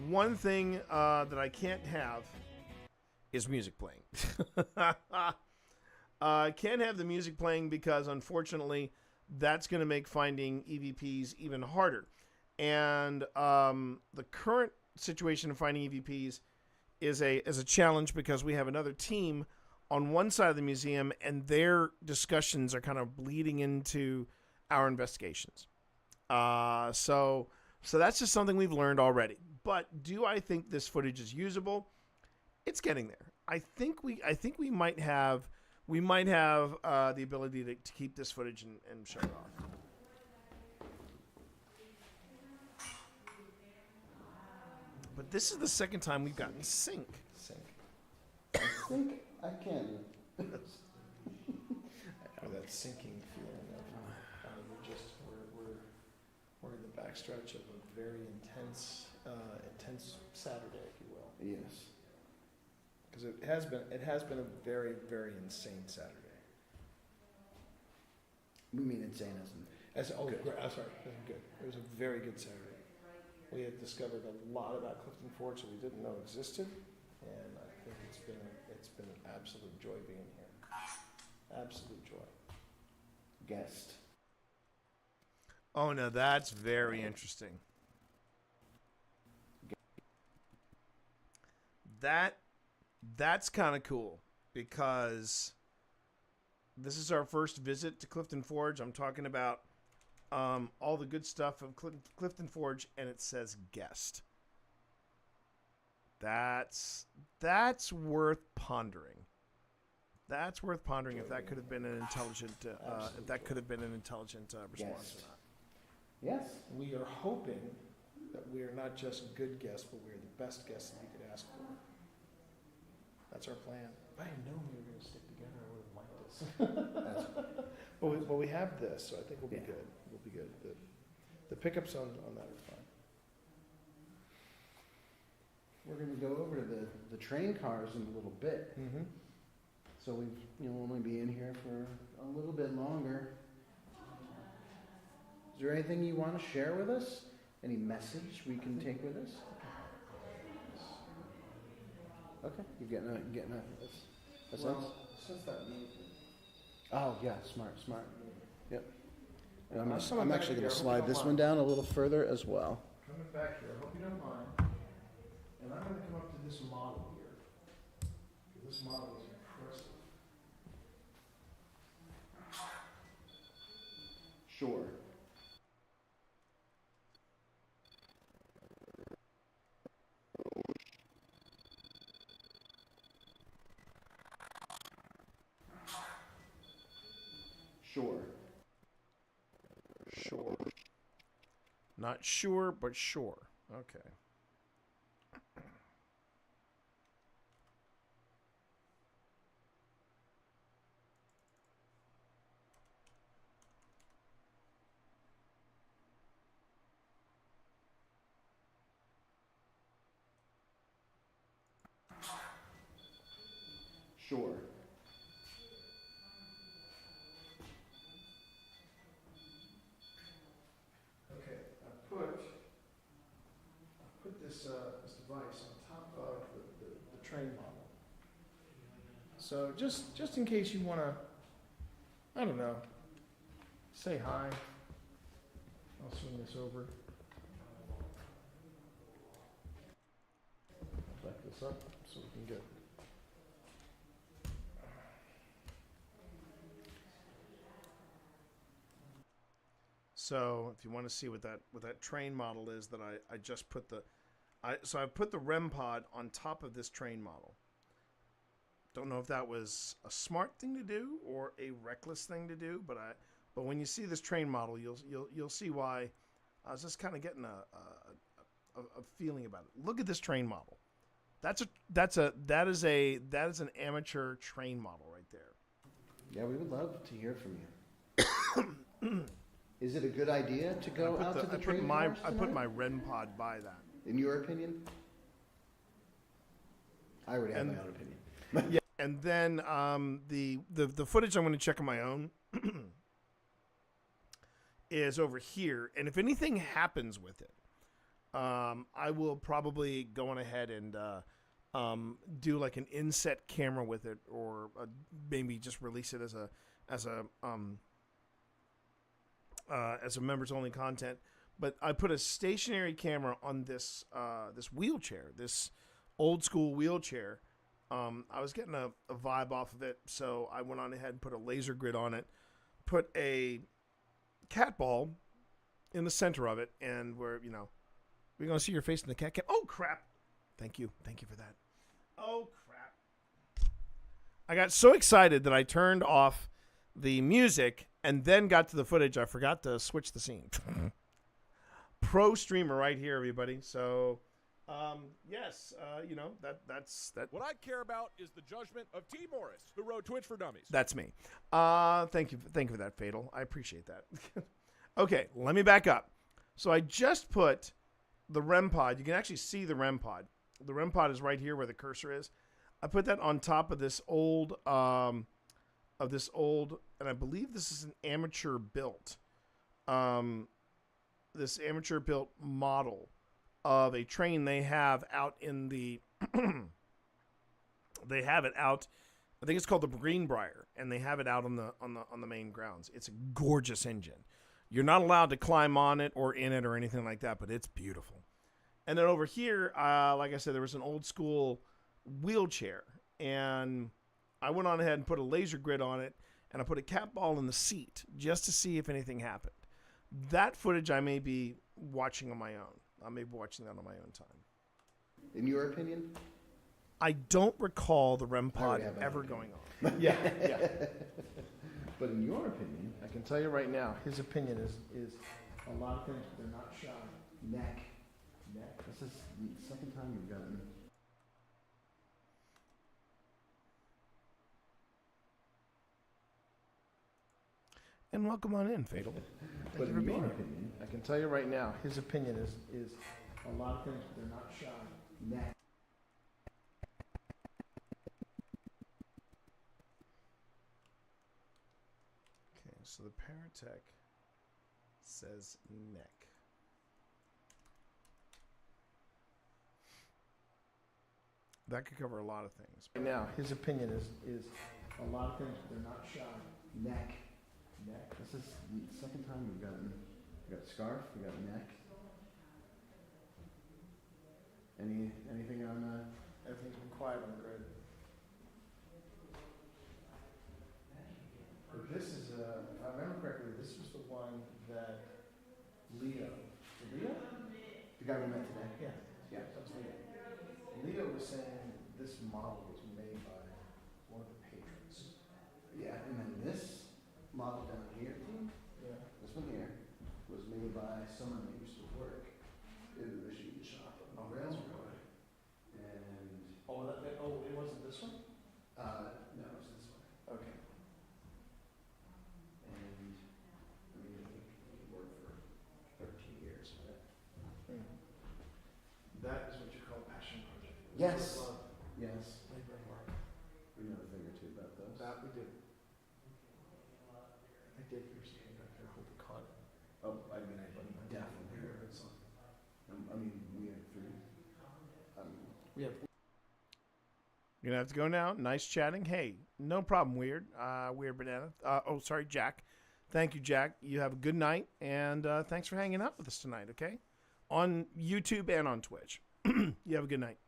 one thing that I can't have is music playing. I can't have the music playing because, unfortunately, that's going to make finding EVPs even harder. And the current situation of finding EVPs is a challenge because we have another team on one side of the museum, and their discussions are kind of bleeding into our investigations. So that's just something we've learned already. But do I think this footage is usable? It's getting there. I think we might have the ability to keep this footage and show it off. But this is the second time we've gotten sync. I think I can. That sinking feeling of we're in the backstretch of a very intense Saturday, if you will. Yes. Because it has been a very, very insane Saturday. We mean insane Good. I'm sorry. Good. It was a very good Saturday. We had discovered a lot about Clifton Forge that we didn't know existed, and I think it's been an absolute joy being here. Absolute joy. Guest. Oh no, that's very interesting. That's kind of cool because this is our first visit to Clifton Forge. I'm talking about all the good stuff of Clifton Forge, and it says guest. That's worth pondering. That's worth pondering if that could have been an intelligent response or not. Yes. We are hoping that we are not just good guests, but we are the best guests that we could ask for. That's our plan. If I had known we were going to stick together, I would have liked this. But we have this, so I think we'll be good. We'll be good. The pickups on that are fine. We're going to go over to the train cars in a little bit. Mm-hmm. So we'll only be in here for a little bit longer. Is there anything you want to share with us? Any message we can take with us? Okay, you're getting a sense? Since that Oh yeah, smart. Yep. And I'm back actually here. going to I hope you slide don't this mind. one down a little further as well. Coming back here, I hope you don't mind. And I'm going to come up to this model here. This model is impressive. Sure. Sure. Sure. Not sure, but sure. Okay. Sure. Okay, I put this device on top of the train model. So just in case you want to, I don't know, say hi. I'll swing this over. Back this up so we can get. So if you want to see what that train model is that I just put I put the REM pod on top of this train model. Don't know if that was a smart thing to do or a reckless thing to do, but when you see this train model, you'll see why. I was just kind of getting a feeling about it. Look at this train model. That is an amateur train model right there. Yeah, we would love to hear from you. Is it a good idea to go out to the train cars I put tonight? my REM pod by that. In your opinion? I already have my own opinion. Yeah, and then the footage I'm going to check on my own is over here, and if anything happens with it, I will probably go on ahead and do like an inset camera with it, or maybe just release it as a members only content. But I put a stationary camera on this this wheelchair, this old school wheelchair. I was getting a vibe off of it, so I went on ahead and put a laser grid on it, put a cat ball in the center of it, and we're going to see your face in the cat cam. Oh crap! Thank you for that. Oh crap! I got so excited that I turned off the music and then got to the footage. I forgot to switch the scene. Pro streamer right here, everybody. So, yes, that's that. What I care about is the judgment of T. Morris, who wrote Twitch for Dummies. That's me. Thank you for that, Fatal. I appreciate that. Okay, let me back up. So I just put the REM pod. You can actually see the REM pod. The REM pod is right here where the cursor is. I put that on top of this old, and I believe this is an amateur built, this amateur built model of a train they have out in the, they have it out. I think it's called the Greenbrier, and they have it out on the main grounds. It's a gorgeous engine. You're not allowed to climb on it or in it or anything like that, but it's beautiful. And then over here, like I said, there was an old school wheelchair, and I went on ahead and put a laser grid on it, and I put a cat ball in the seat just to see if anything happened. That footage I may be watching on my own. I may be watching that on my own time. In your opinion? I don't recall the REM pod ever going on. Yeah. But in your opinion, I can tell you right now, his opinion is a lot of things, but they're not shy. neck. This is the second time you've gotten. And welcome on in, Fatal. Thank you for being here. I can tell you right now, his opinion is a lot of things, but they're not shy. Neck. Okay, so the Paratech says neck. That could cover a lot of things. Right now, his opinion is a lot of things, but they're not shy. Neck. This is the second time we've gotten. We got scarf. We got neck. Anything on? Everything's been quiet on the grid. But this is, if I remember correctly, this was the one that Leo. Leo? The guy we met today. Yeah, that's Leo. Leo was saying this model was made by one of the patrons. Yeah, and then this model down here, this one here, was made by someone that used to work in the machine shop on the railroad. And it wasn't this one? no, it's this one. Okay. And I mean, he worked for 13 years with it. That is what you call a passion project. Yes. Love, Yes. labor and work. We know a thing or two about those. That we do. I did hear something back there, hope it caught it. Oh, I mean, I definitely heard it. I mean, we have three. We have. You're gonna have to go now. Nice chatting. Hey, no problem, Weird. Weird Banana. Sorry, Jack. Thank you, Jack. You have a good night, and thanks for hanging out with us tonight, okay? On YouTube and on Twitch. You have a good night.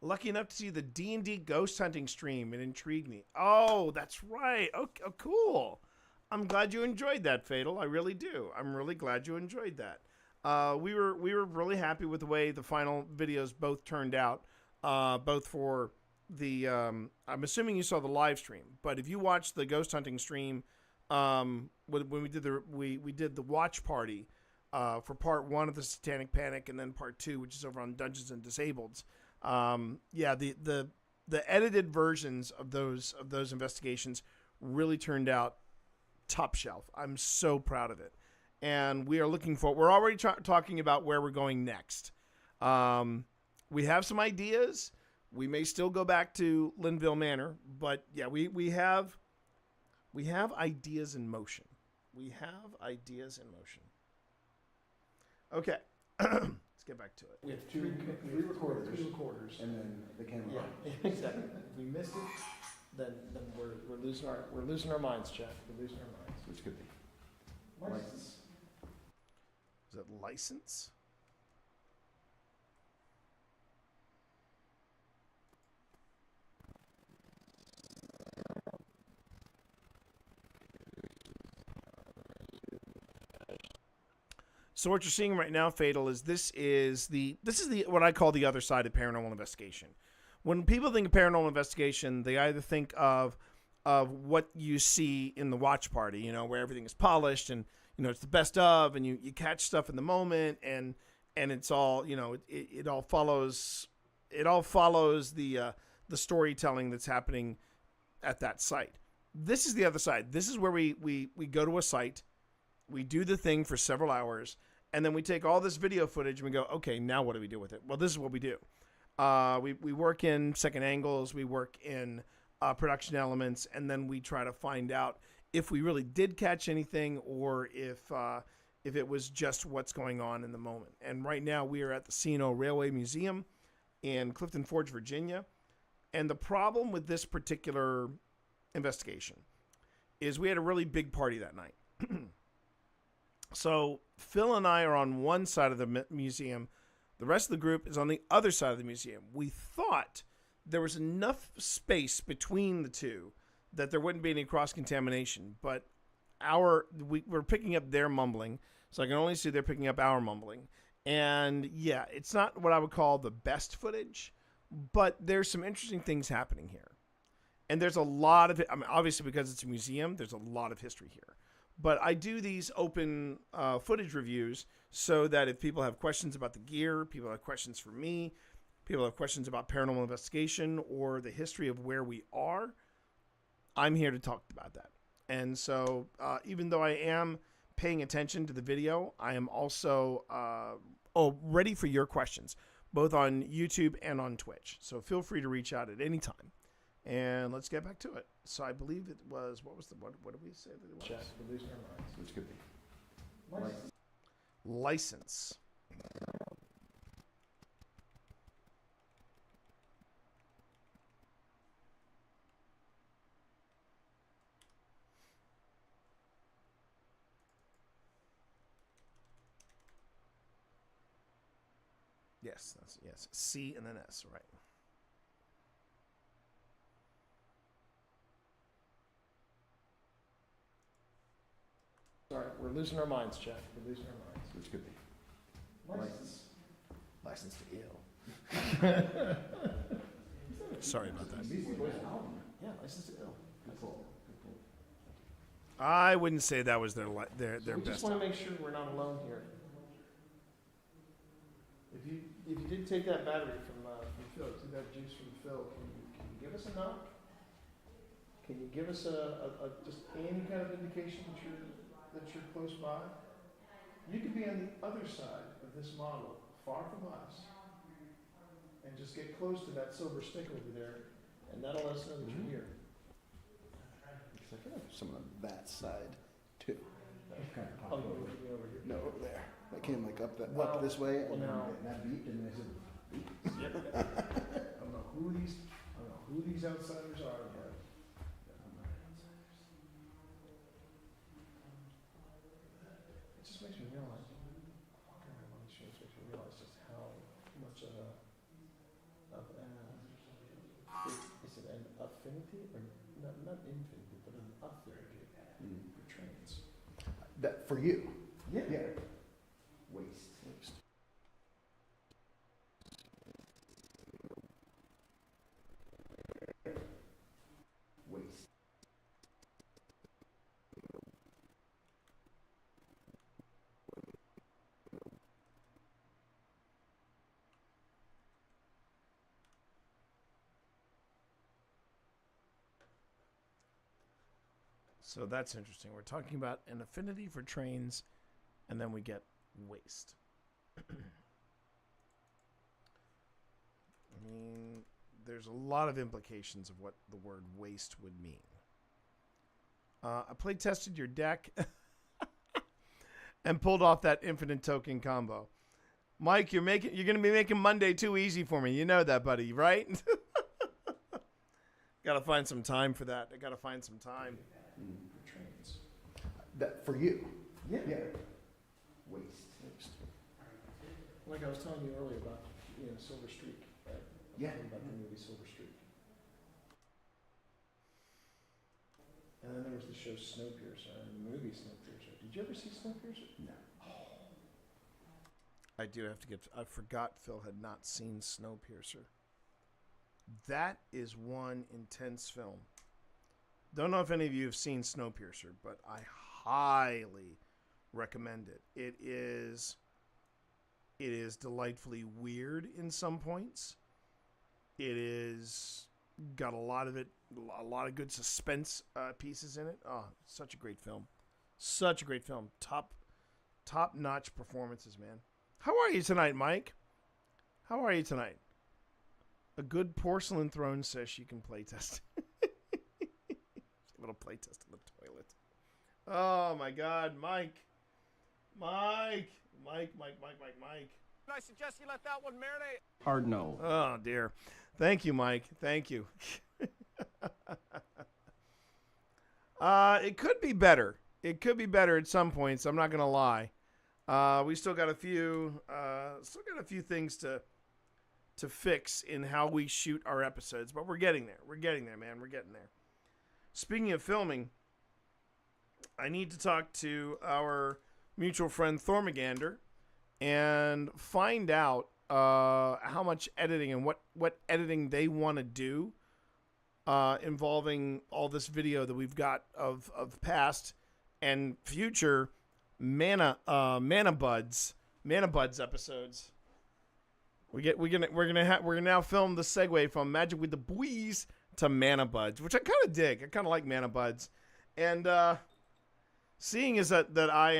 Lucky enough to see the D&D ghost hunting stream. It intrigued me. Oh, that's right. Okay, oh, cool. I'm glad you enjoyed that, Fatal. I really do. I'm really glad you enjoyed that. We were really happy with the way the final videos both turned out. Both for the I'm assuming you saw the live stream, but if you watched the ghost hunting stream, when we did the watch party for part 1 of the Satanic Panic, and then part 2, which is over on Dungeons and Disableds. The edited versions of those investigations really turned out top shelf. I'm so proud of it. And we are looking for, we're already talking about where we're going next. We have some ideas. We may still go back to Linville Manor, but yeah, we have ideas in motion. We have ideas in motion. Okay. Let's get back to it. We have three recorders, and then the camera. Yeah, exactly. If we missed it, then we're losing our minds, Jack. We're losing our minds. Which could be. License. Is it license? So what you're seeing right now, Fatal, is this is the what I call the other side of paranormal investigation. When people think of paranormal investigation, they either think of what you see in the watch party, you know, where everything is polished and, you know, it's the best of, and you catch stuff in the moment, and it's all, you know, it all follows the storytelling that's happening at that site. This is the other side. This is where we go to a site, we do the thing for several hours, and then we take all this video footage and we go, okay, now what do we do with it? Well, this is what we do. We work in second angles, we work in production elements, and then we try to find out if we really did catch anything, or if it was just what's going on in the moment. And right now we are at the C&O Railway Museum in Clifton Forge, Virginia. And the problem with this particular investigation is we had a really big party that night. So Phil and I are on one side of the museum. The rest of the group is on the other side of the museum. We thought there was enough space between the two that there wouldn't be any cross-contamination, but we're picking up their mumbling, so I can only see they're picking up our mumbling. And yeah, it's not what I would call the best footage, but there's some interesting things happening here. And there's a lot of it. I mean, obviously, because it's a museum, there's a lot of history here. But I do these open footage reviews so that if people have questions about the gear, people have questions for me, people have questions about paranormal investigation or the history of where we are, I'm here to talk about that. And so even though I am paying attention to the video, I am also ready for your questions, both on YouTube and on Twitch. So feel free to reach out at any time. And let's get back to it. So I believe it was, what did we say that it was? Jack, we're losing our minds. Which could be. License. Yes, yes. C and then S, right. Sorry, we're losing our minds, Jack. We're losing our minds. Which could be. License to ill. Sorry about that. Yeah, license to ill. Good pull. Good pull. I wouldn't say that was their So we just best. want to make sure we're not alone here. If you did take that battery from Phil, take that juice from Phil, can you give us a knock? Can you give us a just any kind of indication that you're close by? You could be on the other side of this model, far from us, and just get close to that silver stick over there, and that'll let us know that you're here. Because I feel like there's someone on that side too. Kind of Oh, popped over. you're over here. No, over there. I came like up Well, this way, and well, then now- that beeped, and then I said, beep. Yep. I don't know who these outsiders are, but it just makes me realize. Walking around on the streets makes me realize just how much of is it an affinity or not infinity, but an affinity for trains. That for you. Yeah. Waste. Waste. Waste. So that's interesting. We're talking about an affinity for trains, and then we get waste. I mean, there's a lot of implications of what the word waste would mean. I play tested your deck and pulled off that infinite token combo. Mike, you're going to be making Monday too easy for me. You know that, buddy, right? Got to find some time for that. I got to find some time. For trains. That for you. Yeah. Waste. Waste. Like I was telling you earlier about, Silver Streak. Right? Yeah. About the movie Silver Streak. And then there was the show Snowpiercer, and the movie Snowpiercer. Did you ever see Snowpiercer? No. I do have to give. I forgot Phil had not seen Snowpiercer. That is one intense film. Don't know if any of you have seen Snowpiercer, but I highly recommend it. It is delightfully weird in some points. It is got a lot of good suspense pieces in it. Oh, such a great film. Such a great film. Top-notch performances, man. How are you tonight, Mike? How are you tonight? A good porcelain throne says she can play test. A little play test in the toilet. Oh my God, Mike. I suggest you let that one marinate. Hard no. Oh dear. Thank you, Mike. Thank you. It could be better. It could be better at some points. I'm not gonna lie. We still got a few things to fix in how we shoot our episodes, but we're getting there. We're getting there, man. We're getting there. Speaking of filming, I need to talk to our mutual friend Thormagander and find out how much editing and what editing they want to do involving all this video that we've got of past and future Mana Buds episodes. We're gonna now film the segue from Magic with the Boys to Mana Buds, which I kind of dig. I kind of like Mana Buds, and seeing is that I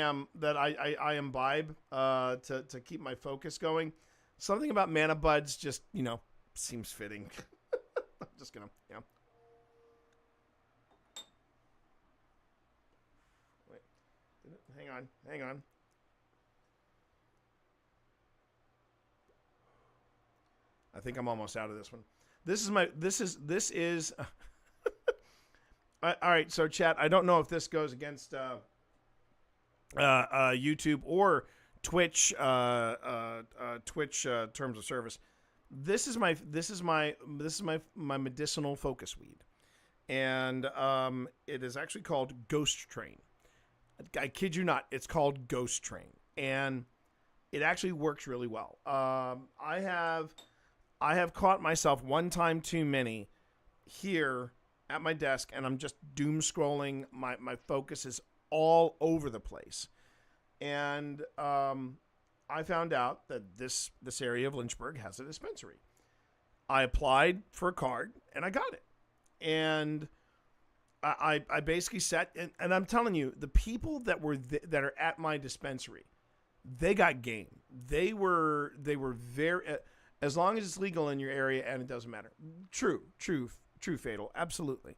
imbibe to keep my focus going. Something about Mana Buds just seems fitting. I'm just gonna wait. Hang on. I think I'm almost out of this one. This is all right. So chat, I don't know if this goes against YouTube or Twitch terms of service. This is my medicinal focus weed, and it is actually called Ghost Train. I kid you not, it's called Ghost Train, and it actually works really well. I have caught myself one time too many here at my desk and I'm just doom scrolling. My focus is all over the place. And I found out that this area of Lynchburg has a dispensary. I applied for a card and I got it. And I basically sat and I'm telling you, the people that were that are at my dispensary, they got game. They were very, as long as it's legal in your area and it doesn't matter. True, Fatal, absolutely.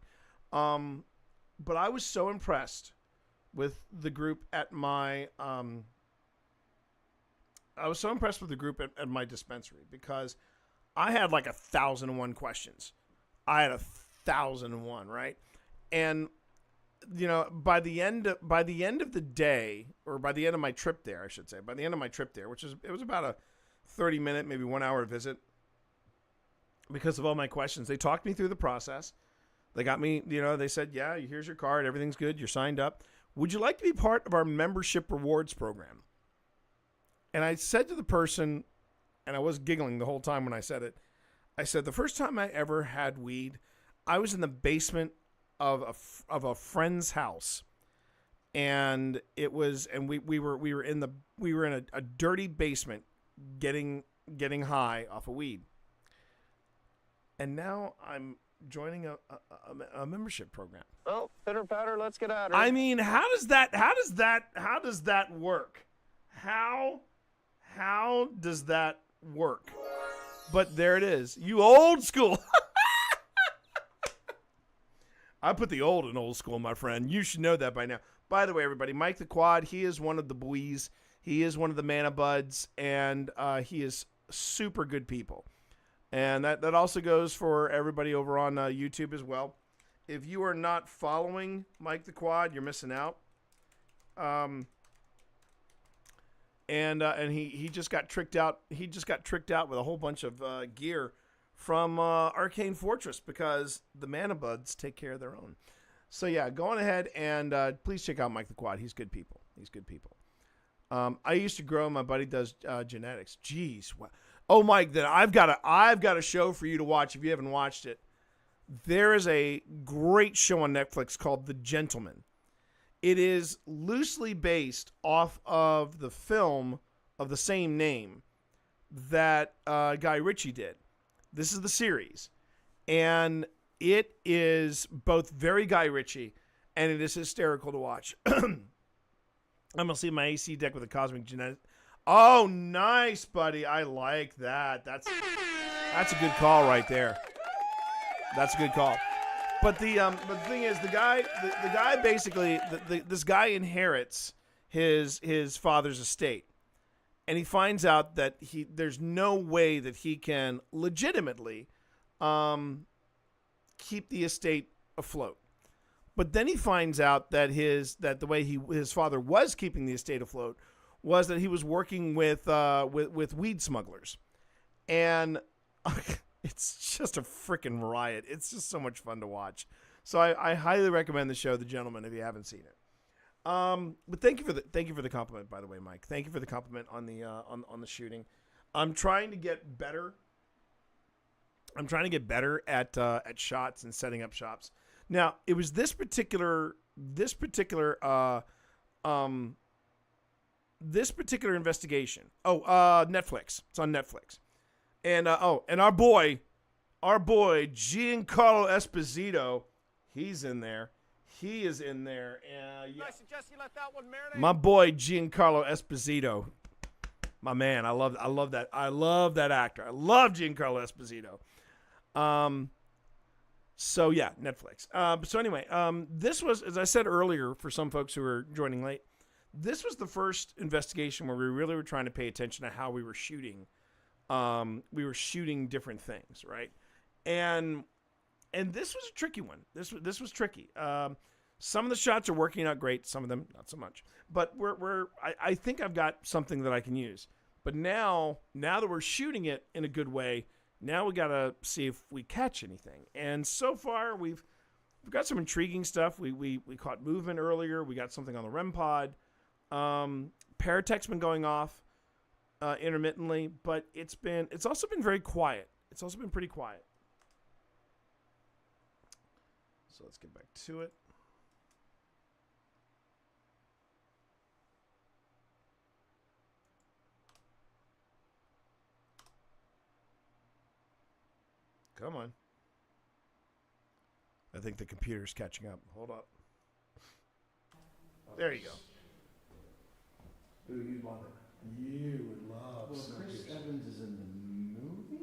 But I was so impressed with the group at my at my dispensary because I had like 1,001 questions. I had 1,001, right? And you know, by the end of the day, or by the end of my trip there, I should say, by the end of my trip there, it was about a 30-minute, maybe 1 hour visit, because of all my questions. They talked me through the process. They got me, you know, they said, yeah, here's your card, everything's good, you're signed up. Would you like to be part of our membership rewards program? And I said to the person, and I was giggling the whole time when I said it, I said, the first time I ever had weed, I was in the basement of a friend's house, and it was, and we were in a dirty basement getting high off of weed, and now I'm joining a membership program. Well, pitter patter, let's get out of here. I mean, how does that work? How does that work? But there it is. You old school. I put the old in old school, my friend. You should know that by now. By the way, everybody, Mike the Quad, he is one of the boys. He is one of the Mana Buds, and he is super good people. And that also goes for everybody over on YouTube as well. If you are not following Mike the Quad, you're missing out. And he just got tricked out. He just got tricked out with a whole bunch of gear from Arcane Fortress because the Mana Buds take care of their own. So yeah, go on ahead and please check out Mike the Quad. He's good people. I used to grow. My buddy does genetics. Jeez, what? Oh, Mike, then I've got a show for you to watch if you haven't watched it. There is a great show on Netflix called The Gentleman. It is loosely based off of the film of the same name that Guy Ritchie did. This is the series. And it is both very Guy Ritchie and it is hysterical to watch. I'm going to see my AC deck with a cosmic genetic. Oh, nice, buddy. I like that. That's a good call right there. That's a good call. But the thing is, the guy basically, this guy inherits his father's estate, and he finds out that there's no way that he can legitimately keep the estate afloat. But then he finds out that the way his father was keeping the estate afloat was that he was working with weed smugglers, and it's just a freaking riot. It's just so much fun to watch. So I highly recommend the show, The Gentleman, if you haven't seen it. But thank you for the compliment, by the way, Mike. Thank you for the compliment on the on the shooting. I'm trying to get better. At shots and setting up shops. Now, it was this particular investigation. Netflix. It's on Netflix. And and our boy Giancarlo Esposito, he's in there. He is in there. Yeah. I suggest you let that one marinate. My boy Giancarlo Esposito, my man. I love that. I love that actor. I love Giancarlo Esposito. So yeah, Netflix. So anyway, this was, as I said earlier, for some folks who are joining late, this was the first investigation where we really were trying to pay attention to how we were shooting. We were shooting different things, right? And this was a tricky one. This was tricky. Some of the shots are working out great. Some of them not so much. But I think I've got something that I can use. But now that we're shooting it in a good way, now we got to see if we catch anything. And so far we've got some intriguing stuff. We caught movement earlier. We got something on the REM pod. Paratech's been going off intermittently, but it's also been very quiet. It's also been pretty quiet. So let's get back to it. Come on. I think the computer's catching up. Hold up. There you go. Ooh, you'd love it. You would love Well, Chris Snowpiercer. Evans is in the movie?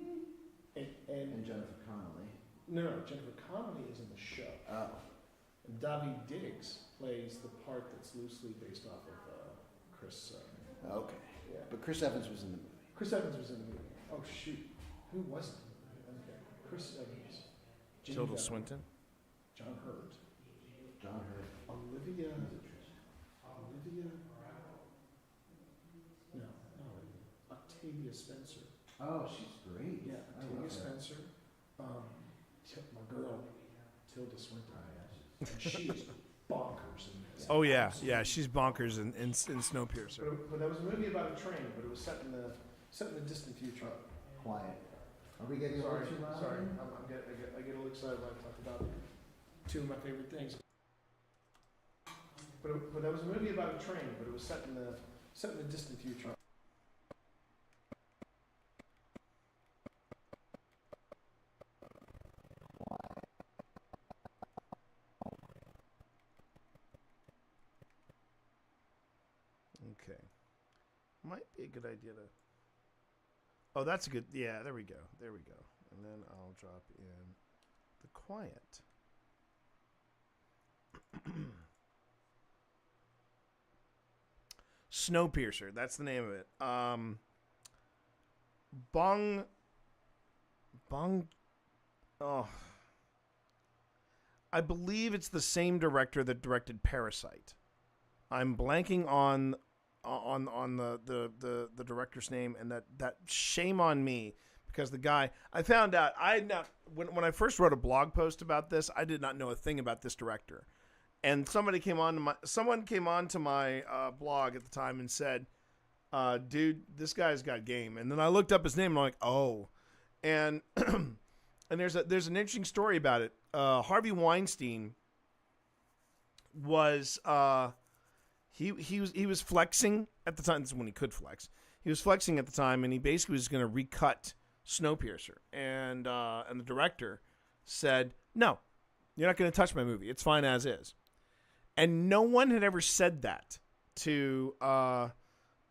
And Jennifer Connelly. No, Jennifer Connelly is in the show. Oh. And Daveed Diggs plays the part that's loosely based off of Chris. Okay. Yeah. But Chris Evans was in the movie. Chris Evans was in the movie. Oh shoot, who was it? Okay. Chris Evans. Jimmy Tilda Devlin, Swinton. John Hurt. John Hurt. Olivia. No, Octavia Spencer. Oh, she's great. Yeah, I Octavia love her. Spencer. My girl, Tilda Swinton. She is bonkers in this. Oh yeah, yeah, she's bonkers in Snowpiercer. But that was a movie about a train, but it was set in the distant future. Quiet. Are we getting a little too loud? Sorry, I get a little excited when I talk about two of my favorite things. But that was a movie about a train, but it was set in the distant future. Okay. Might be a good idea to... Oh, that's a good... Yeah, there we go. There we go. And then I'll drop in the quiet. Snowpiercer. That's the name of it. Oh. I believe it's the same director that directed Parasite. I'm blanking on the director's name, and that shame on me, because the guy, I found out, when I first wrote a blog post about this, I did not know a thing about this director, and someone came on to my blog at the time and said, dude, this guy's got game. And then I looked up his name and I'm like, oh, and and there's an interesting story about it. Harvey Weinstein was he was flexing at the time. This is when he could flex. He was flexing at the time, and he basically was going to recut Snowpiercer. And the director said, "No, you're not going to touch my movie. It's fine as is." And no one had ever said that to Harvey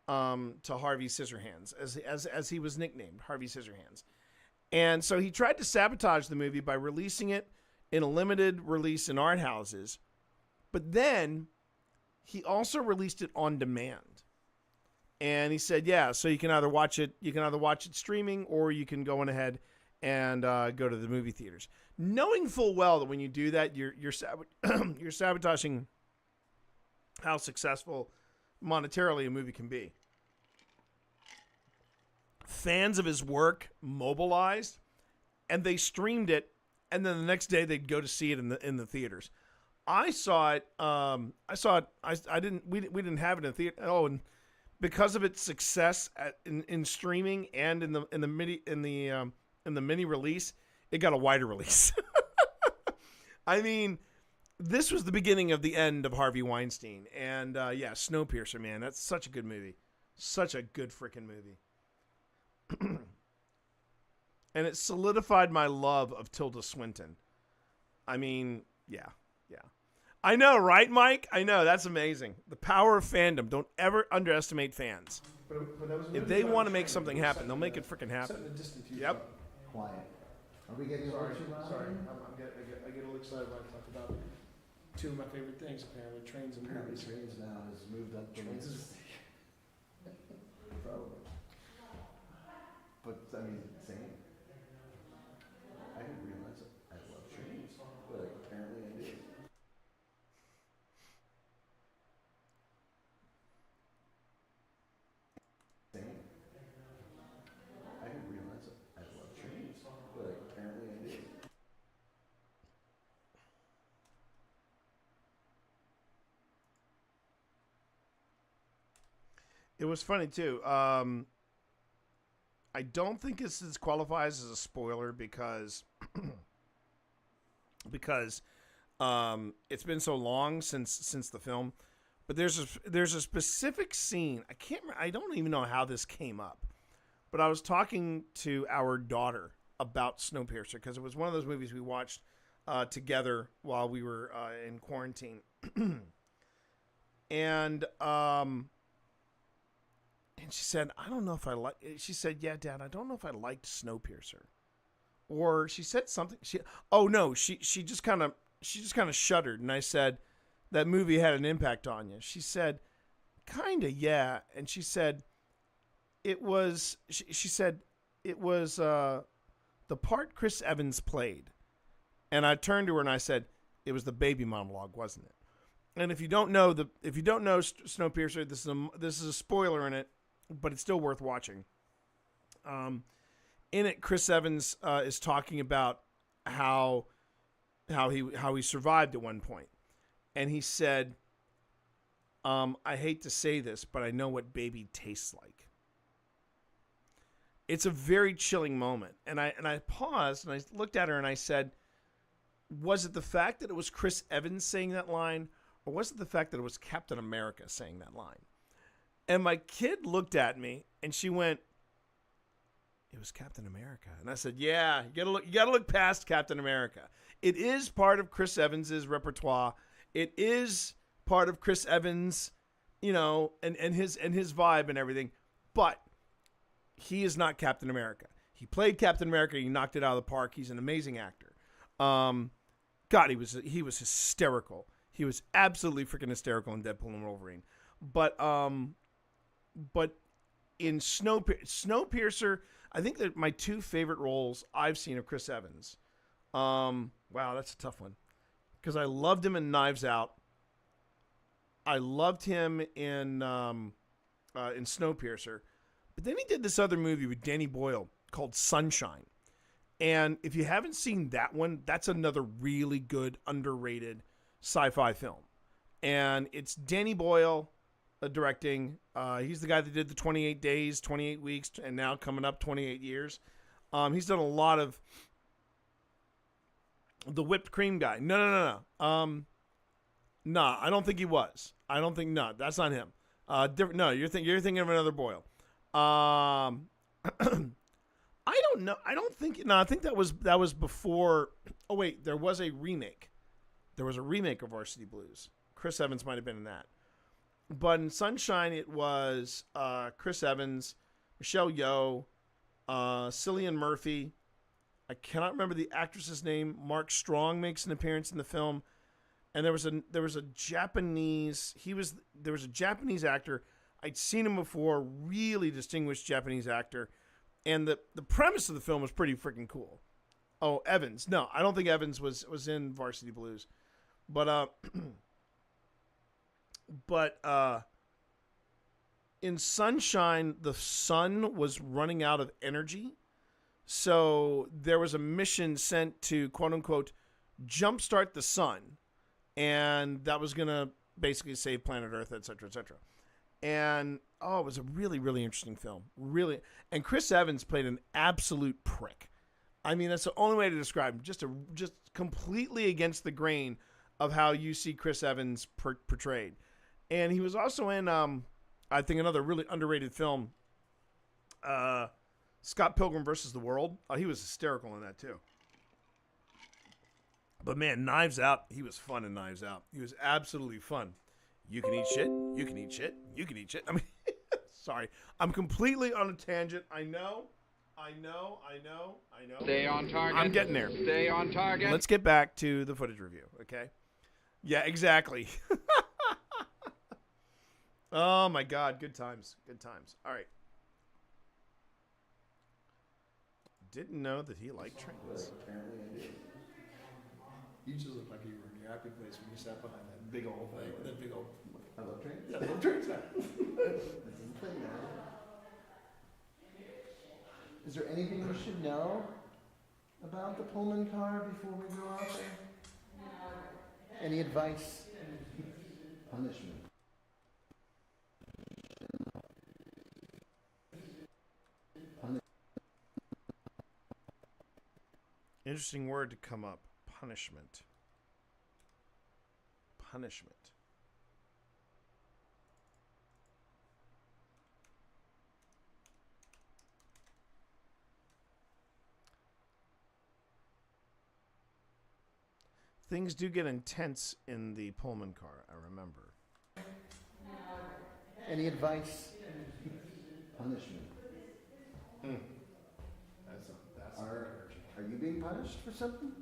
Scissorhands, as he was nicknamed, Harvey Scissorhands. And so he tried to sabotage the movie by releasing it in a limited release in art houses, but then he also released it on demand. And he said, "Yeah, so you can either watch it streaming, or you can go on ahead and go to the movie theaters," knowing full well that when you do that, you're sabotaging how successful monetarily a movie can be. Fans of his work mobilized, and they streamed it, and then the next day they'd go to see it in the theaters. I saw it. I didn't. We didn't have it in the theater. Oh, and because of its success in streaming and in the mini release, it got a wider release. I mean, this was the beginning of the end of Harvey Weinstein, and yeah, Snowpiercer, man, that's such a good movie, such a good freaking movie. And it solidified my love of Tilda Swinton. I mean, yeah. I know, right, Mike? I know, that's amazing. The power of fandom. Don't ever underestimate fans. But that was If they want to make something happen, they'll make it freaking happen. Yep. Quiet. Are we getting a little too loud? Sorry, I get a little excited when I talk about two of my favorite things, apparently, trains and Apparently movies. trains now has moved up the Trains list. Probably. But, I mean, same. I didn't realize it. I love trains, but apparently I do. Same. I didn't realize it. I love trains, but apparently I do. It was funny too. I don't think this qualifies as a spoiler because It's been so long since the film, but there's a specific scene. I don't even know how this came up, but I was talking to our daughter about Snowpiercer because it was one of those movies we watched together while we were in quarantine, and she said, I don't know if I like. She said, yeah, Dad, I don't know if I liked Snowpiercer, or she said something. She just kind of shuddered, and I said, that movie had an impact on you. She said, kinda, yeah, and she said, it was. She said it was the part Chris Evans played, and I turned to her and I said, it was the baby monologue, wasn't it? And if you don't know Snowpiercer, this is a spoiler in it, but it's still worth watching. In it, Chris Evans is talking about how he survived at one point, and he said, "I hate to say this, but I know what baby tastes like." It's a very chilling moment, and I paused and I looked at her and I said, "Was it the fact that it was Chris Evans saying that line, or was it the fact that it was Captain America saying that line?" And my kid looked at me and she went, "It was Captain America." And I said, "Yeah, you gotta look past Captain America. It is part of Chris Evans's repertoire. It is part of Chris Evans, and his vibe and everything. But he is not Captain America. He played Captain America. He knocked it out of the park. He's an amazing actor. God, he was hysterical. He was absolutely freaking hysterical in Deadpool and Wolverine. But in Snowpiercer, I think that my two favorite roles I've seen of Chris Evans. Wow, that's a tough one, because I loved him in Knives Out. I loved him in Snowpiercer, but then he did this other movie with Danny Boyle called Sunshine. And if you haven't seen that one, that's another really good, underrated sci-fi film. And it's Danny Boyle directing. He's the guy that did the 28 Days, 28 Weeks, and now coming up 28 Years. He's done a lot of the Whipped Cream guy. No. No, I don't think he was. No, that's not him. Different. No, you're thinking of another Boyle. I don't know. I don't think. No, I think that was before. Oh wait, there was a remake. There was a remake of Varsity Blues. Chris Evans might have been in that. But in Sunshine, it was Chris Evans, Michelle Yeoh, Cillian Murphy. I cannot remember the actress's name. Mark Strong makes an appearance in the film, and there was a Japanese. There was a Japanese actor. I'd seen him before. Really distinguished Japanese actor, and the premise of the film was pretty freaking cool. Oh, Evans. No, I don't think Evans was in Varsity Blues, but in Sunshine, the sun was running out of energy. So there was a mission sent to, quote unquote, jumpstart the sun. And that was going to basically save planet Earth, et cetera, et cetera. And, it was a really, really interesting film. Really. And Chris Evans played an absolute prick. I mean, that's the only way to describe him. Just completely against the grain of how you see Chris Evans portrayed. And he was also in, I think, another really underrated film, Scott Pilgrim versus the World. He was hysterical in that too. But man, Knives Out, he was fun in Knives Out. He was absolutely fun. You can eat shit. You can eat shit. You can eat shit. I mean, sorry. I'm completely on a tangent. I know. Stay on target. I'm getting there. Stay on target. Let's get back to the footage review, okay? Yeah, exactly. Oh my God, good times. All right. Didn't know that he liked trains. Apparently I did. You just looked like you were in your happy place when you sat behind that big old thing. That big old. I love trains. Yeah, I love trains now. Is there anything we should know about the Pullman car before we go out there? Any advice? Punishment. Interesting word to come up. Punishment. punishment. Things do get intense in the Pullman car, I remember. Any advice? Punishment. That's Are you being punished for something?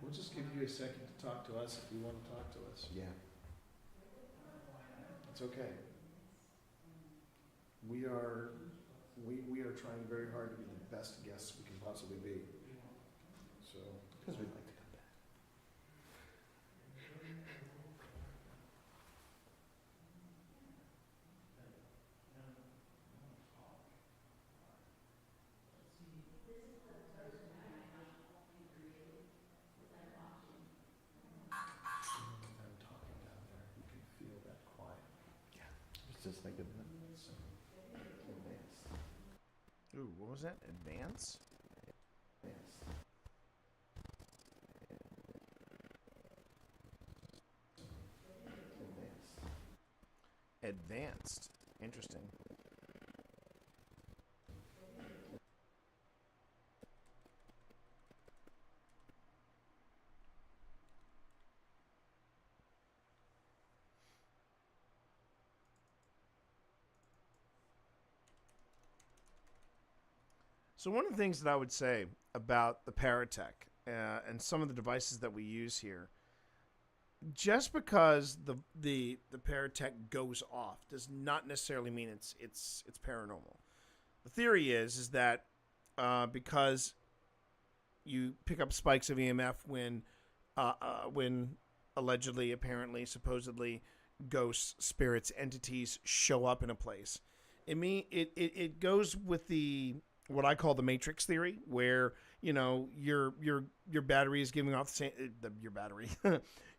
We'll just give you a second to talk to us if you want to talk to us. Yeah. It's okay. We are trying very hard to be the best guests we can possibly be. So, Because we'd like to come back. I'm talking down there. You can feel that quiet. It's just like advanced. Ooh, what was that? Advance? Advanced. Interesting. So one of the things that I would say about the Paratech and some of the devices that we use here, just because the Paratech goes off does not necessarily mean it's paranormal. The theory is that because you pick up spikes of EMF when allegedly, apparently, supposedly ghosts, spirits, entities show up in a place, it goes with the what I call the Matrix theory, where your battery is giving off the same your battery,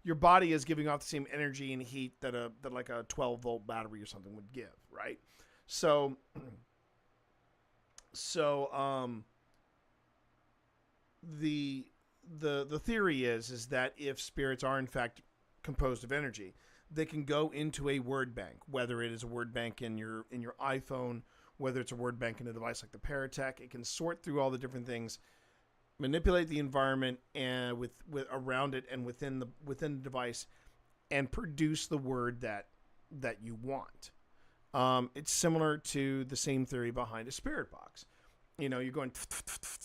your body is giving off the same energy and heat that like a 12-volt battery or something would give, right? So the theory is that if spirits are in fact composed of energy, they can go into a word bank, whether it is a word bank in your iPhone, whether it's a word bank in a device like the Paratech. It can sort through all the different things, manipulate the environment and with around it and within the device, and produce the word that you want. It's similar to the same theory behind a spirit box. You're going,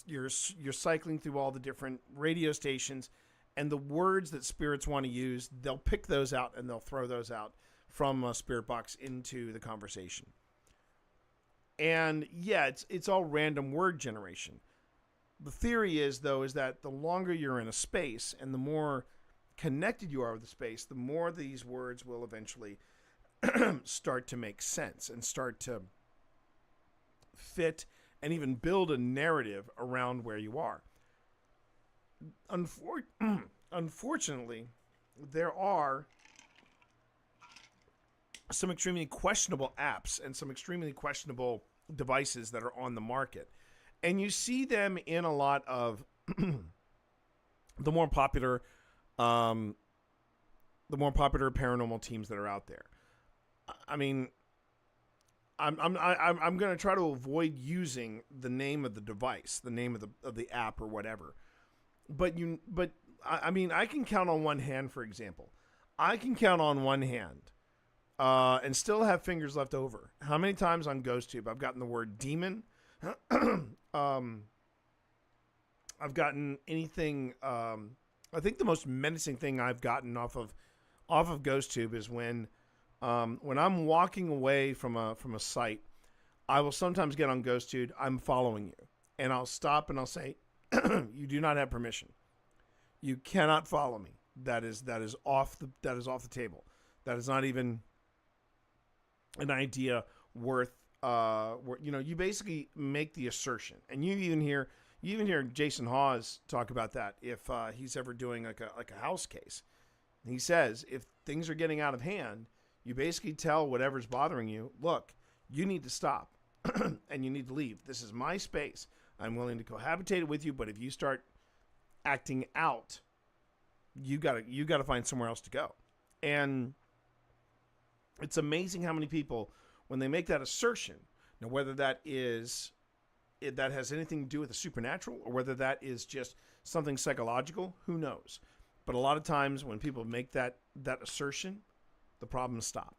you're cycling through all the different radio stations, and the words that spirits want to use, they'll pick those out and they'll throw those out from a spirit box into the conversation. And yeah, it's all random word generation. The theory is that the longer you're in a space and the more connected you are with the space, the more these words will eventually start to make sense and start to fit and even build a narrative around where you are. Unfortunately, there are some extremely questionable apps and some extremely questionable devices that are on the market. And you see them in a lot of the more popular paranormal teams that are out there. I mean, I'm going to try to avoid using the name of the device, the name of the app or whatever. But I mean, I can count on one hand, for example. I can count on one hand and still have fingers left over how many times on GhostTube I've gotten the word demon. I've gotten anything. I think the most menacing thing I've gotten off of GhostTube is when I'm walking away from a site. I will sometimes get on GhostTube. I'm following you, and I'll stop and I'll say, "You do not have permission. You cannot follow me. That is off the table. That is not even an idea worth." You basically make the assertion, and you even hear Jason Hawes talk about that if he's ever doing like a house case. He says if things are getting out of hand, you basically tell whatever's bothering you, look, you need to stop and you need to leave. This is my space. I'm willing to cohabitate with you, but if you start acting out, you gotta find somewhere else to go. And it's amazing how many people, when they make that assertion, now whether that has anything to do with the supernatural or whether that is just something psychological, who knows? But a lot of times when people make that assertion, the problems stop.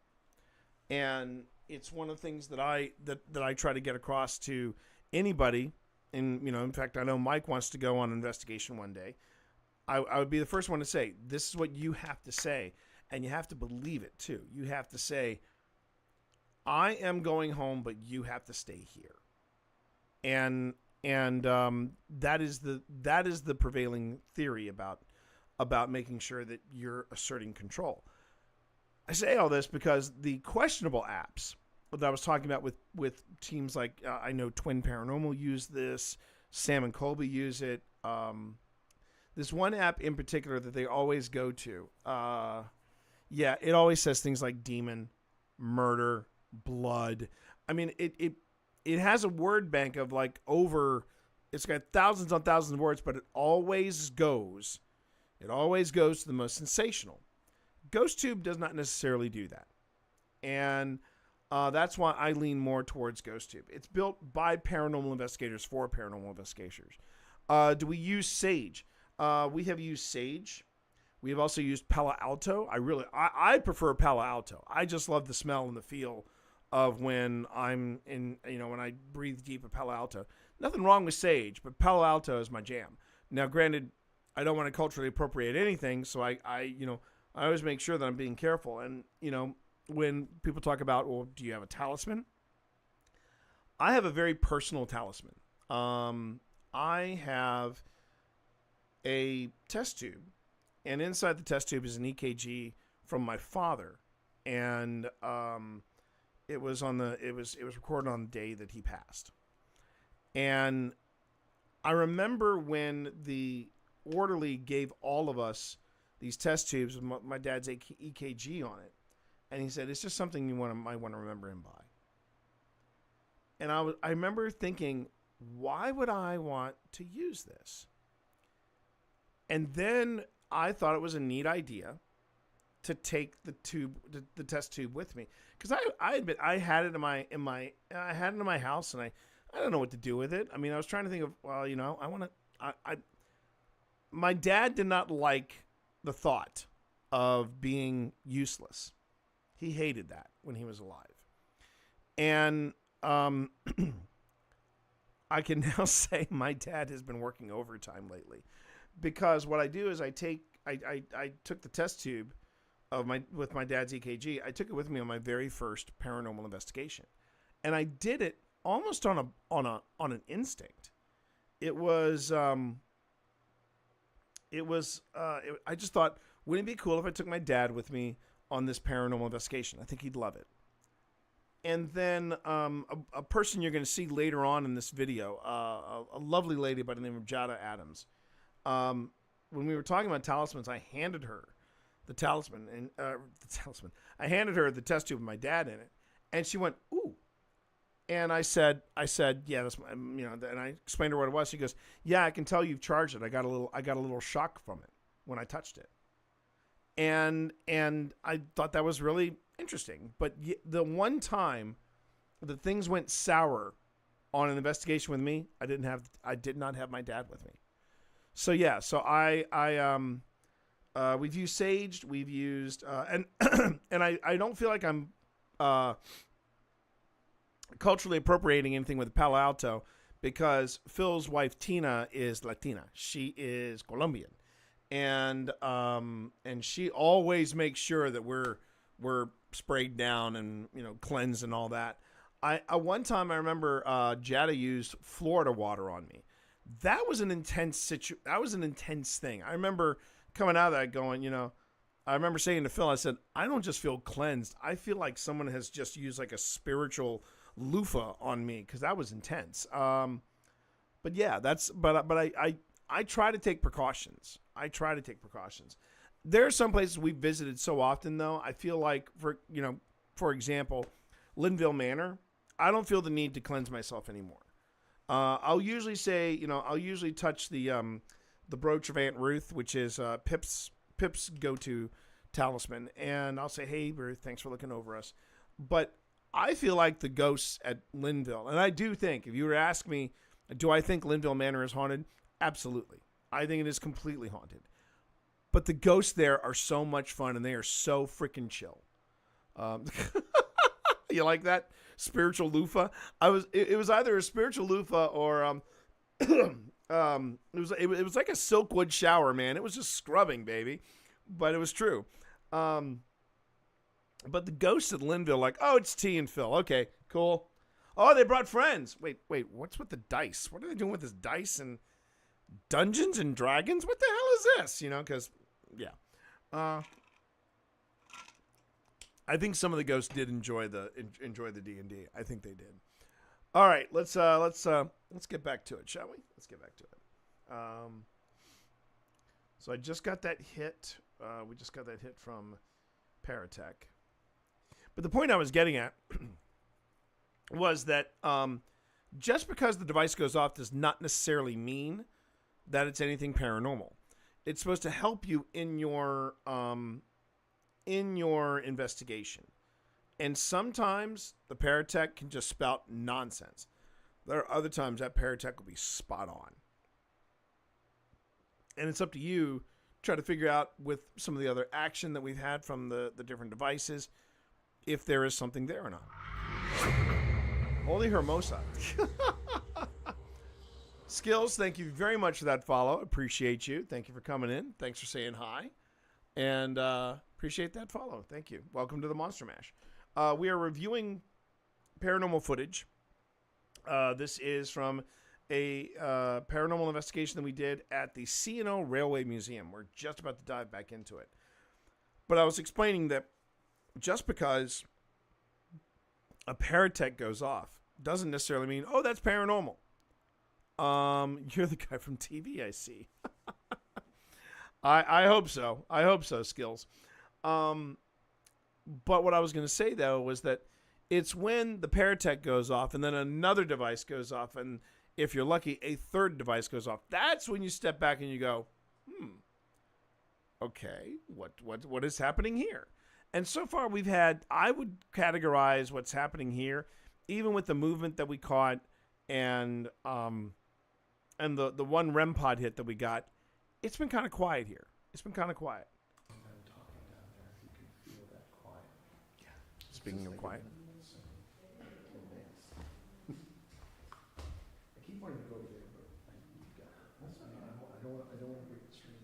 And it's one of the things that I try to get across to anybody. And, in fact, I know Mike wants to go on an investigation one day. I would be the first one to say, this is what you have to say. And you have to believe it, too. You have to say, I am going home, but you have to stay here. And that is the prevailing theory about making sure that you're asserting control. I say all this because the questionable apps that I was talking about with teams like, I know Twin Paranormal use this, Sam and Colby use it. This one app in particular that they always go to, it always says things like demon, murder, blood. I mean, it has a word bank of like it's got thousands on thousands of words, but it always goes to the most sensational. GhostTube does not necessarily do that. And that's why I lean more towards GhostTube. It's built by paranormal investigators for paranormal investigators. Do we use Sage? We have used Sage. We have also used Palo Alto. I prefer Palo Alto. I just love the smell and the feel of when I'm in, when I breathe deep of Palo Alto. Nothing wrong with Sage, but Palo Alto is my jam. Now, granted, I don't want to culturally appropriate anything, so I always make sure that I'm being careful. And, when people talk about, well, do you have a talisman? I have a very personal talisman. I have a test tube, and inside the test tube is an EKG from my father, and it was recorded on the day that he passed. And I remember when the orderly gave all of us these test tubes with my dad's EKG on it, and he said, it's just something you might want to remember him by. And I remember thinking, why would I want to use this? And then I thought it was a neat idea to take the test tube with me, because I had it in my house, and I don't know what to do with it. I mean, I was trying to think of, well, my dad did not like the thought of being useless. He hated that when he was alive. And I can now say my dad has been working overtime lately, because what I do is I took the test tube with my dad's EKG. I took it with me on my very first paranormal investigation, and I did it almost on an instinct. I just thought, wouldn't it be cool if I took my dad with me on this paranormal investigation? I think he'd love it. And then a person you're going to see later on in this video, a lovely lady by the name of Jada Adams. When we were talking about talismans, I handed her the talisman, and I handed her the test tube with my dad in it, and she went, "Ooh." And I said, yeah, that's and I explained to her what it was. She goes, "Yeah, I can tell you've charged it. I got a little shock from it when I touched it." And I thought that was really interesting. But the one time that things went sour on an investigation with me, I did not have my dad with me. So yeah, we've used Sage, we've used and I don't feel like I'm culturally appropriating anything with Palo Alto, because Phil's wife Tina is Latina. She is Colombian. And she always makes sure that we're sprayed down and cleansed and all that. One time I remember Jada used Florida water on me. That was an intense thing. I remember coming out of that going, I remember saying to Phil, I said, I don't just feel cleansed. I feel like someone has just used like a spiritual loofah on me, because that was intense. But yeah, I try to take precautions. There are some places we've visited so often, though. I feel like, for example, Linville Manor. I don't feel the need to cleanse myself anymore. I'll usually say, I'll usually touch the brooch of Aunt Ruth, which is Pip's go-to talisman, and I'll say, "Hey, Ruth, thanks for looking over us." But I feel like the ghosts at Linville, and I do think, if you were to ask me, do I think Linville Manor is haunted? Absolutely. I think it is completely haunted. But the ghosts there are so much fun, and they are so freaking chill. You like that? Spiritual loofah? It was either a spiritual loofah or it was like a silkwood shower, man. It was just scrubbing, baby. But it was true. But the ghosts at Linville, like, oh, it's T and Phil. Okay, cool. Oh, they brought friends. Wait, what's with the dice? What are they doing with this dice and Dungeons and Dragons? What the hell is this? Because, yeah. I think some of the ghosts did enjoy the D&D. I think they did. All right, let's get back to it, shall we? Let's get back to it. So I just got that hit. We just got that hit from Paratech. But the point I was getting at was that just because the device goes off does not necessarily mean that it's anything paranormal. It's supposed to help you in your investigation. And sometimes the Paratech can just spout nonsense. There are other times that Paratech will be spot on. And it's up to you to try to figure out, with some of the other action that we've had from the different devices, if there is something there or not. Holy Hermosa. Skills, thank you very much for that follow. Appreciate you. Thank you for coming in. Thanks for saying hi. And appreciate that follow. Thank you. Welcome to the Monster Mash. We are reviewing paranormal footage. This is from a paranormal investigation that we did at the C&O Railway Museum. We're just about to dive back into it. But I was explaining that just because a Paratech goes off doesn't necessarily mean, oh, that's paranormal. You're the guy from TV, I see. I hope so. I hope so, Skills. But what I was going to say, though, was that it's when the Paratech goes off and then another device goes off, and if you're lucky, a third device goes off. That's when you step back and you go, okay, what is happening here? And so far we've had, I would categorize what's happening here, even with the movement that we caught and the one REM pod hit that we got, it's been kind of quiet here. It's been kind of quiet. Speaking of quiet. I keep wanting to go there, but I don't want to break the stream.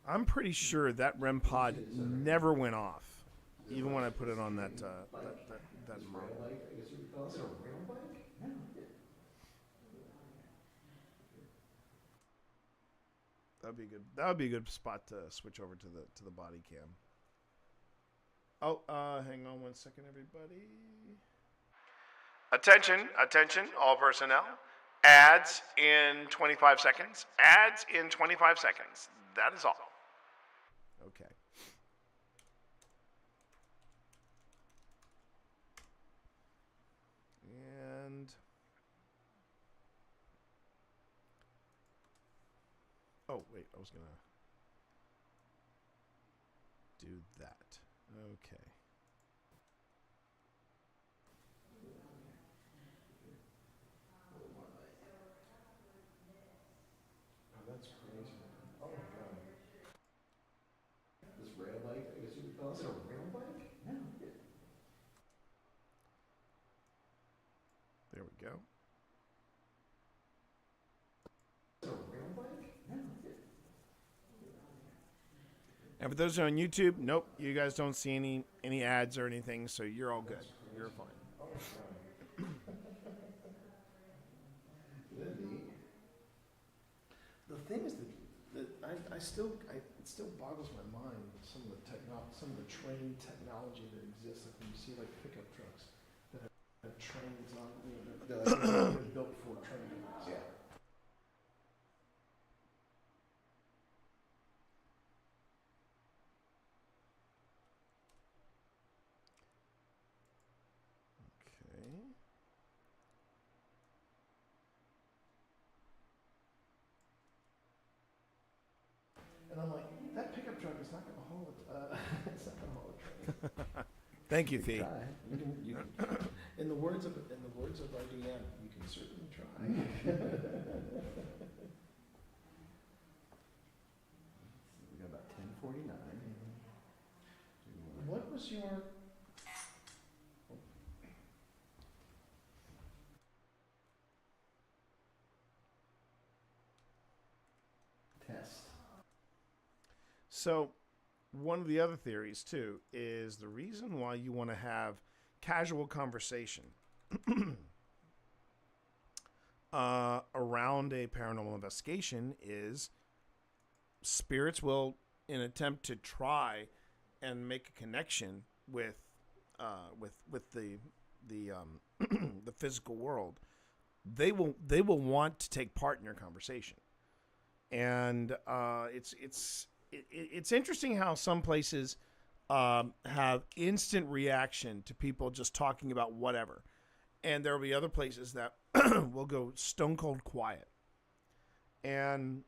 I'm pretty sure that REM pod never went off, even when I put it on that model. Is it a rail bike? No. That'd be good. That would be a good spot to switch over to the body cam. Oh, hang on one second, everybody. Attention, all personnel. Ads in 25 seconds. Ads in 25 seconds. That is all. Okay. And oh, wait, I was going to do that. Okay. Oh, that's crazy. Oh my god. This rail bike, I guess you would call it. Is it a rail bike? No. There we go. Is it a rail bike? No. And for those who are on YouTube, nope, you guys don't see any ads or anything, so you're all good. You're fine. Oh my god. Isn't that neat? The thing is that it still boggles my mind with some of the train technology that exists. Like when you see like pickup trucks that have trains on, they're built for trains. Yeah. Thank you, You Fee. can try. You can- In the words of our DM, you can certainly try. We got about 10:49. What was your Test. So, one of the other theories too is the reason why you want to have casual conversation around a paranormal investigation is spirits will, in an attempt to try and make a connection with the the physical world, they will want to take part in your conversation, and it's interesting how some places have instant reaction to people just talking about whatever, and there will be other places that will go stone cold quiet. And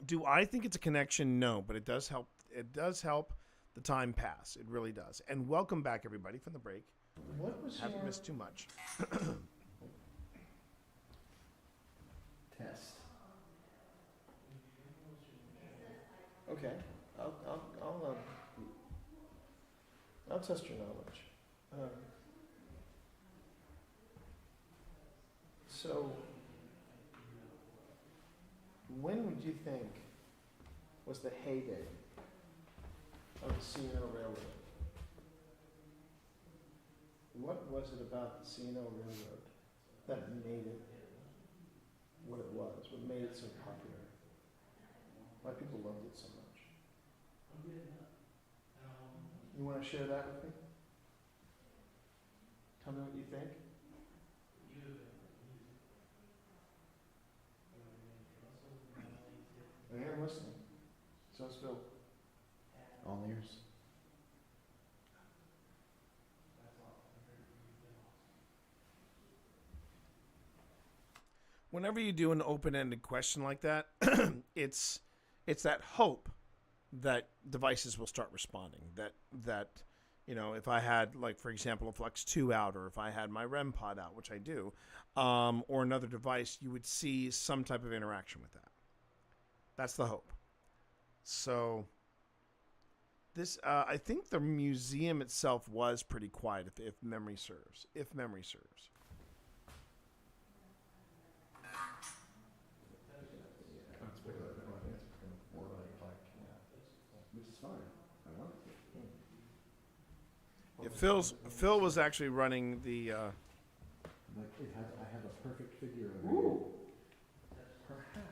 do I think it's a connection? No, but it does help. It does help the time pass. It really does. And welcome back, everybody, from the break. what was Haven't your missed too much. Test. Okay, I'll test your knowledge. So, when would you think was the heyday of the C&O Railroad? What was it about the C&O Railroad that made it what it was? What made it so popular? Why people loved it so much? You want to share that with me? Tell me what you think. I am listening. So is Phil. All ears. Whenever you do an open-ended question like that, it's that hope that devices will start responding. That if I had, like, for example, a Flex 2 out, or if I had my REM pod out, which I do, or another device, you would see some type of interaction with that. That's the hope. So this, I think the museum itself was pretty quiet, if memory serves. If memory serves. Which is fine. I want it. Yeah, Phil was actually running the. Like I have a perfect figure of it. Perhaps.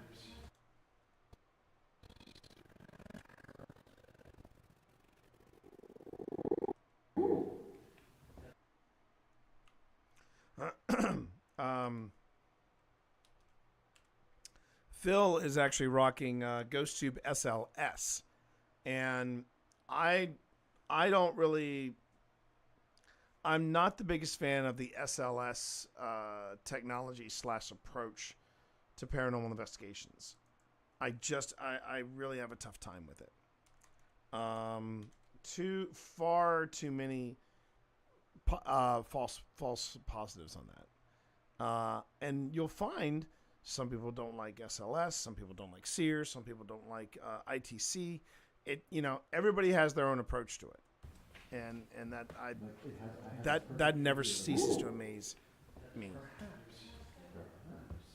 Phil is actually rocking GhostTube SLS, and I don't really. I'm not the biggest fan of the SLS technology / approach to paranormal investigations. I really have a tough time with it. Far too many false positives on that. And you'll find some people don't like SLS, some people don't like Sears, some people don't like ITC. Everybody has their own approach to it. And that never ceases to amaze me.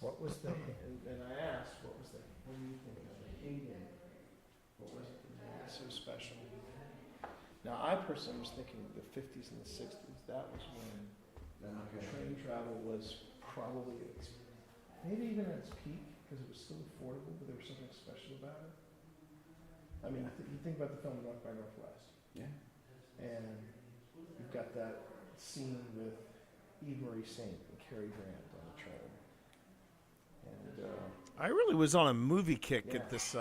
What was the, and I asked, what do you think of the heyday? What was it that made it so special? Now, I personally was thinking the 50s and the 60s. That was when train travel was probably maybe even at its peak, because it was still affordable, but there was something special about it. I mean, you think about the film North by Northwest. Yeah. And you've got that scene with Eve Marie Saint and Cary Grant on the train. And I really was on a movie kick yeah. at this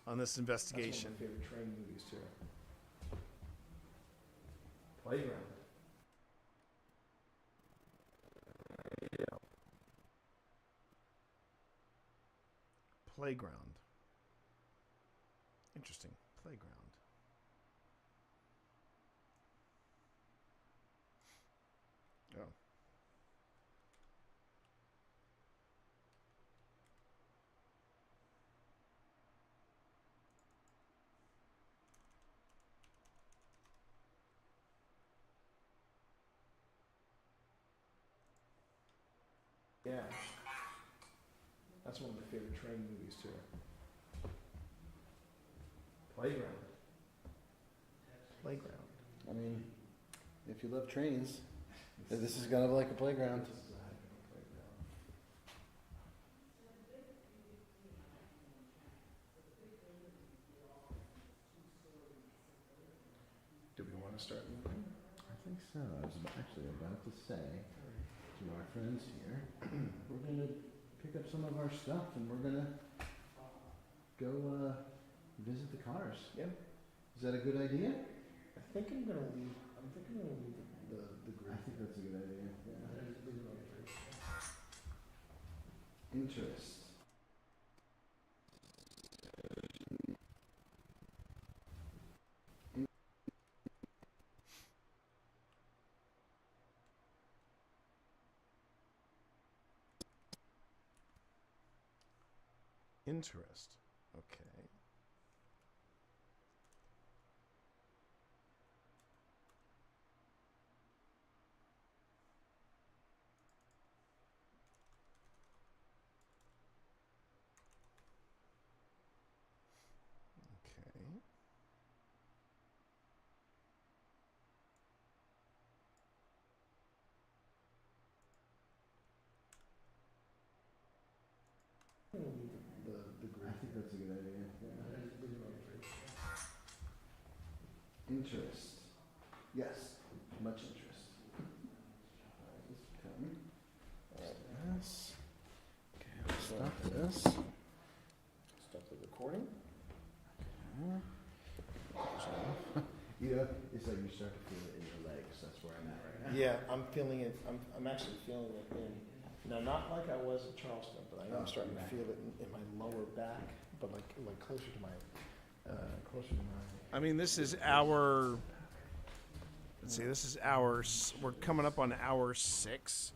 on this investigation. That's one of my favorite train movies too. Playground. Playground. Interesting. Playground. Yeah. That's one of my favorite train movies too. Playground. Playground. I mean, if you love trains, this is kind of like a playground. Do we want to start moving? I think so. I was actually about to say to our friends here, we're going to pick up some of our stuff and we're going to go visit the cars. Yep. Is that a good idea? I think I'm gonna leave. I'm thinking I'm gonna leave the group. I think that's a good idea. Yeah. Interest. Interest. Okay. Okay. I'm gonna leave the group. I think that's a good idea. Yeah. Interest. Yes, much interest. Alright, this is coming. This. Okay, I'll stop this. Stop the recording. You know, it's like you start to feel it in your legs. That's where I'm at right now. Yeah, I'm feeling it. I'm actually feeling it in. Now, not like I was in Charleston, but I am starting to feel it in my lower back, but like closer to my I mean, this is our. Let's see. This is our. We're coming up on hour 6,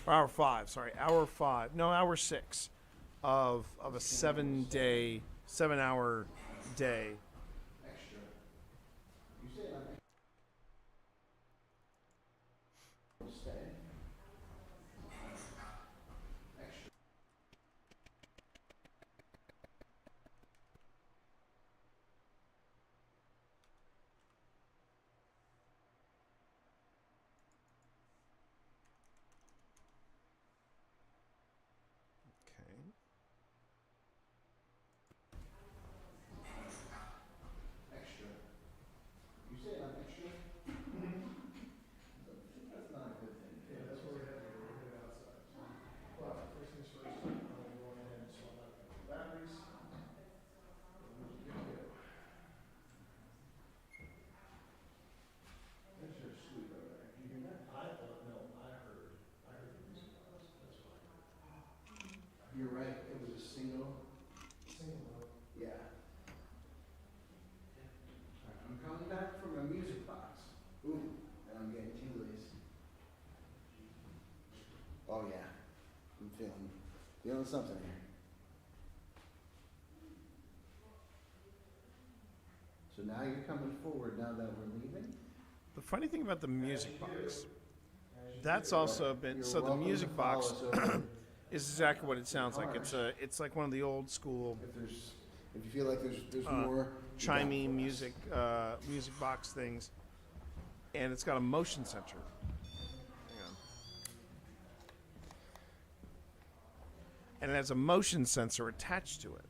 or hour 5. Sorry, hour 5. No, hour 6 of a 7-hour day. Extra. You say I'm stay. Extra. Okay. Extra. You say I'm extra? That's not a good thing. Yeah, that's what we're heading. We're headed outside. Well, first things first, I'm gonna go ahead and swap out the batteries. That's your sweet over there. Did you hear that? I no, I heard the music box. That's fine. You're right. It was a single. Yeah. Alright, I'm coming back from a music box. Ooh, and I'm getting tingles. Oh yeah, I'm feeling something here. So now you're coming forward now that we're leaving? The funny thing about the music box, that's also been, You're so the welcome to music follow box us over. is exactly what it sounds like. It's like one of the old school If you feel like there's more chimey music box things, and it's got a motion sensor. Hang on. And it has a motion sensor attached to it.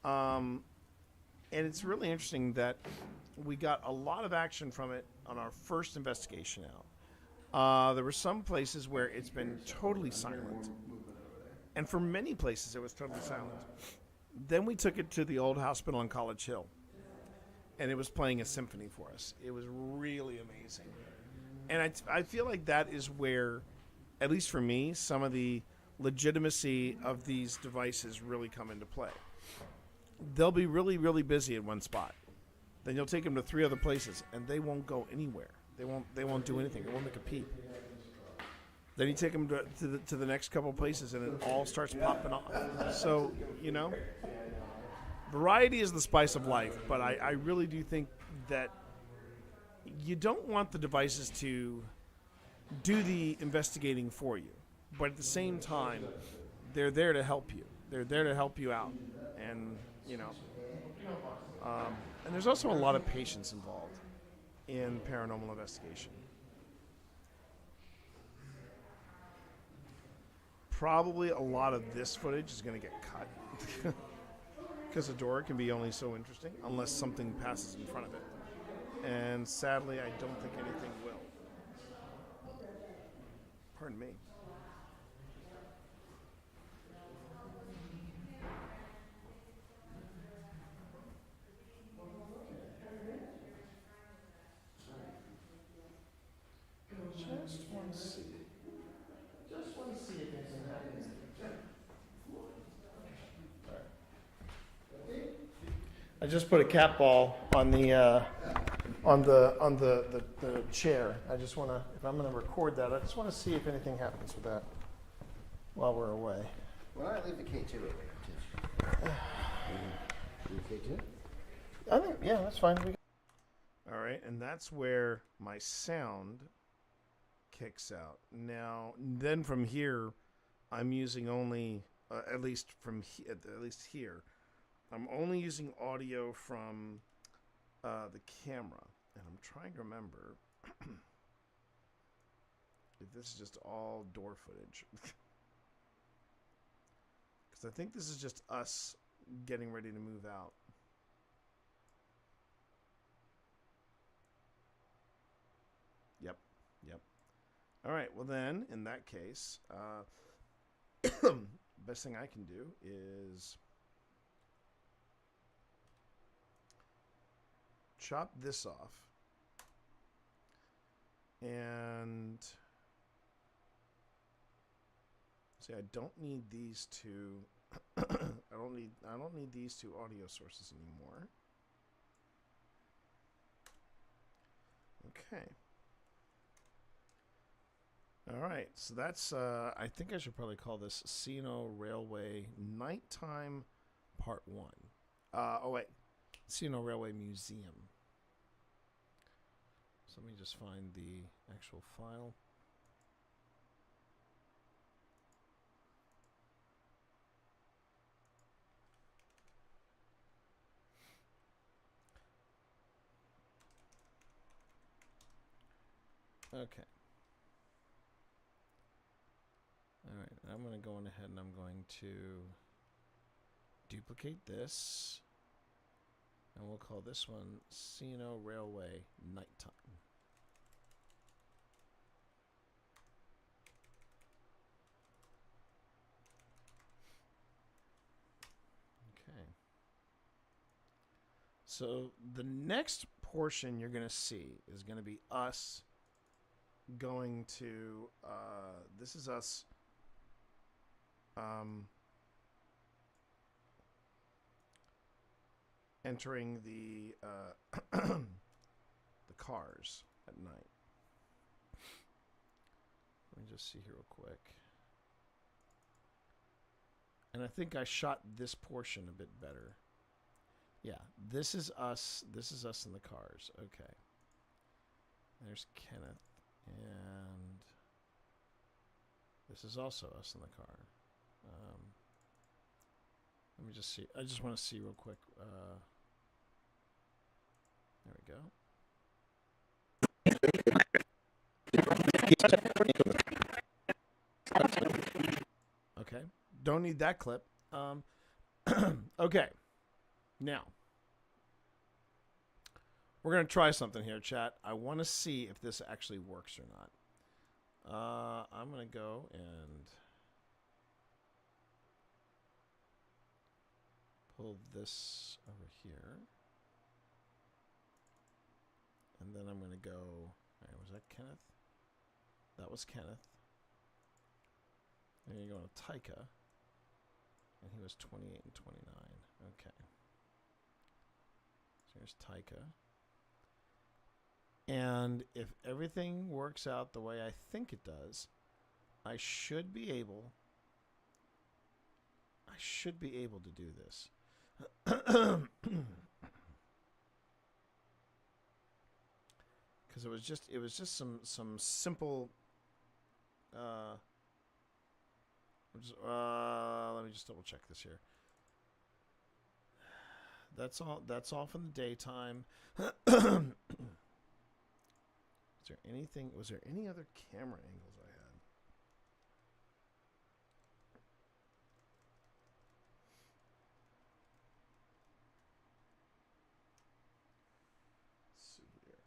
And it's really interesting that we got a lot of action from it on our first investigation out. There were some places where it's been totally silent. And for many places, it was totally silent. Then we took it to the old hospital on College Hill. And it was playing a symphony for us. It was really amazing. And I feel like that is where, at least for me, some of the legitimacy of these devices really come into play. They'll be really, really busy in one spot. Then you'll take them to 3 other places, and they won't go anywhere. They won't do anything. It won't make a peep. Then you take them to the next couple places, and it all starts popping off. So, you know, variety is the spice of life, but I really do think that you don't want the devices to do the investigating for you. but at the same time, they're there to help you. They're there to help you out, and and there's also a lot of patience involved in paranormal investigation. Probably a lot of this footage is going to get cut because the door can be only so interesting unless something passes in front of it. And sadly, I don't think anything will. Pardon me. Just want to see. Just want to see if anything happens. I just put a cat ball on the chair. I just want to, if I'm going to record that, I just want to see if anything happens with that while we're away. Well, I leave the K2 over here, too. K2? I think, yeah, that's fine. All right, and that's where my sound kicks out. Now, then from here, I'm using only, at least here, I'm only using audio from the camera, and I'm trying to remember if this is just all door footage. Because I think this is just us getting ready to move out. Yep. All right, well then, in that case, best thing I can do is chop this off, and see, I don't need these two. I don't need these two audio sources anymore. Okay. All right, so that's, I think I should probably call this C&O Railway Nighttime Part 1. Oh, wait. C&O Railway Museum. So let me just find the actual file. Okay. All right, I'm going to go on ahead and I'm going to duplicate this, and we'll call this one C&O Railway Nighttime. Okay. So the next portion you're going to see is going to be us going to, this is us entering the the cars at night. Let me just see here real quick. And I think I shot this portion a bit better. Yeah, this is us. This is us in the cars. Okay. There's Kenneth, and this is also us in the car. Let me just see. I just want to see real quick. There we go. Okay. Don't need that clip. Okay. Now, we're going to try something here, chat. I want to see if this actually works or not. I'm going to go and pull this over here. And then I'm going to go, all right, was that Kenneth? That was Kenneth. And you're going to Taika. And he was 28 and 29. Okay. So here's Taika. And if everything works out the way I think it does, I should be able to do this. Because it was just some simple Let me just double check this here. That's all. That's off in the daytime. Is there anything? Was there any other camera angles I had? Let's see here.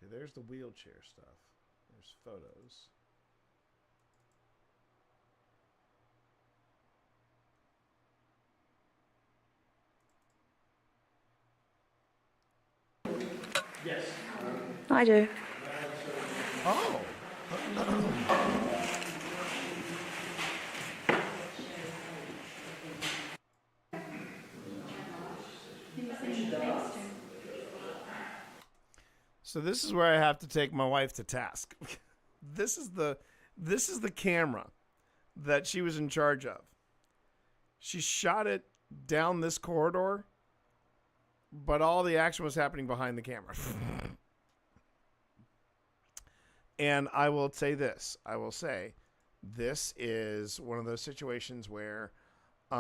Okay, there's the wheelchair stuff. There's photos. Yes. I do. Oh. So this is where I have to take my wife to task. This is the camera that she was in charge of. She shot it down this corridor, but all the action was happening behind the camera. And I will say this. I will say this is one of those situations where we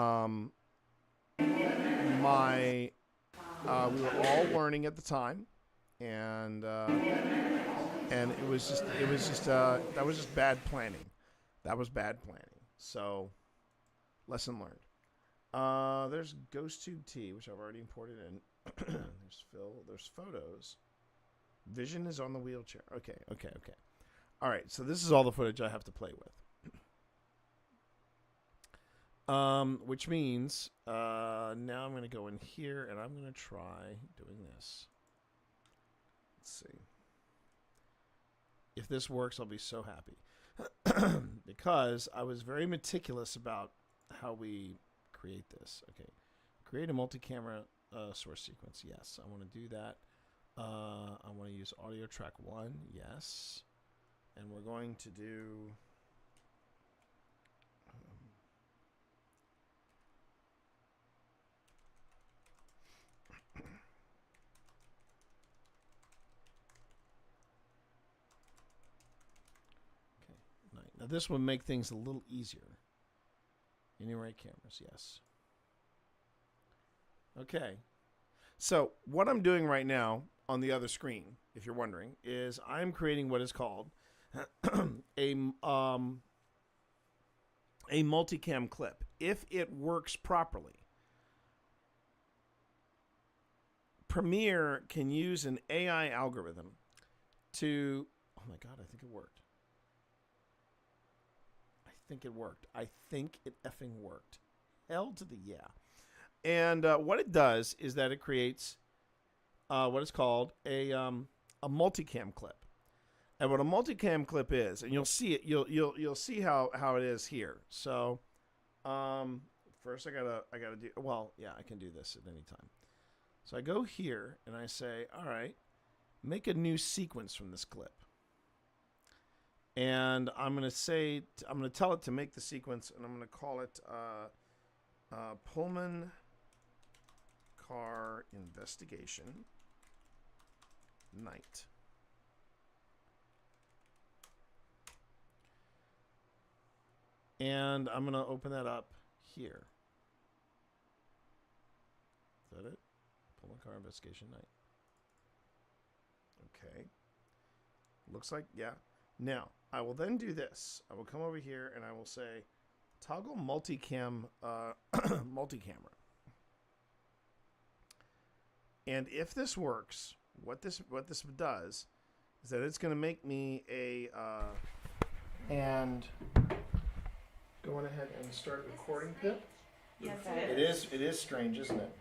were all learning at the time, and it was just that was just bad planning. That was bad planning. So, lesson learned. There's Ghost Tube T, which I've already imported in. There's Phil. There's photos. Vision is on the wheelchair. Okay. All right, so this is all the footage I have to play with. Which means now I'm going to go in here and I'm going to try doing this. Let's see. If this works, I'll be so happy. Because I was very meticulous about how we create this. Okay. Create a multi-camera source sequence. Yes, I want to do that. I want to use audio track 1. Yes. And we're going to do... Now this would make things a little easier. Anyway, cameras, yes. Okay. So what I'm doing right now on the other screen, if you're wondering, is I'm creating what is called a multicam clip. If it works properly, Premiere can use an AI algorithm to... Oh my God, I think it worked. I think it effing worked. Hell to the yeah. And what it does is that it creates what is called a multicam clip. And what a multicam clip is, and you'll see it, you'll see how it is here. So first I gotta do, well, yeah, I can do this at any time. So I go here and I say, all right, make a new sequence from this clip. And I'm going to tell it to make the sequence, and I'm going to call it Pullman Car Investigation Night. And I'm going to open that up here. Is that it? Pullman Car Investigation Night. Okay. Looks like, yeah. Now, I will then do this. I will come over here and I will say, toggle multicam, multi-camera. And if this works, what this does is that it's going to make me a, and going ahead and start recording Pip. Yes, It is strange, isn't it?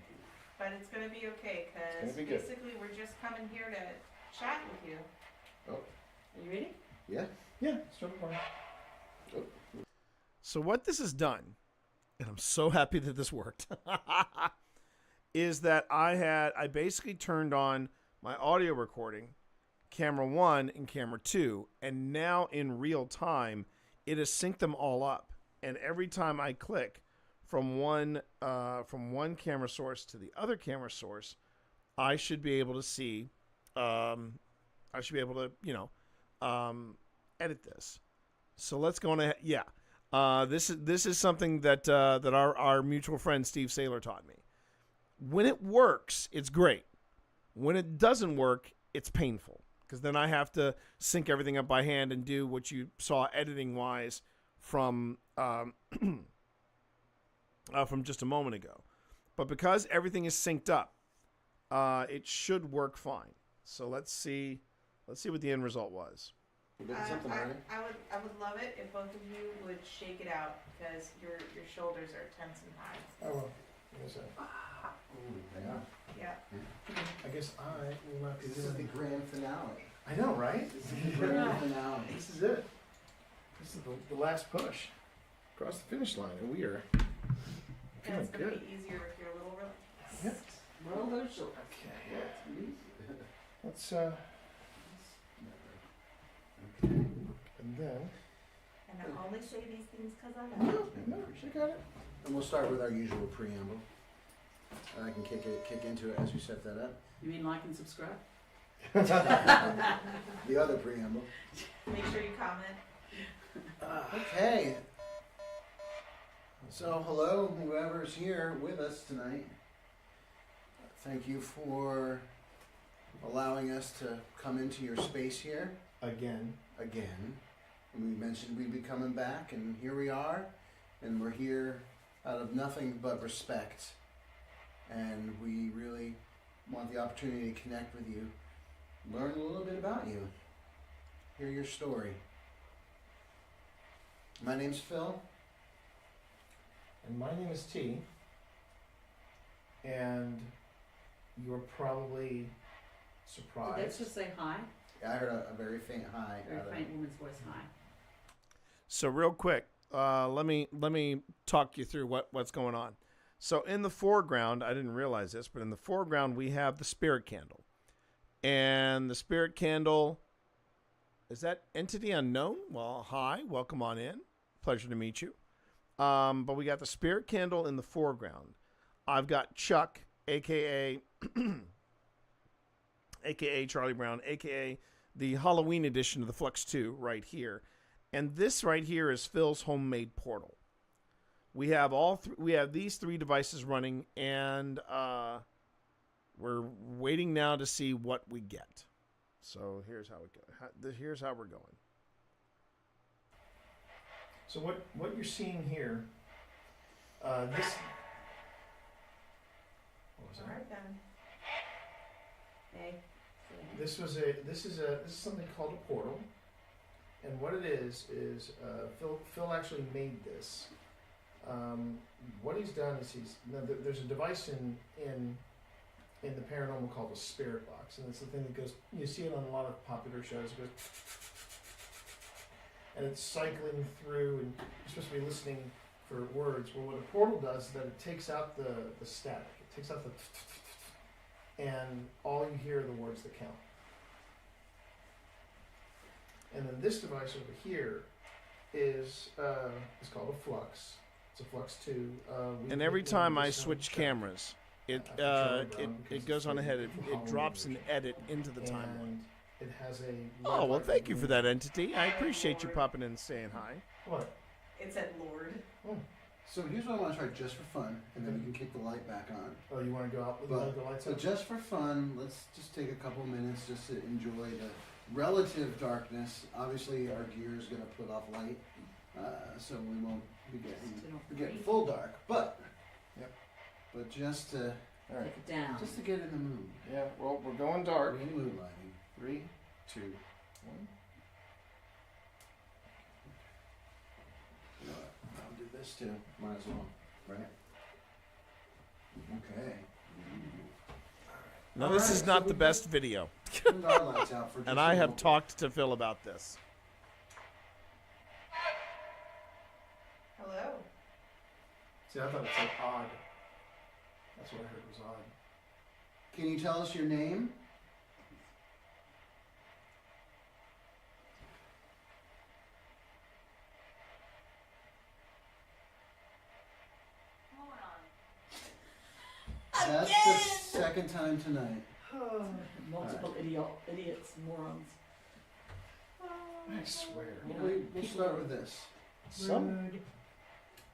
But it's going to be okay, because basically we're just coming here to chat with you. Oh. Are you ready? Yeah. Yeah. Start recording. Oh. So what this has done, and I'm so happy that this worked, is that I basically turned on my audio recording, camera 1 and camera 2, and now in real time, it has synced them all up. And every time I click from one camera source to the other camera source, I should be able to see. I should be able to edit this. So let's go on ahead. Yeah, this is something that that our mutual friend Steve Saylor taught me. When it works, it's great. When it doesn't work, it's painful because then I have to sync everything up by hand and do what you saw editing wise from just a moment ago. But because everything is synced up, it should work fine. So let's see what the end result was. I would love it if both of you would shake it out because your shoulders are tense and high. Oh, well. Yes, They are. Yeah. I guess I will not be This is the grand finale. I know, right? This is the grand finale. This is it. This is the last push across the finish line, and we are And feeling it's going to good. be easier if you're a little relaxed. Yep. Roll those shoulders. Okay. Let's and then. And I only say these things because I love you. No, she got it. And we'll start with our usual preamble. I can kick into it as you set that up. You mean like and subscribe? The other preamble. Make sure you comment. Okay. So, hello, whoever's here with us tonight. Thank you for allowing us to come into your space here. Again. We mentioned we'd be coming back, and here we are. And we're here out of nothing but respect. And we really want the opportunity to connect with you, learn a little bit about you, hear your story. My name's Phil. And my name is T. And you're probably surprised. Did they just say hi? Yeah, I heard a very faint hi. Very faint woman's voice, hi. So real quick, let me talk you through what's going on. So in the foreground, I didn't realize this, but in the foreground we have the spirit candle. And the spirit candle, is that entity unknown? Well, hi, welcome on in. Pleasure to meet you. But we got the spirit candle in the foreground. I've got Chuck, aka Charlie Brown, aka the Halloween edition of the Flux 2 right here. And this right here is Phil's homemade portal. We have we have these three devices running, and we're waiting now to see what we get. So here's how it goes. Here's how we're going. So what you're seeing here, this. What was that? All right then. Hey. This is something called a portal, and what it is Phil actually made this. What he's done is there's a device in the paranormal called a spirit box, and it's the thing that goes. You see it on a lot of popular shows. It goes, and it's cycling through, and you're supposed to be listening for words. Well, what a portal does is that it takes out the static. It takes out the, and all you hear are the words that count. And then this device over here is called a Flux. It's a Flux 2. And every time I switch cameras, it goes on ahead. It drops an edit into the timeline. It has a. Oh well, thank you for that, entity. I appreciate you popping in and saying hi. What? It said Lord. Oh. So here's what I want to try just for fun, and then we can kick the light back on. Oh, you want to go out with the lights So on? just for fun, let's just take a couple minutes just to enjoy the relative darkness. Obviously, our gear is going to put off light, so we won't be getting full dark. But just to Take it down. just to get in the mood. Yeah. Well, we're going dark. We're in mood lighting. 3, 2, 1. You know what? I'll do this too. Might as well, right? Okay. No, this is not the best video. Turned our lights out for just And I a have moment. talked to Phil about this. Hello. See, I thought it said odd. That's what I heard was odd. Can you tell us your name? That's the second time tonight. Multiple idiots, morons. I swear. We'll start with this.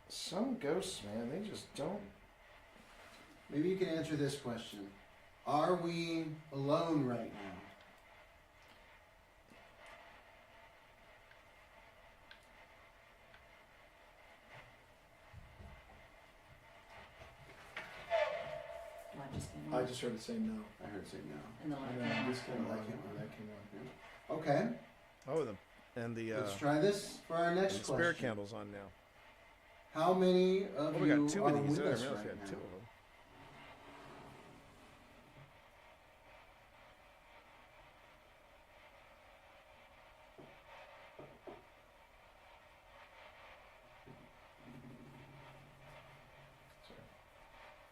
Some ghosts, man, they just don't. Maybe you can answer this question. Are we alone right now? I just heard it say no. I heard it say no. And the And light then came this on. came The on. light came on. That came on. Okay. Oh, the Let's try this for our next the question. spirit candle's on now. How many of Oh, we you got two are of these. with I didn't us realize right we had now? two of them.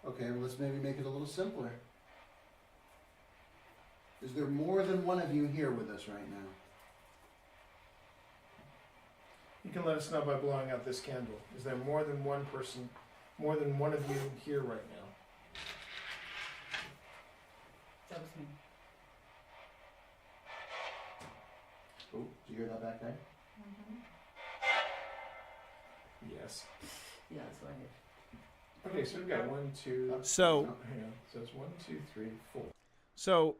Okay, well, let's maybe make it a little simpler. Is there more than one of you here with us right now? You can let us know by blowing out this candle. Is there more than one person, more than one of you here right now? That was me. Oh, did you hear that back there? Yes. Yeah, that's what I heard. Okay, so we've got 1, 2. So- no, hang on. So it's 1, 2, 3, 4. So,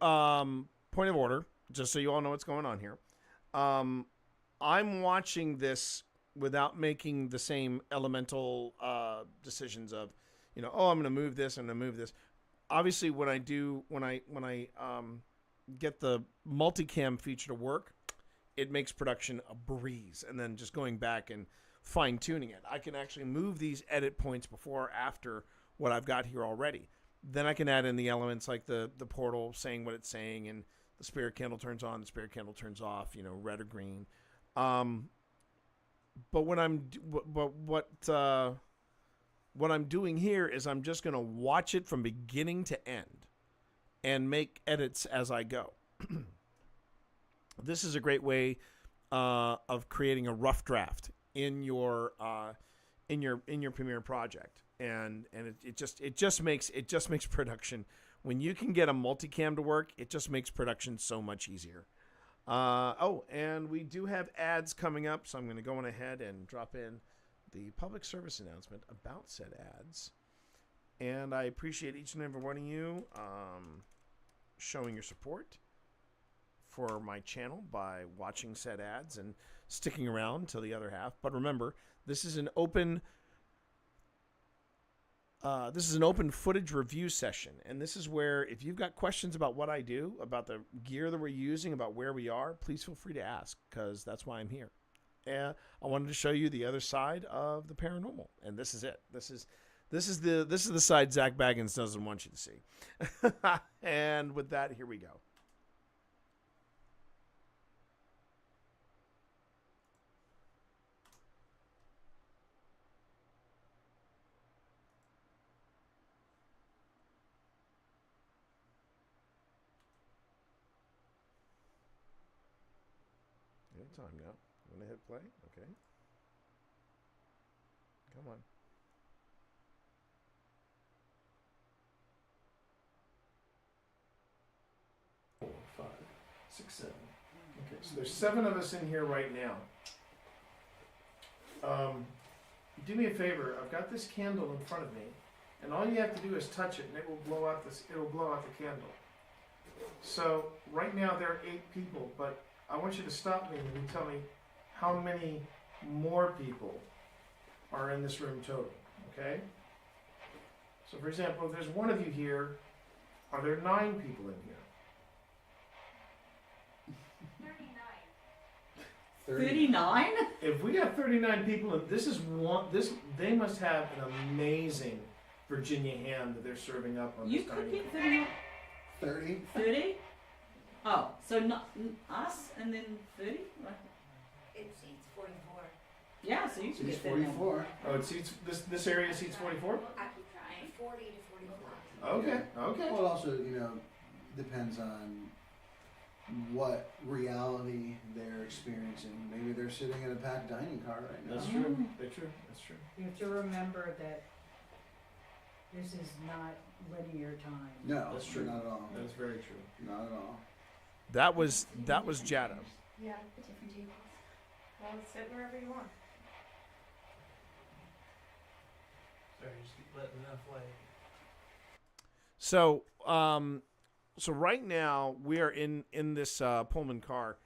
point of order, just so you all know what's going on here. I'm watching this without making the same elemental decisions of, oh, I'm going to move this, I'm going to move this. Obviously, when I get the multicam feature to work, it makes production a breeze. And then just going back and fine tuning it, I can actually move these edit points before or after what I've got here already. Then I can add in the elements like the portal saying what it's saying, and the spirit candle turns on, the spirit candle turns off, red or green. But what I'm doing here is I'm just going to watch it from beginning to end and make edits as I go. This is a great way of creating a rough draft in your Premiere project, and it just makes production, when you can get a multicam to work, it just makes production so much easier. And we do have ads coming up, so I'm going to go on ahead and drop in the public service announcement about said ads. And I appreciate each and every one of you showing your support for my channel by watching said ads and sticking around till the other half. But remember, this is an open footage review session, and this is where if you've got questions about what I do, about the gear that we're using, about where we are, please feel free to ask, because that's why I'm here. And I wanted to show you the other side of the paranormal, and this is it. This is the side Zach Baggins doesn't want you to see. And with that, here we go. Time now. I'm gonna hit play. Okay. Come on. Four, 5, 6, 7. Okay, so there's 7 of us in here right now. Do me a favor. I've got this candle in front of me, and all you have to do is touch it, and it will blow out It will blow out the candle. So right now there are 8 people, but I want you to stop me and you tell me how many more people are in this room total, okay? So for example, if there's one of you here, are there 9 people in here? 39? If we got 39 people, and they must have an amazing Virginia ham that they're serving up on You this could dining get room. 30. 30? 30? Oh, so not us and then 30? Right. It seats 44. Yeah, so you can Seats get 39. 44. Oh, it seats this area seats 44. I keep trying. 40 to 44. Okay, okay. Well, it also, depends on what reality they're experiencing. Maybe they're sitting in a packed dining car right now. That's true. That's true. That's true. You have to remember that This is not linear time. No, That's true. Not at all. That's very true. Not at all. That was Jada. Yeah, different tables. Well, sit wherever you want. Sorry, just keep letting enough light. So, so right now we are in this Pullman car.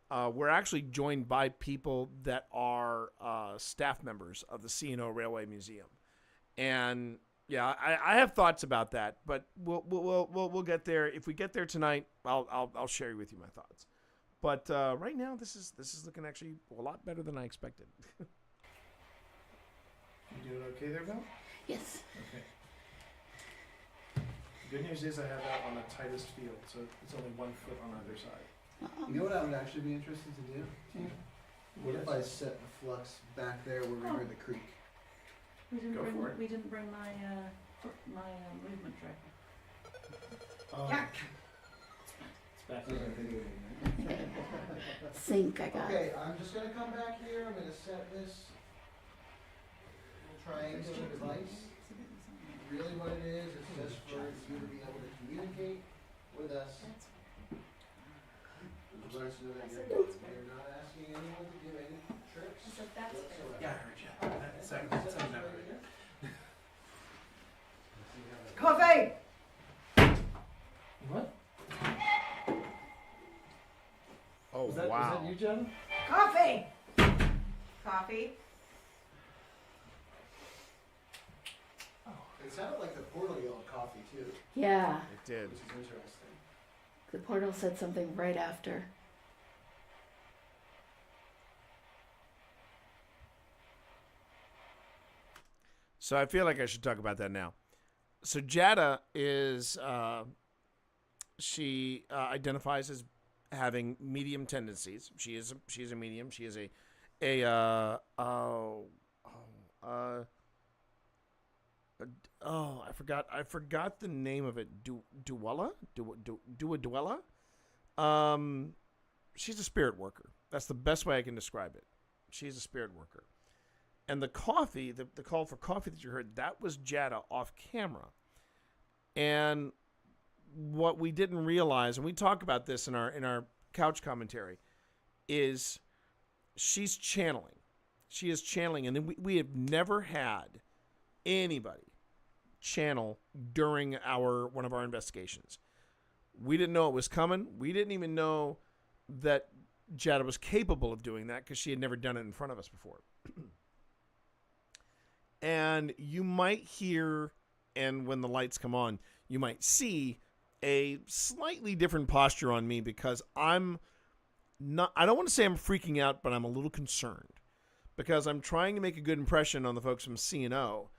We're actually joined by people that are staff members of the C&O Railway Museum, and yeah, I have thoughts about that, but we'll get there. If we get there tonight, I'll share with you my thoughts. But right now, this is looking actually a lot better than I expected. You doing okay there, Bill? Yes. Okay. The good news is I have that on the tightest field, so it's only 1 foot on either side. You know what I would actually be interested to do? What if I set the flux back there where we heard the creek? We didn't Go bring, for it. We didn't bring my movement tracker. It's back Okay, there. video game, right? Sync, I got. Okay, I'm just gonna come back here. I'm gonna set this little triangular device. Really what it is just for you to be able to communicate with us. Let us know that you're not asking anyone to do any tricks. whatsoever. Yeah, I heard you. Second that right. Coffee! What? Oh Was that wow! you, Jen? Coffee! Coffee. It sounded like the portal yelled coffee too, Yeah, It did. which is interesting. the portal said something right after. So I feel like I should talk about that now. So Jada is she identifies as having medium tendencies. She is a medium. She is I forgot the name of it. Duella? She's a spirit worker. That's the best way I can describe it. She's a spirit worker. And the coffee, the call for coffee that you heard, that was Jada off camera. And what we didn't realize, and we talk about this in our couch commentary, is she's channeling. She is channeling, and then we have never had anybody channel during one of our investigations. We didn't know it was coming. We didn't even know that Jada was capable of doing that because she had never done it in front of us before. And you might hear, and when the lights come on, you might see a slightly different posture on me because I don't want to say I'm freaking out, but I'm a little concerned because I'm trying to make a good impression on the folks from C&O,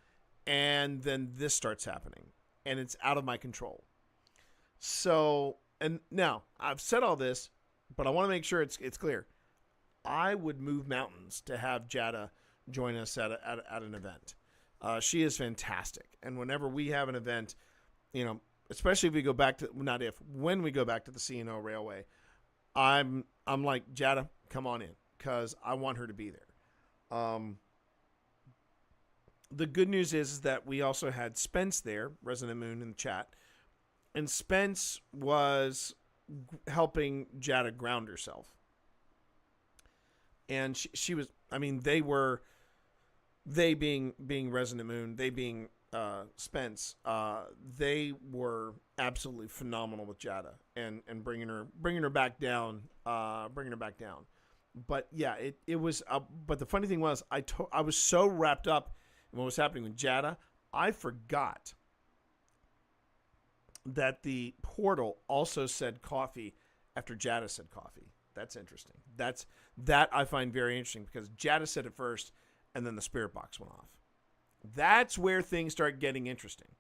and then this starts happening, and it's out of my control. So, and now I've said all this, but I want to make sure it's clear. I would move mountains to have Jada join us at an event. She is fantastic, and whenever we have an event, especially if we go back to when we go back to the C&O Railway, I'm like, Jada, come on in, because I want her to be there. The good news is that we also had Spence there, Resident Moon, in the chat, and Spence was helping Jada ground herself. And she was, they being Resident Moon, they being Spence, they were absolutely phenomenal with Jada and bringing her back down, But yeah, it was. But the funny thing was, I was so wrapped up in what was happening with Jada, I forgot that the portal also said coffee after Jada said coffee. That's interesting. That I find very interesting because Jada said it first, and then the spirit box went off. That's where things start getting interesting.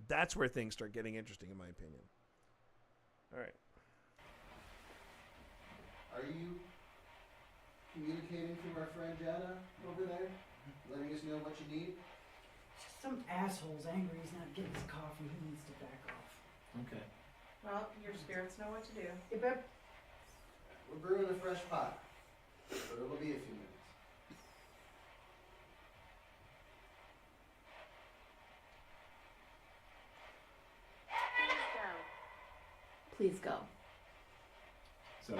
That's where things start getting interesting, in my opinion. All right. Are you communicating from our friend Jada over there? Letting us know what you need? Some asshole's angry he's not getting his coffee. He needs to back off. Okay. Well, your spirits know what to do. We're brewing a fresh pot, but it'll be a few minutes. Please go. So, is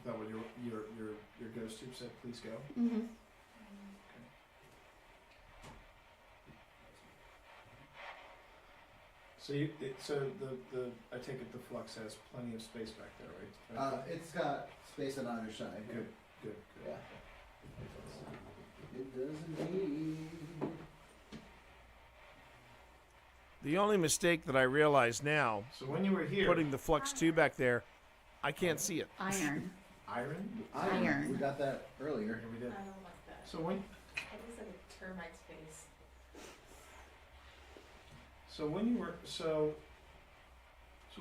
that what your ghost tube said? Please go. Mm-hmm. So I take it the flux has plenty of space back there, right? It's got space on either side. Good. Yeah. It does indeed. The only mistake that I realize now, So when you were here, putting the flux tube back there, I can't see it. Iron. Iron. We got that earlier. Yeah, we did. I don't like that. So when That looks like a termite's face. So when you were so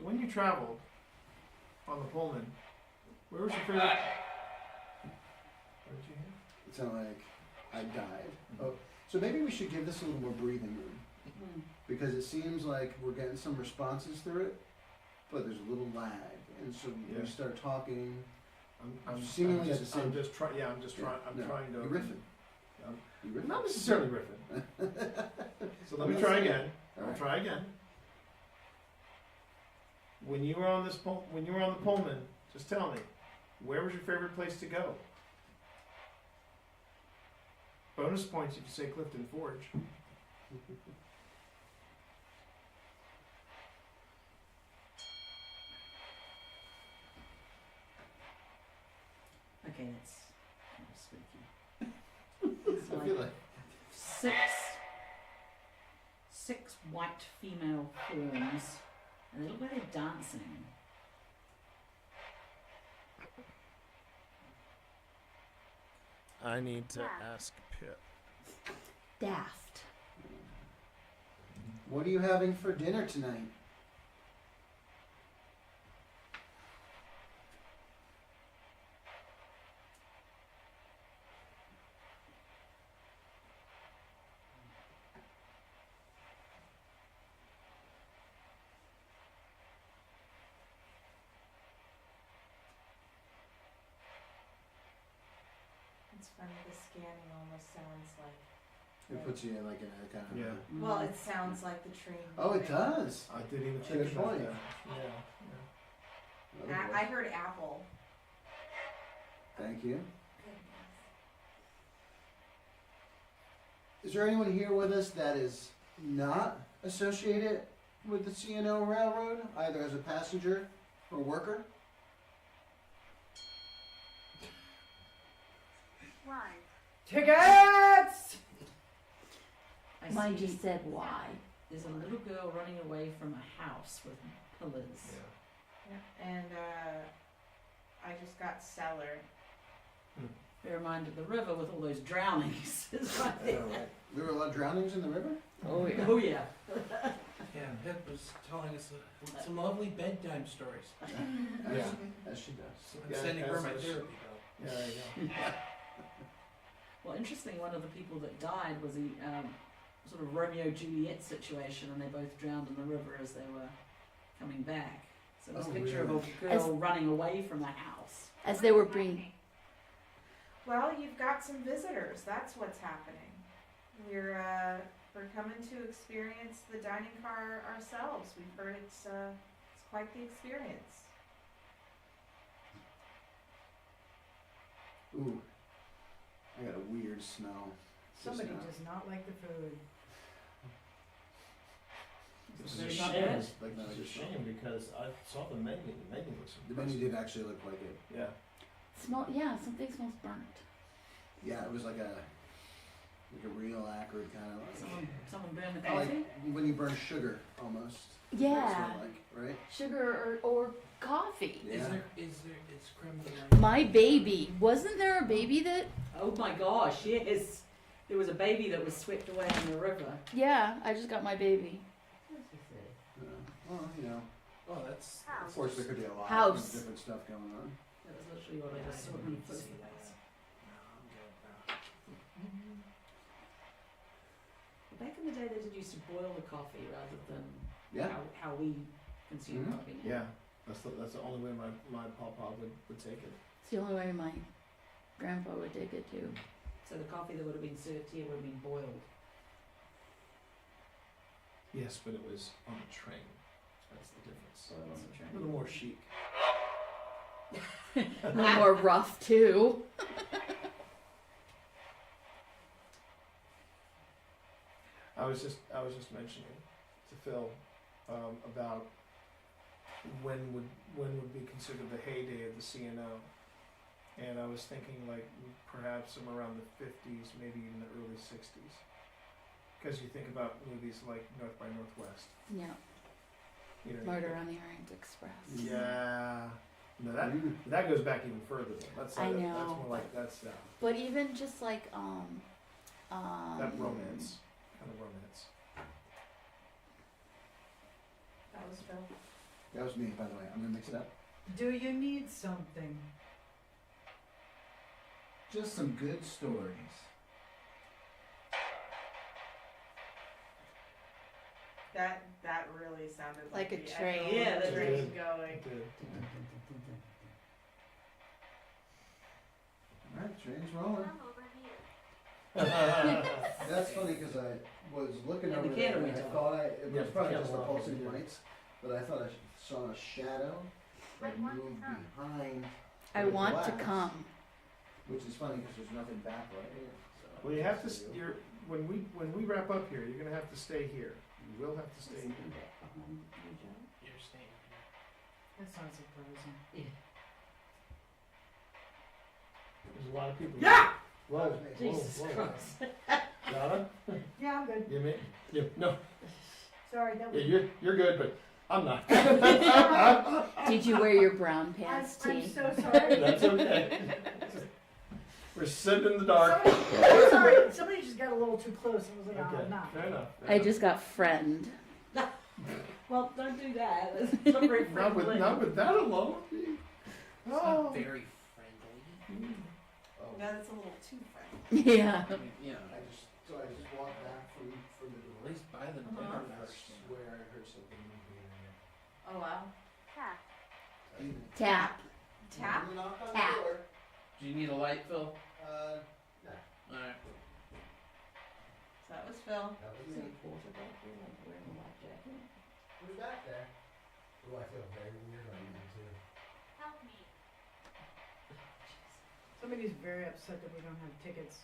when you traveled on the Pullman, where was your favorite? What did you hear? It sounded like I died. Oh, so maybe we should give this a little more breathing room because it seems like we're getting some responses through it, but there's a little lag, and so Yeah. we start talking. I'm seemingly at the same. I'm just trying. Yeah, I'm just trying. I'm No, trying to. You're riffing. You're riffing. Not necessarily riffing. So let me try again. I'll try again. When you were on when you were on the Pullman, just tell me, where was your favorite place to go? Bonus points if you say Clifton Forge. Okay, that's kind of spooky. It's I feel like six white female forms, and a little bit of dancing. I need to ask Pip. Daft. What are you having for dinner tonight? It's funny, the scanning almost sounds like. It puts you in like in a kind of. Yeah. Well, it sounds like the train. Oh, it does. I didn't even That's a think good about point. that. Yeah. I heard apple. Thank you. Is there anyone here with us that is not associated with the C&O Railroad, either as a passenger or worker? Why? Tickets! I Mind see you said why. There's a little girl running away from a house with pillars. Yeah. And I just got cellar. Bear in mind at the river with all those drownings. Is right. There were a lot of drownings in the river? Oh yeah. Oh yeah. Yeah, Pip was telling us some lovely bedtime stories. As she does. So I'm sending her my therapy though. Yeah, there you go. Well, interesting. One of the people that died was a sort of Romeo Juliet situation, and they both drowned in the river as they were coming back. So this picture of a girl running away from a house as they were being. Well, you've got some visitors. That's what's happening. We're coming to experience the dining car ourselves. We've heard it's quite the experience. Ooh, I got a weird smell. Somebody just now. does not like the food. It's It's a not shame. nice, like not It's a just shame because I saw the menu. The menu was The menu did actually look like it. Yeah. Something smells burnt. Yeah, it was like a real acrid kind of like. Someone burned the Like coffee? when you burn sugar, almost. That's what it Yeah. smelled like, right? Sugar or coffee. Is creme brulee? My baby. Wasn't there a baby that? Oh my gosh, yes. There was a baby that was swept away in the river. Yeah, I just got my baby. Well, you know. Oh, that's. Of course, there could be a lot House. of different stuff going on. That was literally what I just saw when you put it. Back in the day, they did used to boil the coffee rather than how we consume coffee now. Yeah, that's the only way my papa would take it. It's the only way my grandpa would take it too. So the coffee that would have been served here would have been boiled. Yes, but it was on a train. That's the difference. So I wasn't A trying little more chic. A little more rough too. I was just mentioning to Phil about when would be considered the heyday of the C&O, and I was thinking like perhaps somewhere around the 50s, maybe even the early 60s, because you think about movies like North by Northwest. Yeah. You know, Murder on the Orient Express. Yeah. No, that goes back even further. That's I know. That's more like that's But even just like that romance, kind of romance. That was Phil. That was me, by the way. I'm gonna mix it up. Do you need something? Just some good stories. That really sounded Like a the train. echo of Yeah, the the train train. going. Alright, train's rolling. That's funny because I was looking And the over there camera and I went thought it Yeah, was probably camera just the off. pulsing lights, but I thought I saw a shadow that moved behind I the want to glass, come. which is funny because there's nothing back right here. So Well, you have to. When we wrap up here, you're gonna have to stay here. You will have to stay here. You're staying here. That's not surprising. There's a lot of people. Yeah! Whoa, Jesus whoa. Christ. Donna? Yeah, I'm good. You mean? No. Sorry, that Yeah, was. you're good, but I'm not. Did you wear your brown pants, I'm T? so sorry. That's okay. We're sitting in the dark. Sorry, somebody just got a little too close and was like, oh, Okay, I'm not. fair enough. I just got friend. Well, don't do that. It's not very friendly. Not with that alone. It's not very friendly. Oh. No, that's a little too friendly. Yeah. I mean, you know, I just walked back from the door. at least buy them dinner And I first. swear I heard something moving in there. Oh wow. Tap. Tap? Knock on the Tap. door. Do you need a light, Phil? No. Alright. So that was Phil. That was me. Who's back there? Oh, I feel very weird right now too. Help me. Somebody's very upset that we don't have tickets.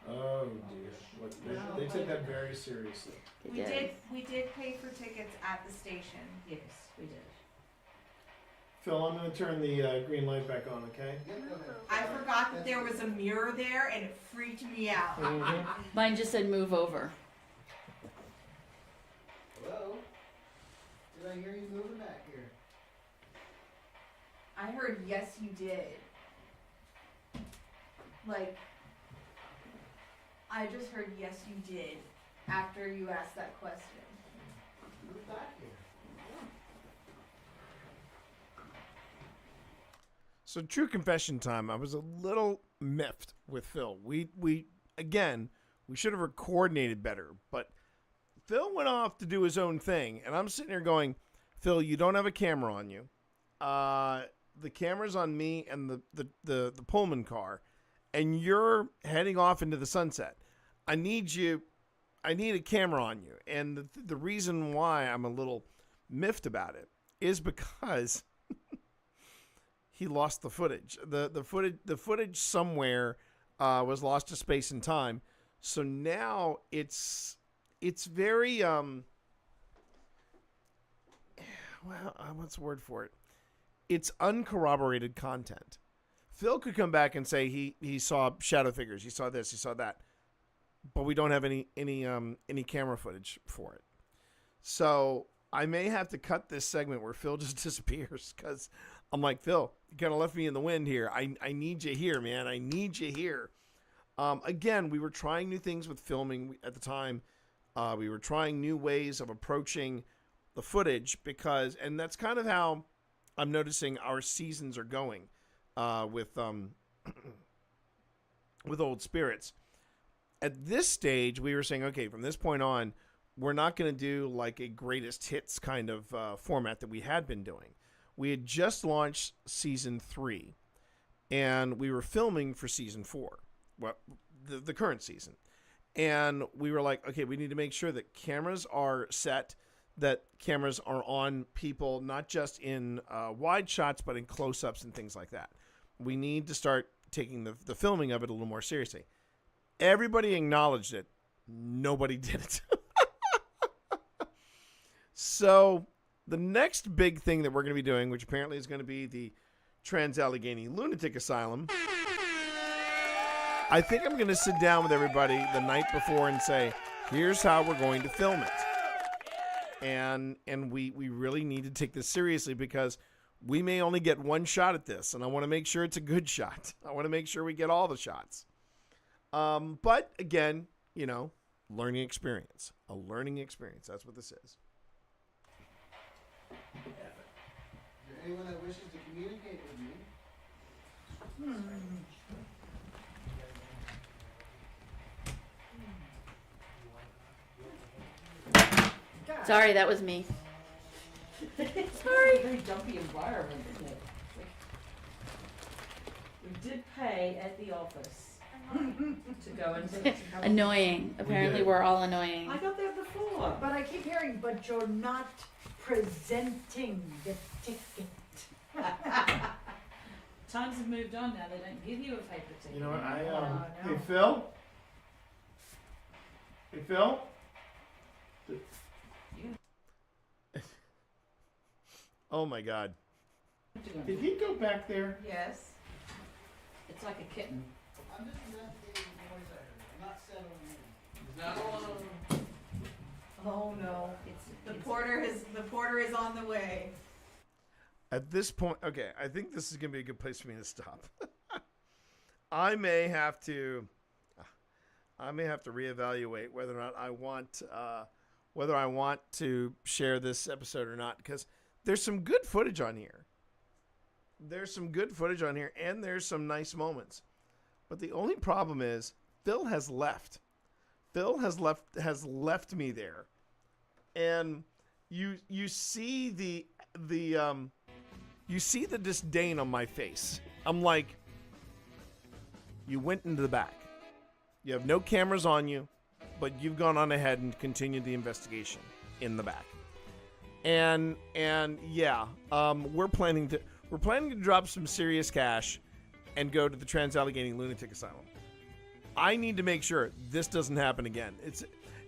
Oh dear. What, they take that very seriously. We did pay for tickets at the station. Yes, we did. Phil, I'm going to turn the green light back on, okay? I forgot that there was a mirror there and it freaked me out. Mine just said move over. Hello? Did I hear you moving back here? I heard yes you did. Like, I just heard yes you did after you asked that question. Who's back here? So true confession time. I was a little miffed with Phil. We should have coordinated better, but Phil went off to do his own thing, and I'm sitting here going, Phil, you don't have a camera on you. The camera's on me and the Pullman car, and you're heading off into the sunset. I need a camera on you. And the reason why I'm a little miffed about it is because he lost the footage. The footage somewhere was lost to space and time. So now it's very what's the word for it? It's uncorroborated content. Phil could come back and say he saw shadow figures, he saw this, he saw that, but we don't have any camera footage for it. So I may have to cut this segment where Phil just disappears because I'm like, Phil, you kind of left me in the wind here. I need you here, man. I need you here. Again, we were trying new things with filming at the time. We were trying new ways of approaching the footage and that's kind of how I'm noticing our seasons are going with Old Spirits. At this stage, we were saying, okay, from this point on, we're not going to do like a greatest hits kind of format that we had been doing. We had just launched season 3, and we were filming for season 4, well, the current season. And we were like, okay, we need to make sure that cameras are set, that cameras are on people, not just in wide shots, but in close-ups and things like that. We need to start taking the filming of it a little more seriously. Everybody acknowledged it. Nobody did it. So the next big thing that we're going to be doing, which apparently is going to be the Trans-Allegheny Lunatic Asylum, I think I'm going to sit down with everybody the night before and say, here's how we're going to film it. And we really need to take this seriously because we may only get one shot at this, and I want to make sure it's a good shot. I want to make sure we get all the shots. But again, you know, learning experience. A learning experience. That's what this is. Is there anyone that wishes to communicate with me? Sorry, that was me. Sorry. Very dumpy environment, isn't it? We did pay at the office to go into Annoying. Apparently, we're all annoying. I got there before. But I keep hearing, but you're not presenting the ticket. Times have moved on now. They don't give you a paper ticket. You know what? no. Hey Phil. Hey Phil. Oh my God. Did he go back there? Yes. It's like a kitten. I'm just investigating the noise I heard. I'm not settling in. Oh no. The porter is on the way. At this point, okay, I think this is going to be a good place for me to stop. I may have to reevaluate whether or not I want to share this episode or not, because there's some good footage on here. And there's some nice moments. But the only problem is Phil has left. Phil has left me there. And you see the disdain on my face. I'm like, you went into the back. You have no cameras on you, but you've gone on ahead and continued the investigation in the back. And yeah, we're planning to drop some serious cash and go to the Trans-Allegheny Lunatic Asylum. I need to make sure this doesn't happen again.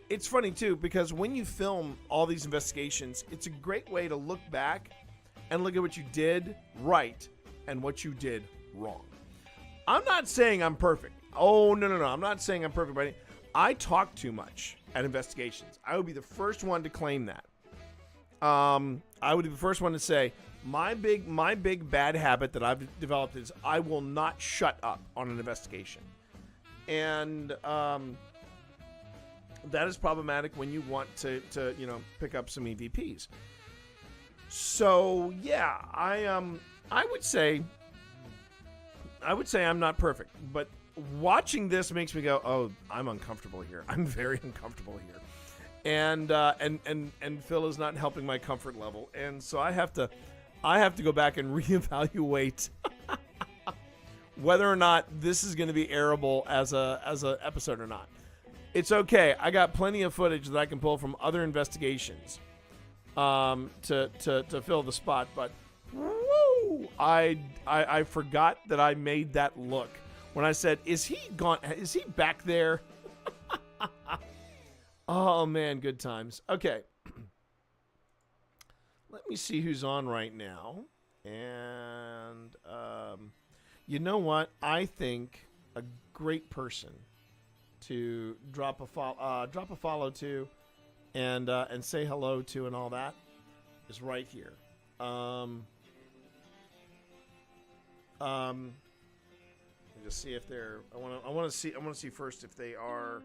It's funny too, because when you film all these investigations, it's a great way to look back and look at what you did right and what you did wrong. I'm not saying I'm perfect. Oh, no. I'm not saying I'm perfect, buddy. I talk too much at investigations. I would be the first one to claim that. I would be the first one to say, my big bad habit that I've developed is I will not shut up on an investigation. And that is problematic when you want to pick up some EVPs. So yeah, I would say I'm not perfect, but watching this makes me go, oh, I'm uncomfortable here. I'm very uncomfortable here. And Phil is not helping my comfort level. And so I have to go back and reevaluate whether or not this is going to be airable as a episode or not. It's okay. I got plenty of footage that I can pull from other investigations to fill the spot, but woo, I forgot that I made that look when I said, is he gone? Is he back there? Oh man, good times. Okay. Let me see who's on right now. And you know what? I think a great person to drop a follow to and say hello to and all that is right here. Let me just see if they're. I want to see first if they are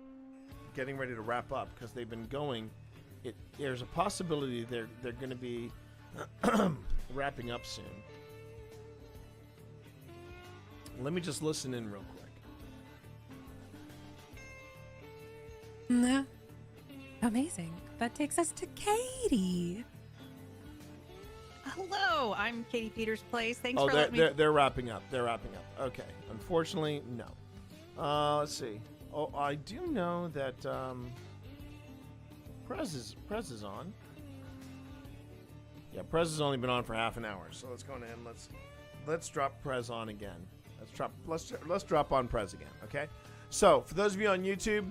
getting ready to wrap up, because they've been going. There's a possibility they're going to be wrapping up soon. Let me just listen in real quick. Amazing. That takes us to Katie. Hello, I'm Katie Peters Place. Thanks for letting me. They're wrapping up. Okay. Unfortunately, no. Let's see. Oh, I do know that Prez is on. Yeah, Prez has only been on for half an hour, so let's go ahead and let's drop Prez on again. Let's drop on Prez again, okay? So for those of you on YouTube,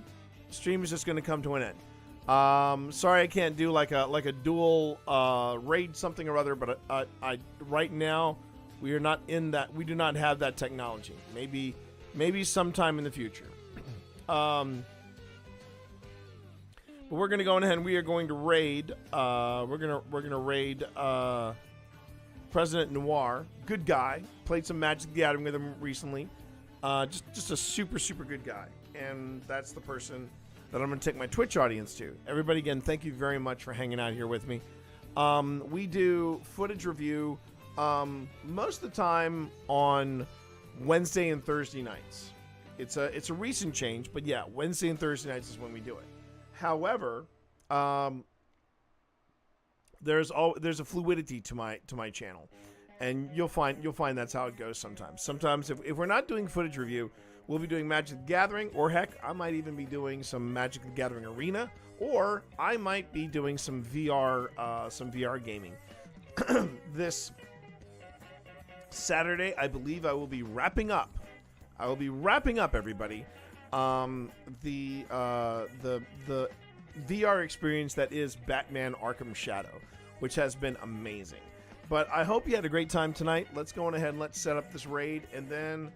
stream is just going to come to an end. Sorry I can't do like a dual raid something or other, but I right now we are not in that. We do not have that technology. Maybe sometime in the future. But we're gonna go ahead and we are going to raid. We're gonna raid President Noir. Good guy. Played some Magic the Gathering with him recently. Just a super good guy. And that's the person that I'm gonna take my Twitch audience to. Everybody, again, thank you very much for hanging out here with me. We do footage review most of the time on Wednesday and Thursday nights. It's a recent change, but yeah, Wednesday and Thursday nights is when we do it. However, there's a fluidity to my channel, and you'll find that's how it goes sometimes. Sometimes if we're not doing footage review, we'll be doing Magic the Gathering, or heck, I might even be doing some Magic the Gathering Arena, or I might be doing some VR gaming. This Saturday, I believe I will be wrapping up. Everybody. The VR experience that is Batman Arkham Shadow, which has been amazing. But I hope you had a great time tonight. Let's go on ahead and let's set up this raid, and then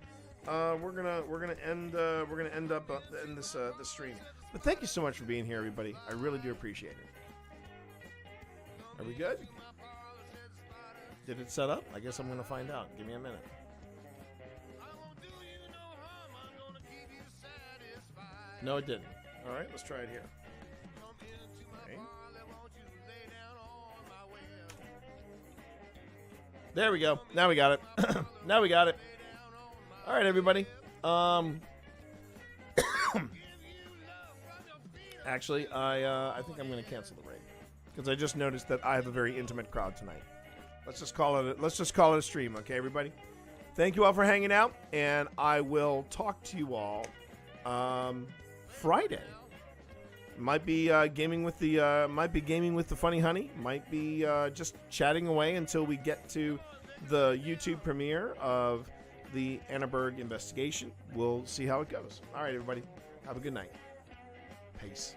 we're gonna end this stream. But thank you so much for being here, everybody. I really do appreciate it. Are we good? Did it set up? I guess I'm gonna find out. Give me a minute. No, it didn't. All right, let's try it here. Okay. There we go. Now we got it. Now we got it. All right, everybody. Actually, I think I'm going to cancel the raid because I just noticed that I have a very intimate crowd tonight. Let's just call it a stream, okay, everybody? Thank you all for hanging out, and I will talk to you all Friday. Might be gaming with the Funny Honey. Might be just chatting away until we get to the YouTube premiere of the Annaberg investigation. We'll see how it goes. All right, everybody. Have a good night. Peace.